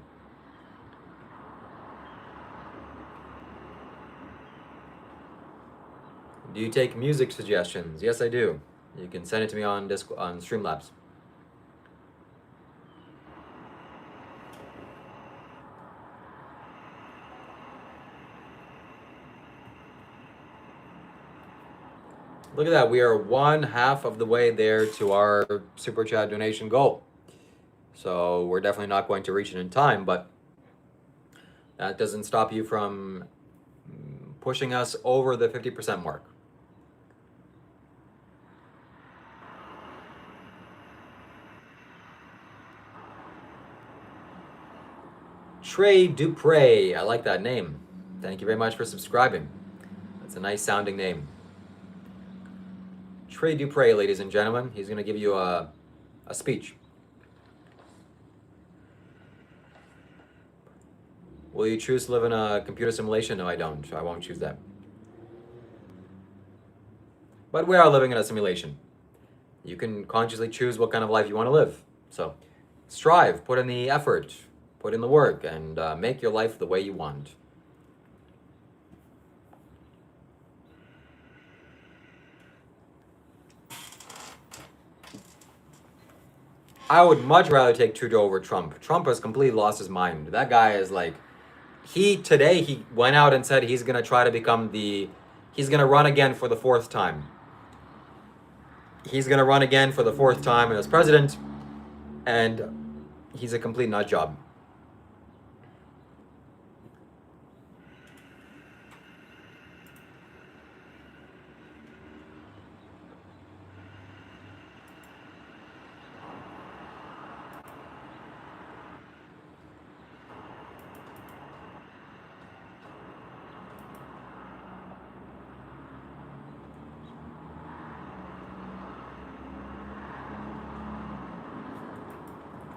Do you take music suggestions? Yes, I do. You can send it to me on Streamlabs. Look at that. We are 1/2 of the way there to our super chat donation goal. So we're definitely not going to reach it in time, but that doesn't stop you from pushing us over the 50% mark. Trey Dupre, I like that name. Thank you very much for subscribing. That's a nice sounding name. Trey Dupre, ladies and gentlemen. He's going to give you a speech. Will you choose to live in a computer simulation? No, I don't. I won't choose that. But we are living in a simulation. You can consciously choose what kind of life you want to live. So strive, put in the effort, put in the work, and make your life the way you want. I would much rather take Trudeau over Trump. Trump has completely lost his mind. That guy is like, today he went out and said he's going to try to become he's going to run again for the 4th time. He's going to run again for the 4th time as president, and he's a complete nut job.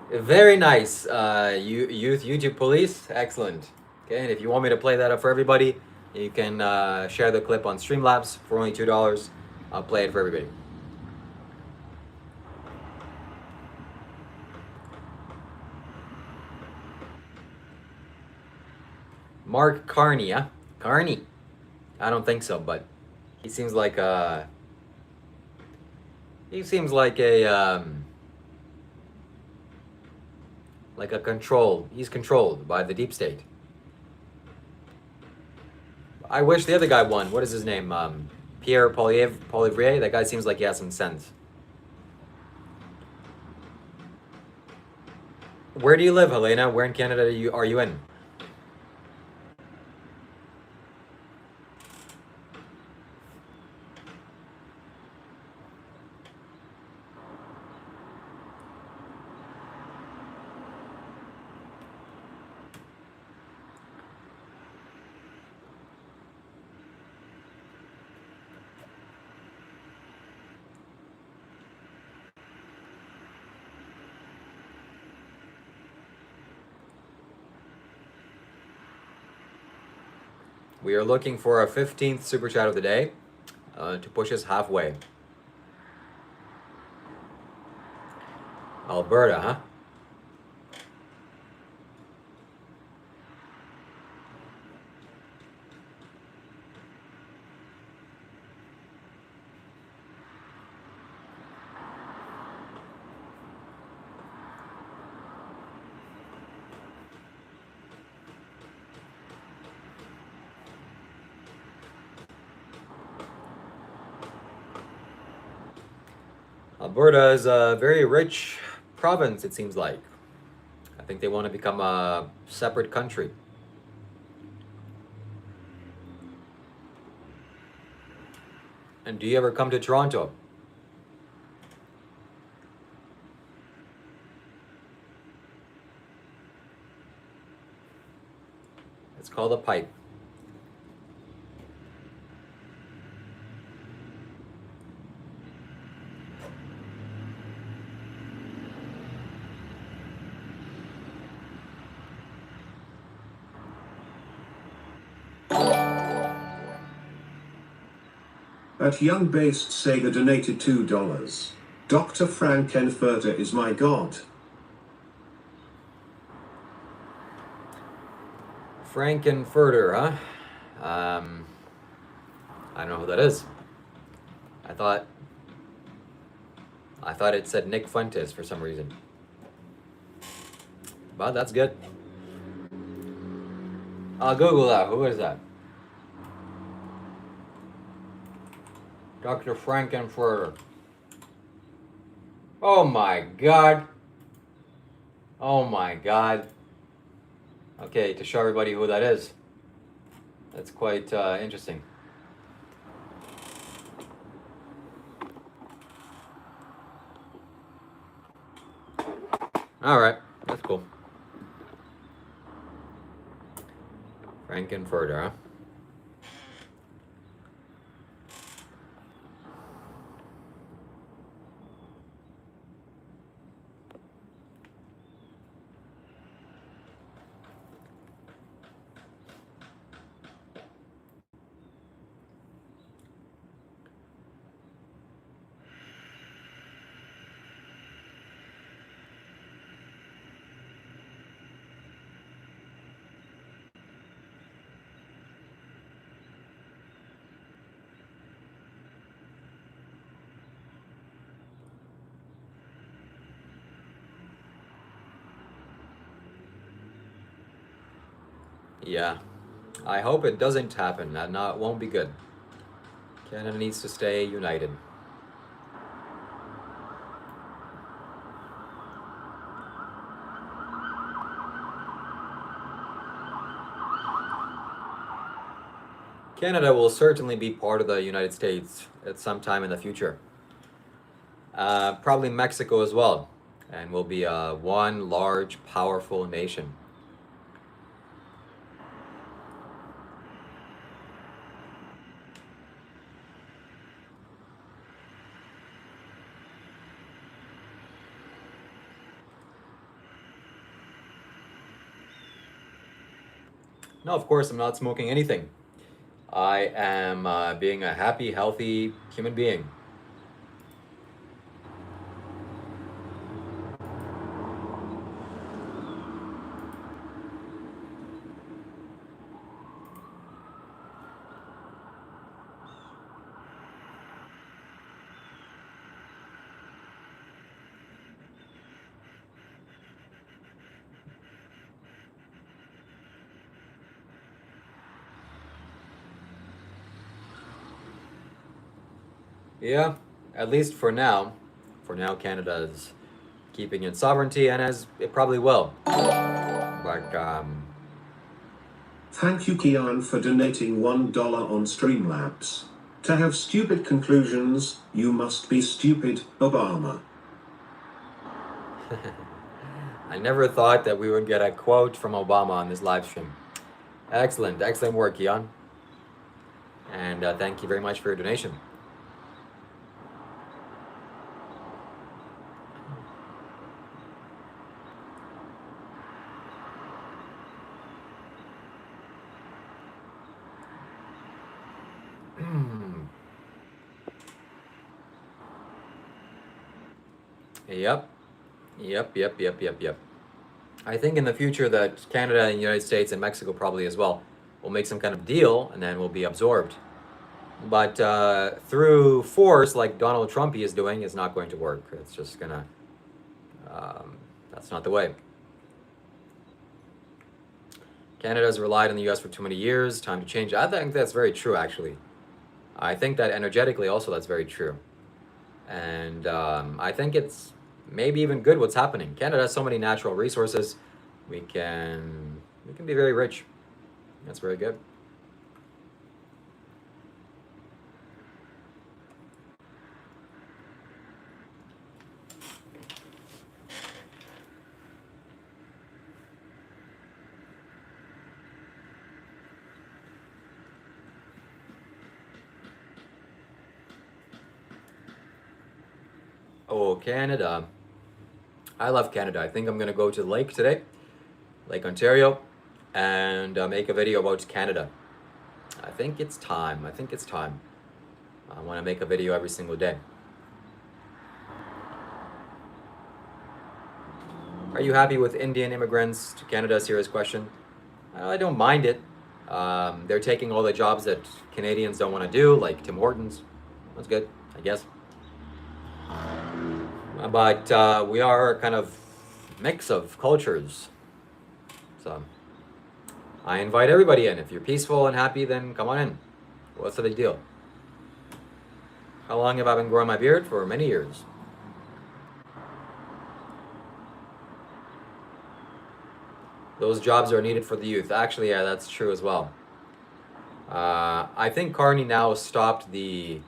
Very nice, YouTube police. Excellent. Okay, and if you want me to play that up for everybody, you can share the clip on Streamlabs for only $2. I'll play it for everybody. Mark Carney, huh? Carney. I don't think so, but he seems like a control. He's controlled by the deep state. I wish the other guy won. What is his name? Pierre Poilievre. That guy seems like he has some sense. Where do you live, Helena? Where in Canada are you in? We are looking for a 15th super chat of the day to push us halfway. Alberta, huh? Alberta is a very rich province, it seems like. I think they want to become a separate country. And do you ever come to Toronto? It's called a pipe. At Young Based Sega donated $2. Dr. Frankenfurter is my god. Frankenfurter, huh? I don't know who that is. I thought it said Nick Fuentes for some reason. But that's good. I'll Google that. Who is that? Dr. Frankenfurter. Oh my god. Oh my god. Okay, to show everybody who that is. That's quite interesting. Alright, that's cool. Frankenfurter, huh? Yeah. I hope it doesn't happen. That won't be good. Canada needs to stay united. Canada will certainly be part of the United States at some time in the future. Probably Mexico as well. And will be one large, powerful nation. No, of course, I'm not smoking anything. I am being a happy, healthy human being. Yeah, at least for now. For now, Canada is keeping its sovereignty, and as it probably will. But Thank you, Kian, for donating $1 on Streamlabs. To have stupid conclusions, you must be stupid, Obama. I never thought that we would get a quote from Obama on this live stream. Excellent, excellent work, Kian. And thank you very much for your donation. Yep. Yep. I think in the future that Canada and the United States and Mexico probably as well will make some kind of deal and then will be absorbed. But through force, like Donald Trump is doing, is not going to work. It's just gonna, that's not the way. Canada has relied on the US for too many years, time to change. I think that's very true, actually. I think that energetically also that's very true. And I think it's maybe even good what's happening. Canada has so many natural resources. We can be very rich. That's very good. Oh, Canada. I love Canada. I think I'm going to go to the lake today, Lake Ontario, and make a video about Canada. I think it's time. I want to make a video every single day. Are you happy with Indian immigrants to Canada? Serious question. I don't mind it. They're taking all the jobs that Canadians don't want to do, like Tim Hortons. That's good, I guess. But we are a kind of mix of cultures. So I invite everybody in. If you're peaceful and happy, then come on in. What's the big deal? How long have I been growing my beard? For many years. Those jobs are needed for the youth. Actually, yeah, that's true as well. I think Carney now stopped the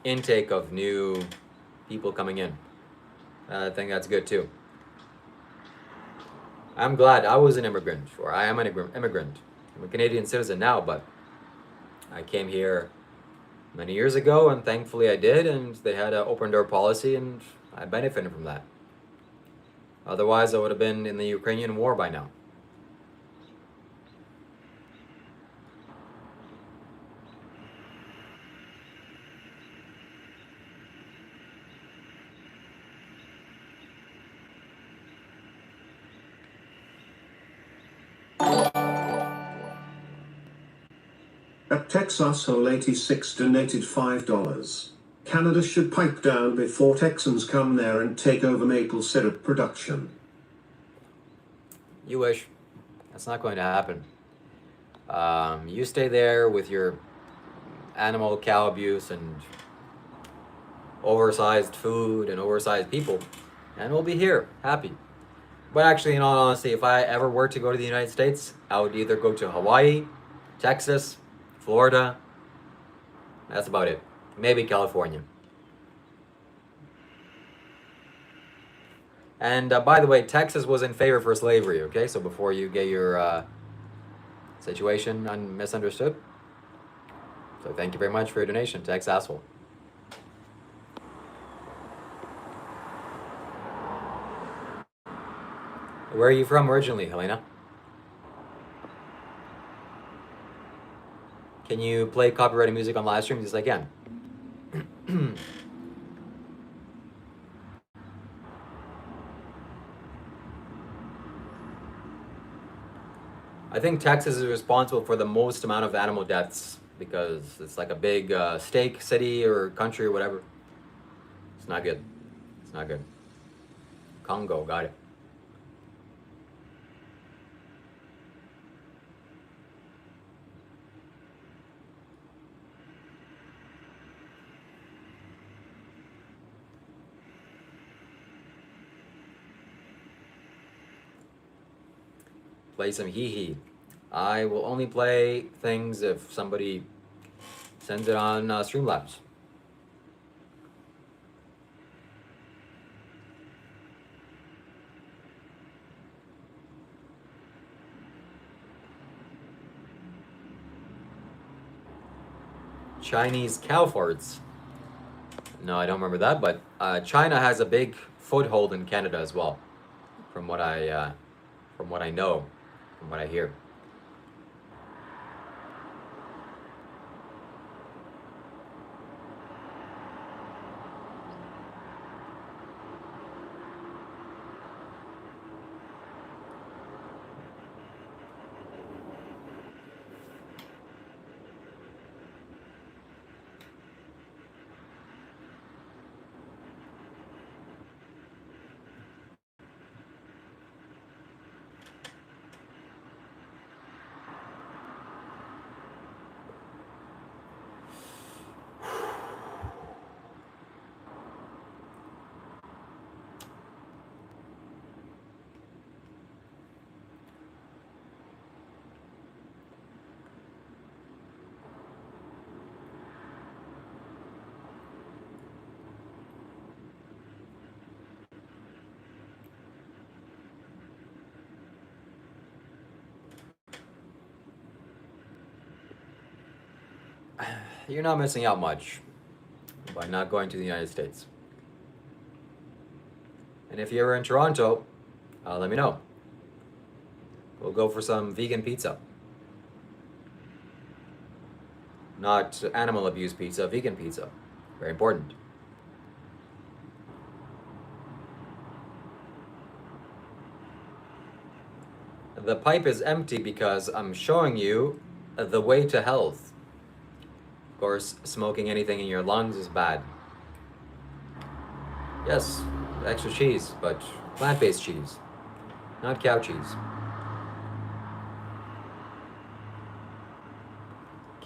intake of new people coming in. I think that's good too. I'm glad I was an immigrant, or I am an immigrant. I'm a Canadian citizen now, but I came here many years ago, and thankfully I did, and they had an open door policy, and I benefited from that. Otherwise, I would have been in the Ukrainian war by now. At Texas Hole 86 donated $5. Canada should pipe down before Texans come there and take over maple syrup production. You wish. That's not going to happen. You stay there with your animal cow abuse and oversized food and oversized people, and we'll be here, happy. But actually, in all honesty, if I ever were to go to the United States, I would either go to Hawaii, Texas, Florida. That's about it. Maybe California. And by the way, Texas was in favor for slavery, okay? So before you get your situation misunderstood. So thank you very much for your donation, Tex asshole. Where are you from originally, Helena? Can you play copyrighted music on live stream? Yes, I can. I think Texas is responsible for the most amount of animal deaths because it's like a big steak city or country or whatever. It's not good. It's not good. Congo, got it. Play some hee-hee. I will only play things if somebody sends it on Streamlabs. Chinese cow farts. No, I don't remember that, but China has a big foothold in Canada as well, from what I know, from what I hear. You're not missing out much by not going to the United States. And if you're ever in Toronto, let me know. We'll go for some vegan pizza. Not animal abuse pizza, vegan pizza. Very important. The pipe is empty because I'm showing you the way to health. Of course, smoking anything in your lungs is bad. Yes, extra cheese, but plant-based cheese, not cow cheese.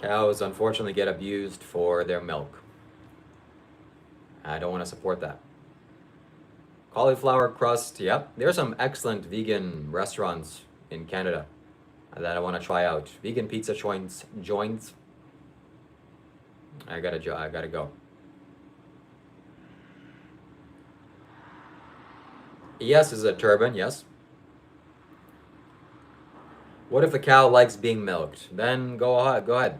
Cows unfortunately get abused for their milk. I don't want to support that. Cauliflower crust, yep. There's some excellent vegan restaurants in Canada that I want to try out. Vegan pizza joints. I gotta go. Yes is a turban, yes. What if the cow likes being milked? Then go ahead.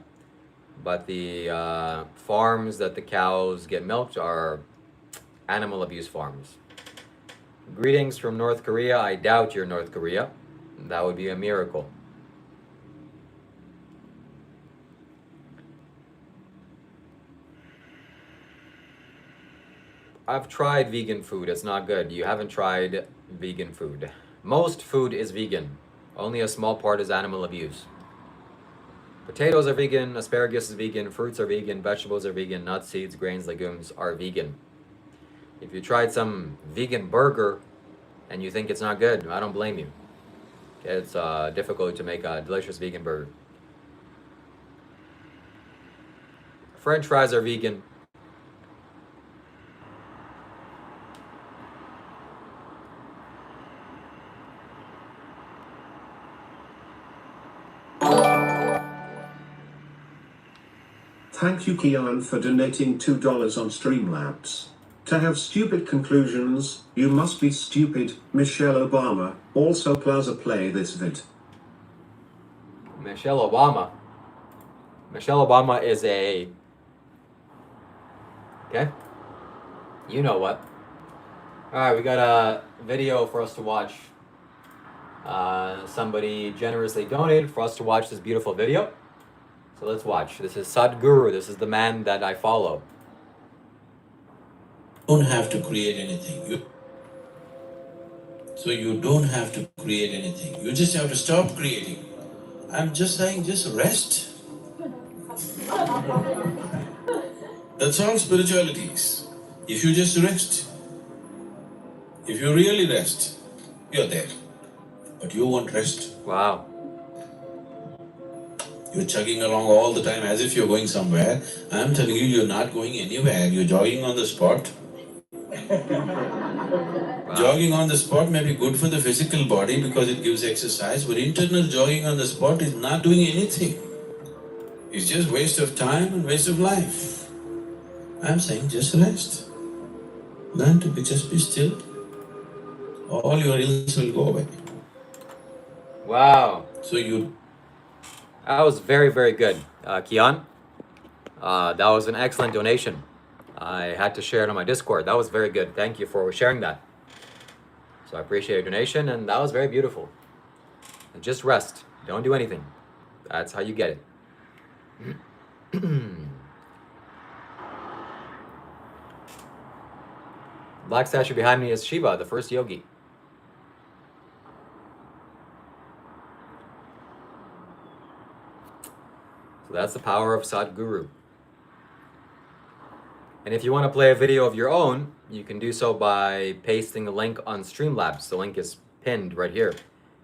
But the farms that the cows get milked are animal abuse farms. Greetings from North Korea. I doubt you're North Korea. That would be a miracle. I've tried vegan food. It's not good. You haven't tried vegan food. Most food is vegan. Only a small part is animal abuse. Potatoes are vegan, asparagus is vegan, fruits are vegan, vegetables are vegan, nuts, seeds, grains, legumes are vegan. If you tried some vegan burger and you think it's not good, I don't blame you. It's difficult to make a delicious vegan burger. French fries are vegan. Thank you, Kian, for donating $2 on Streamlabs. To have stupid conclusions, you must be stupid. Michelle Obama, also Plaza play this vid. Michelle Obama. Michelle Obama is a... Okay? You know what. Alright, we got a video for us to watch. Somebody generously donated for us to watch this beautiful video. So let's watch. This is Sadhguru. This is the man that I follow. You don't have to create anything. So you don't have to create anything. You just have to stop creating. I'm just saying, just rest. That's all spirituality is. If you just rest, if you really rest, you're there. But you won't rest. Wow. You're chugging along all the time as if you're going somewhere. I'm telling you, you're not going anywhere. You're jogging on the spot. Wow. Jogging on the spot may be good for the physical body because it gives exercise, but internal jogging on the spot is not doing anything. It's just waste of time and waste of life. I'm saying just rest. Learn to just be still. All your ills will go away. Wow. So you... That was very, very good, Kian. That was an excellent donation. I had to share it on my Discord. That was very good. Thank you for sharing that. So I appreciate your donation, and that was very beautiful. And just rest. Don't do anything. That's how you get it. Black statue behind me is Shiva, the first yogi. So that's the power of Sadhguru. And if you want to play a video of your own, you can do so by pasting the link on Streamlabs. The link is pinned right here.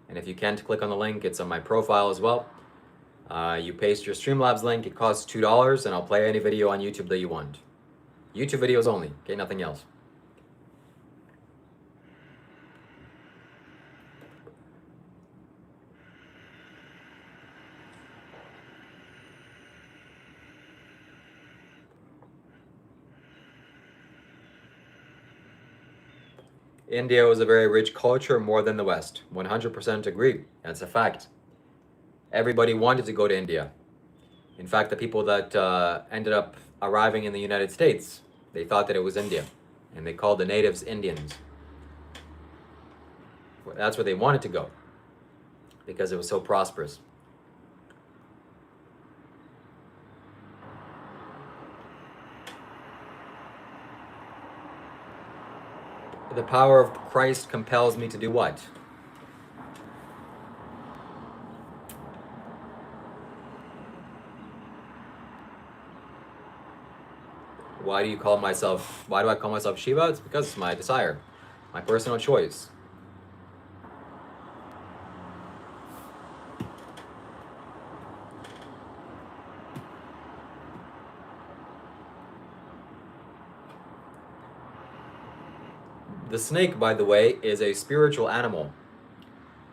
And if you can't click on the link, it's on my profile as well. You paste your Streamlabs link, it costs $2, and I'll play any video on YouTube that you want. YouTube videos only, okay, nothing else. India was a very rich culture, more than the West. 100% agree. That's a fact. Everybody wanted to go to India. In fact, the people that ended up arriving in the United States, they thought that it was India. And they called the natives Indians. That's where they wanted to go, because it was so prosperous. The power of Christ compels me to do what? Why do I call myself Shiva? It's because it's my desire, my personal choice. The snake, by the way, is a spiritual animal.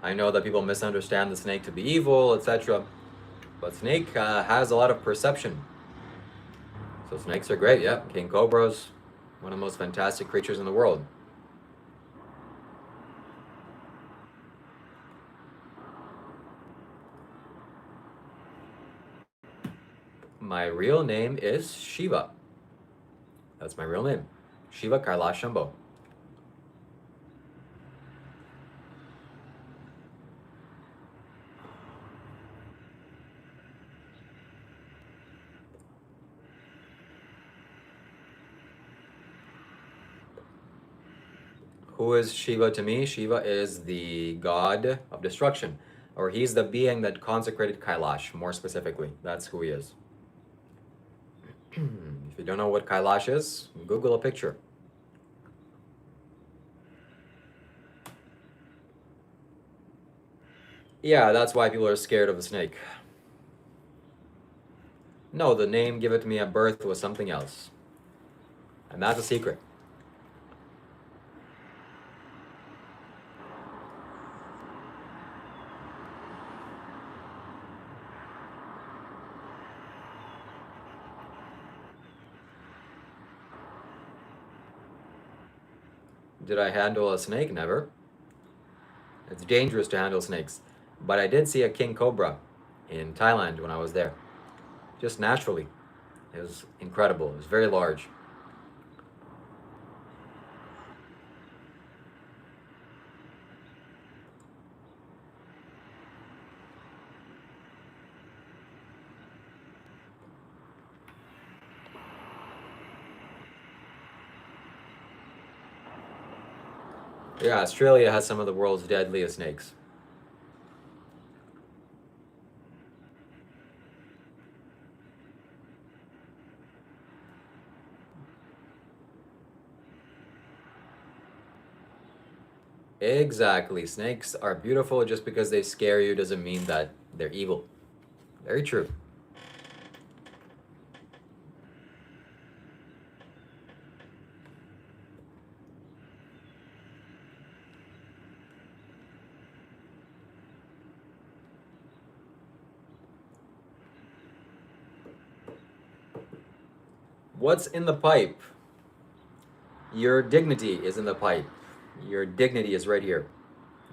I know that people misunderstand the snake to be evil, etc. But snake has a lot of perception. So snakes are great, yeah. King cobras, one of the most fantastic creatures in the world. My real name is Shiva. That's my real name. Shiva Kailash Shambho. Who is Shiva to me? Shiva is the god of destruction, or he's the being that consecrated Kailash, more specifically. That's who he is. If you don't know what Kailash is, Google a picture. Yeah, that's why people are scared of the snake. No, the name given to me at birth was something else. And that's a secret. Did I handle a snake? Never. It's dangerous to handle snakes. But I did see a king cobra in Thailand when I was there. Just naturally. It was incredible. It was very large. Yeah, Australia has some of the world's deadliest snakes. Exactly. Snakes are beautiful. Just because they scare you doesn't mean that they're evil. Very true. What's in the pipe? Your dignity is in the pipe. Your dignity is right here.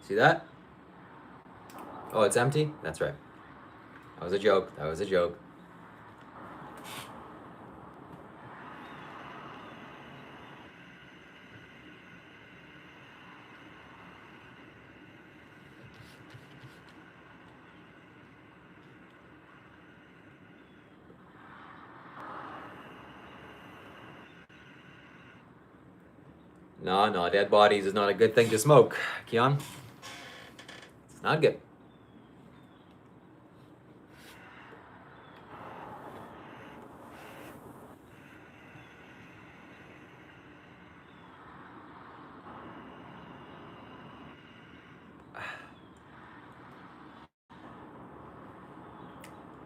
See that? Oh, it's empty? That's right. That was a joke. That was a joke. No, no, dead bodies is not a good thing to smoke, Keon. It's not good.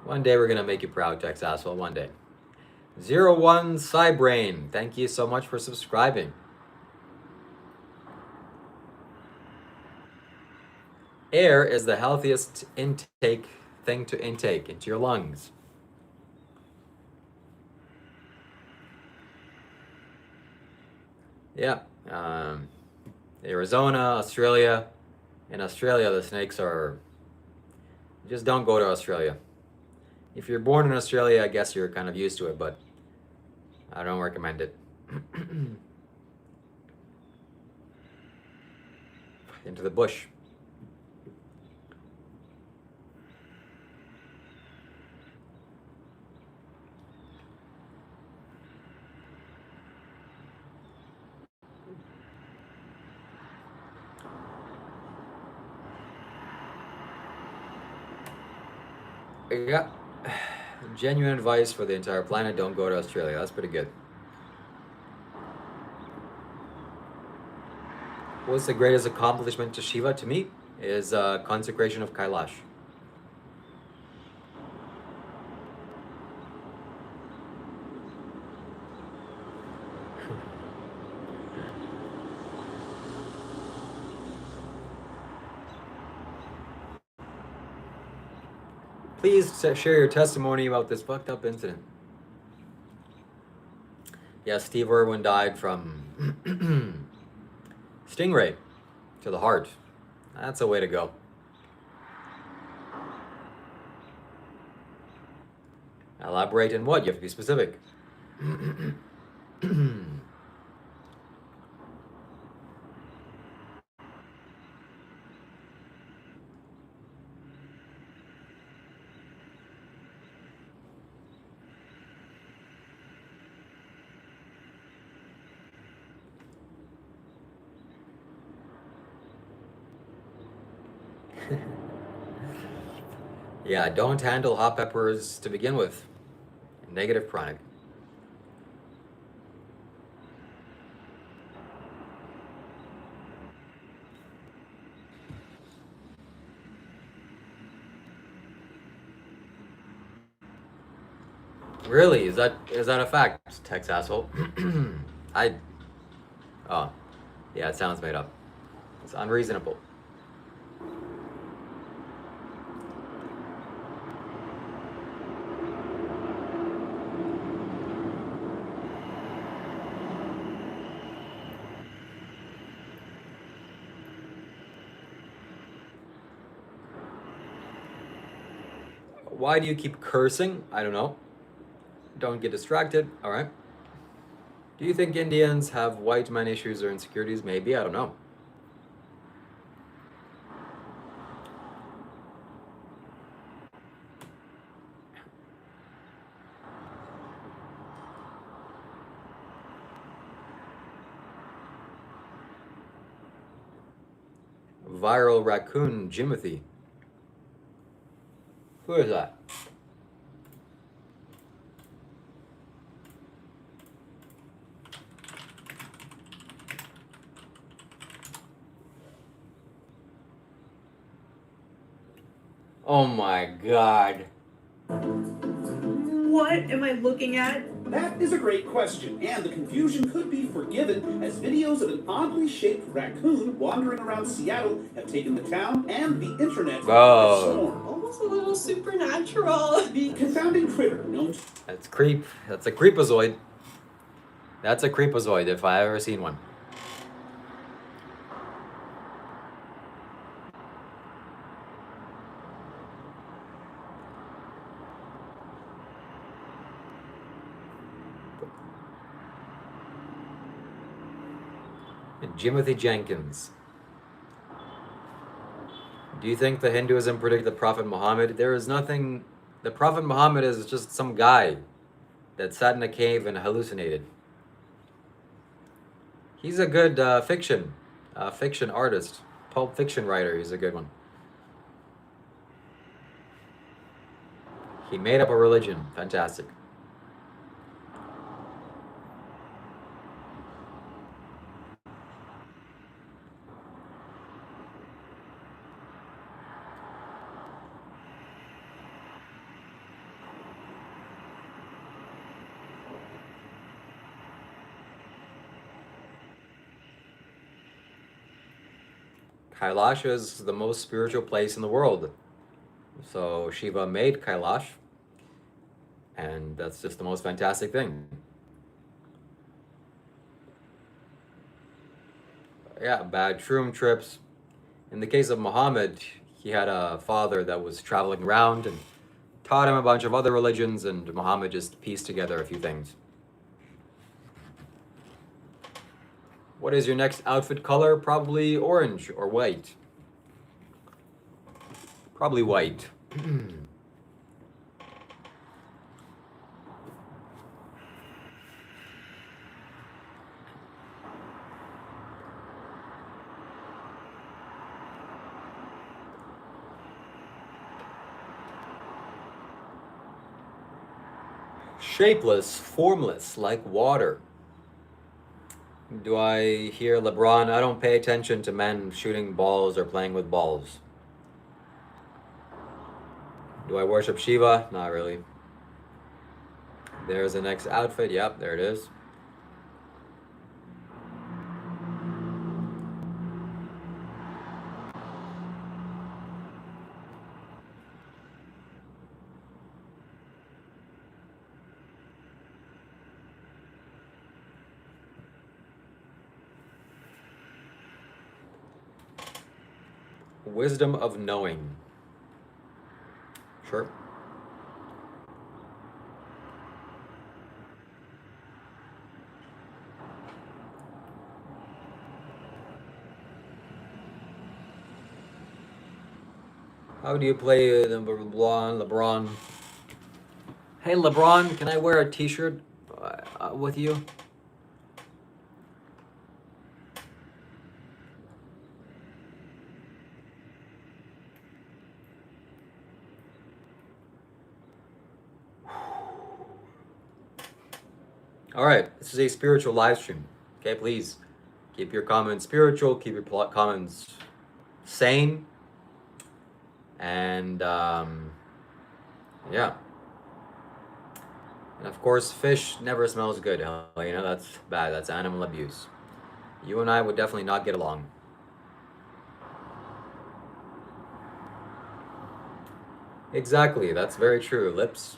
One day we're gonna make you proud, Tex Asshole. One day. 01 Cybrain, thank you so much for subscribing. Air is the healthiest thing to intake into your lungs. Yeah. Arizona, Australia. In Australia, the snakes are. Just don't go to Australia. If you're born in Australia, I guess you're kind of used to it, but I don't recommend it. Into the bush. Yeah. Genuine advice for the entire planet, don't go to Australia. That's pretty good. What's the greatest accomplishment to Shiva to me is consecration of Kailash. Please share your testimony about this fucked up incident. Yeah, Steve Irwin died from stingray to the heart. That's a way to go. Elaborate in what? You have to be specific. Yeah, don't handle hot peppers to begin with. Negative chronic. Really? Is that a fact, Tex asshole? I oh. Yeah, it sounds made up. It's unreasonable. Why do you keep cursing? I don't know. Don't get distracted, alright? Do you think Indians have white man issues or insecurities? Maybe, I don't know. Viral raccoon Jimothy. Who is that? Oh my god. What am I looking at? That is a great question, and the confusion could be forgiven as videos of an oddly shaped raccoon wandering around Seattle have taken the town and the internet by storm. Almost a little supernatural. The confounding critter known to That's creep. That's a creepazoid. That's a creepazoid if I ever seen one. Jimothy Jenkins. Do you think the Hinduism predicted the Prophet Muhammad? There is nothing. The Prophet Muhammad is just some guy that sat in a cave and hallucinated. He's a good fiction artist, pulp fiction writer. He's a good one. He made up a religion. Fantastic. Kailash is the most spiritual place in the world. So Shiva made Kailash, and that's just the most fantastic thing. Yeah, bad shroom trips. In the case of Muhammad, he had a father that was traveling around and taught him a bunch of other religions, and Muhammad just pieced together a few things. What is your next outfit color? Probably orange or white. Probably white. Shapeless, formless, like water. Do I hear LeBron? I don't pay attention to men shooting balls or playing with balls. Do I worship Shiva? Not really. There's the next outfit. Yep, there it is. Wisdom of knowing. Sure. How do you play LeBron? Hey LeBron, can I wear a t-shirt with you? All right, this is a spiritual live stream. Okay, please keep your comments spiritual, keep your comments sane, and yeah. And of course, fish never smells good. You know, that's bad. That's animal abuse. You and I would definitely not get along. Exactly, that's very true. Lips.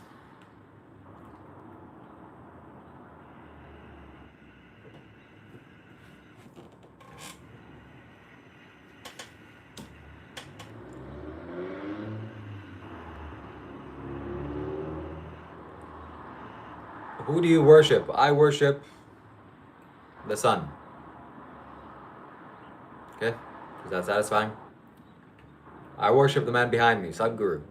Who do you worship? I worship the sun. Okay? Is that satisfying? I worship the man behind me, Sadhguru.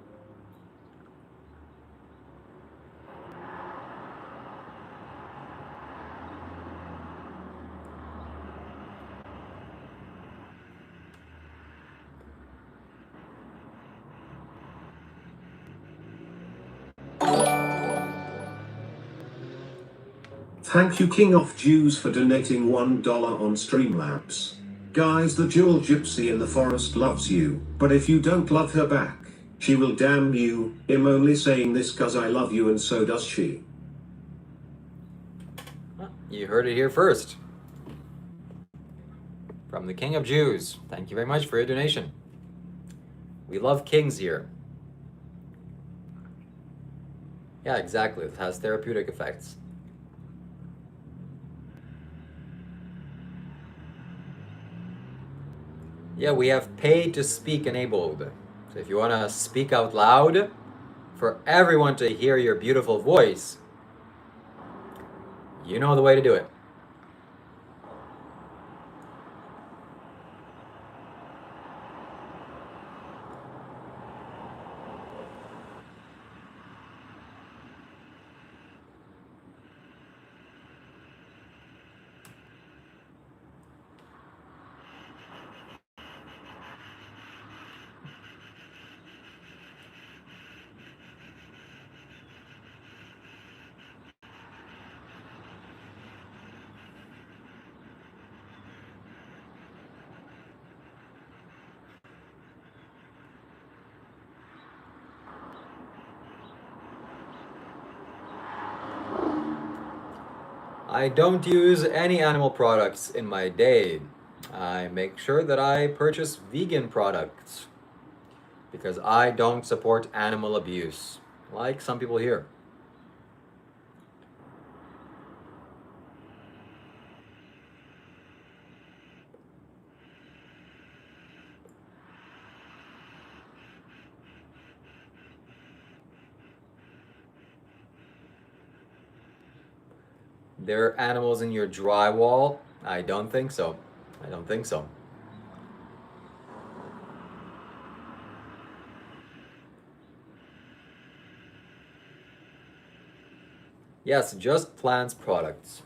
Thank you, King of Jews, for donating $1 on Streamlabs. Guys, the jewel gypsy in the forest loves you, but if you don't love her back, she will damn you. I'm only saying this cause I love you and so does she. You heard it here first. From the King of Jews. Thank you very much for your donation. We love kings here. Yeah, exactly. It has therapeutic effects. Yeah, we have pay to speak enabled. So if you want to speak out loud for everyone to hear your beautiful voice, you know the way to do it. I don't use any animal products in my day. I make sure that I purchase vegan products because I don't support animal abuse, like some people here. There are animals in your drywall? I don't think so. I don't think so. Yes, just plants products.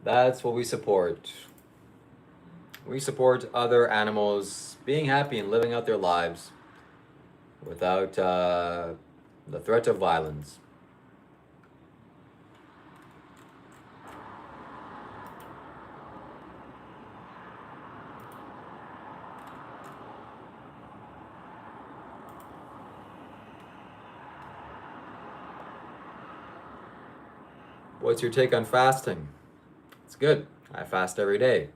That's what we support. We support other animals being happy and living out their lives without the threat of violence. What's your take on fasting? It's good. I fast every day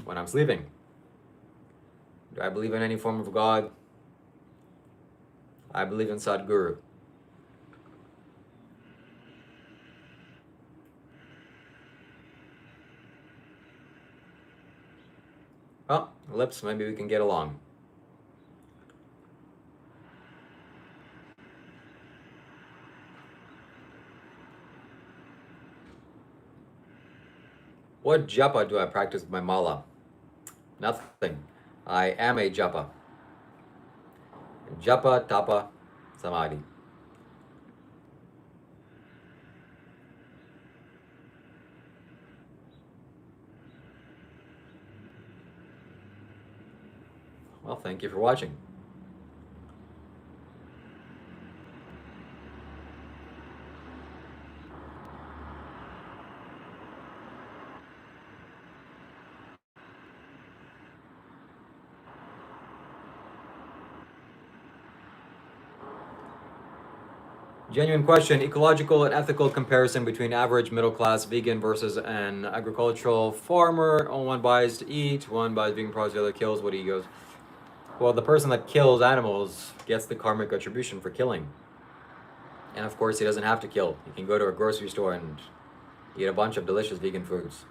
when I'm sleeping. Do I believe in any form of God? I believe in Sadhguru. Oh, lips, maybe we can get along. What japa do I practice with my mala? Nothing. I am a japa. Japa, tapa, samadhi. Well, thank you for watching. Genuine question, ecological and ethical comparison between average middle class vegan versus an agricultural farmer. One buys to eat, one buys vegan products, the other kills. What he goes? Well, the person that kills animals gets the karmic retribution for killing. And of course, he doesn't have to kill. He can go to a grocery store and eat a bunch of delicious vegan foods.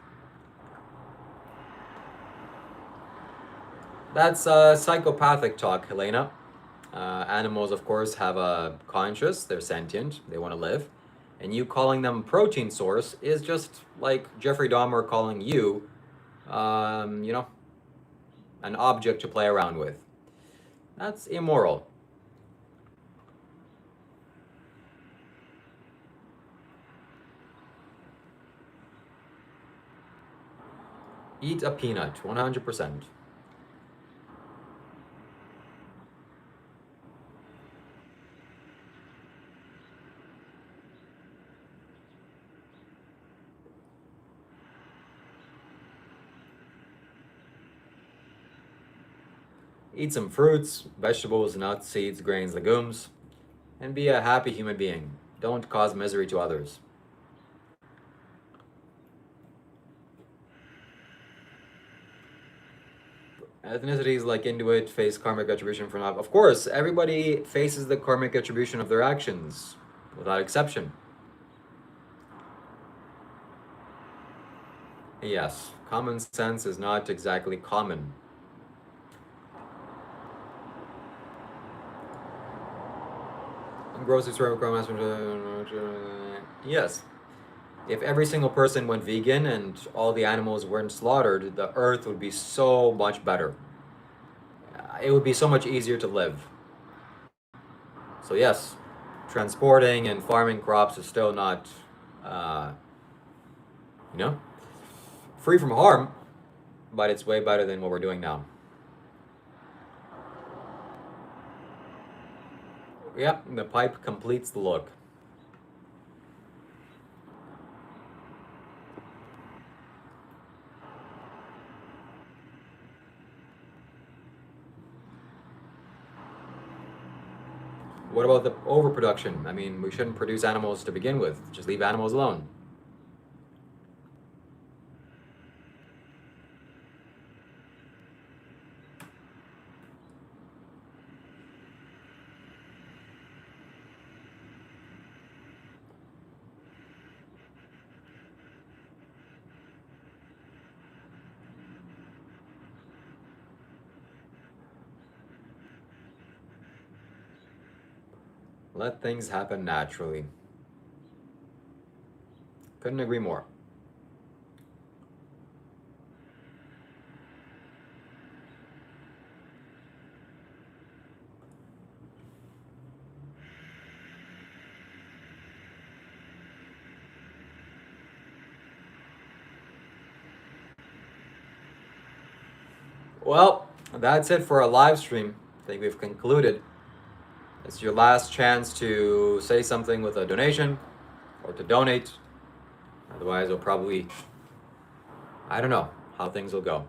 That's psychopathic talk, Helena. Animals, of course, have a conscience. They're sentient. They want to live. And you calling them protein source is just like Jeffrey Dahmer calling you, you know, an object to play around with. That's immoral. Eat a peanut, 100%. Eat some fruits, vegetables, nuts, seeds, grains, legumes, and be a happy human being. Don't cause misery to others. Ethnicities like Inuit face karmic retribution for not. Of course, everybody faces the karmic retribution of their actions, without exception. Yes, common sense is not exactly common. Grocery store. Yes. If every single person went vegan and all the animals weren't slaughtered, the earth would be so much better. It would be so much easier to live. So yes, transporting and farming crops is still not, you know, free from harm, but it's way better than what we're doing now. Yep, the pipe completes the look. What about the overproduction? I mean, we shouldn't produce animals to begin with. Just leave animals alone. Let things happen naturally. Couldn't agree more. Well, that's it for our live stream. I think we've concluded. It's your last chance to say something with a donation or to donate. Otherwise, we'll probably, I don't know how things will go.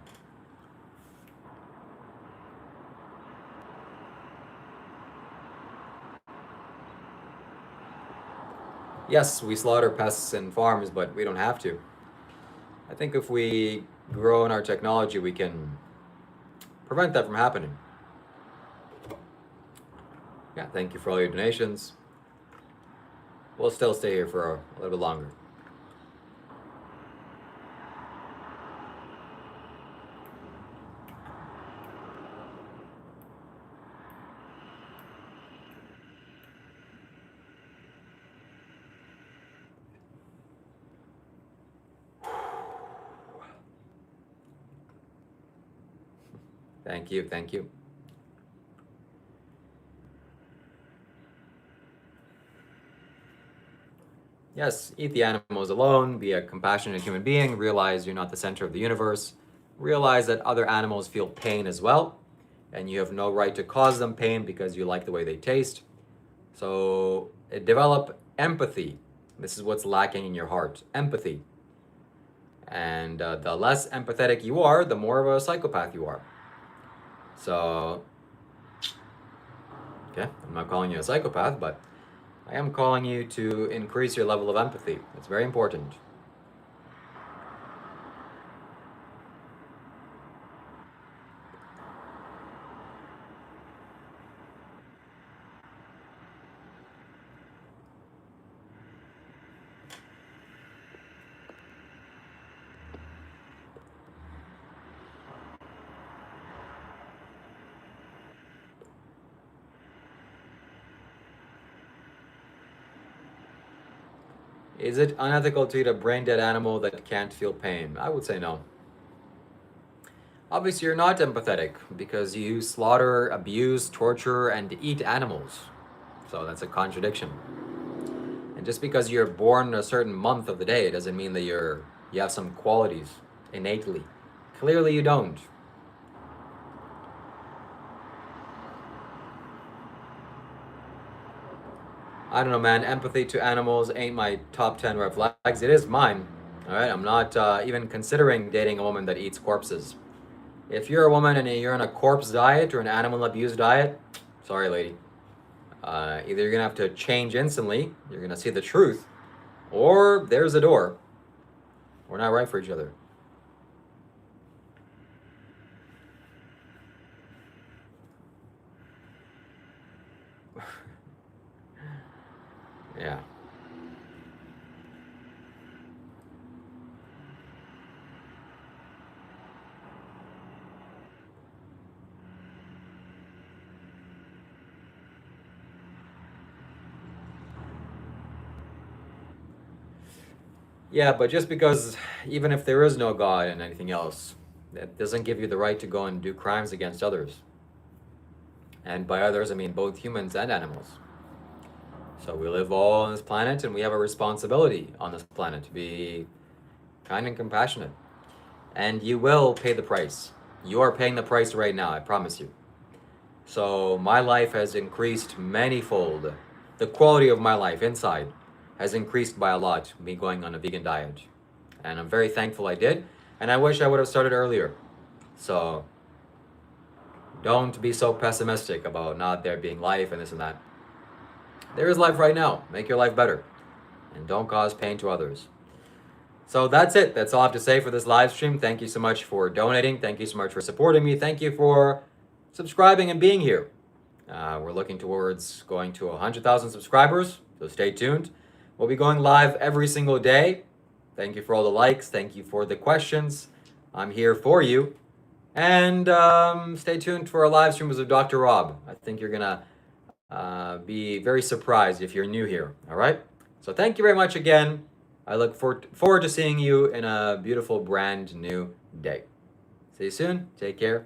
Yes, we slaughter pests in farms, but we don't have to. I think if we grow in our technology, we can prevent that from happening. Yeah, thank you for all your donations. We'll still stay here for a little bit longer. Thank you, thank you. Yes, eat the animals alone, be a compassionate human being, realize you're not the center of the universe, realize that other animals feel pain as well, and you have no right to cause them pain because you like the way they taste. So develop empathy. This is what's lacking in your heart, empathy. And the less empathetic you are, the more of a psychopath you are. So, okay, I'm not calling you a psychopath, but I am calling you to increase your level of empathy. It's very important. Is it unethical to eat a brain dead animal that can't feel pain? I would say no. Obviously, you're not empathetic because you slaughter, abuse, torture, and eat animals. So that's a contradiction. And just because you're born a certain month of the day doesn't mean that you have some qualities innately. Clearly, you don't. I don't know, man. Empathy to animals ain't my top 10 red flags. It is mine. All right, I'm not even considering dating a woman that eats corpses. If you're a woman and you're on a corpse diet or an animal abuse diet, sorry, lady. Either you're gonna have to change instantly, you're gonna see the truth, or there's a door. We're not right for each other. Yeah. Yeah, but just because, even if there is no God and anything else, that doesn't give you the right to go and do crimes against others. And by others, I mean both humans and animals. So we live all on this planet and we have a responsibility on this planet to be kind and compassionate. And you will pay the price. You are paying the price right now, I promise you. So my life has increased manyfold. The quality of my life inside has increased by a lot, me going on a vegan diet. And I'm very thankful I did. And I wish I would have started earlier. So don't be so pessimistic about not there being life and this and that. There is life right now. Make your life better. And don't cause pain to others. So that's it. That's all I have to say for this live stream. Thank you so much for donating. Thank you so much for supporting me. Thank you for subscribing and being here. We're looking towards going to 100,000 subscribers, so stay tuned. We'll be going live every single day. Thank you for all the likes. Thank you for the questions. I'm here for you. And stay tuned for our live streams of Dr. Rob. I think you're going to be very surprised if you're new here. All right? So thank you very much again. I look forward to seeing you in a beautiful brand new day. See you soon. Take care.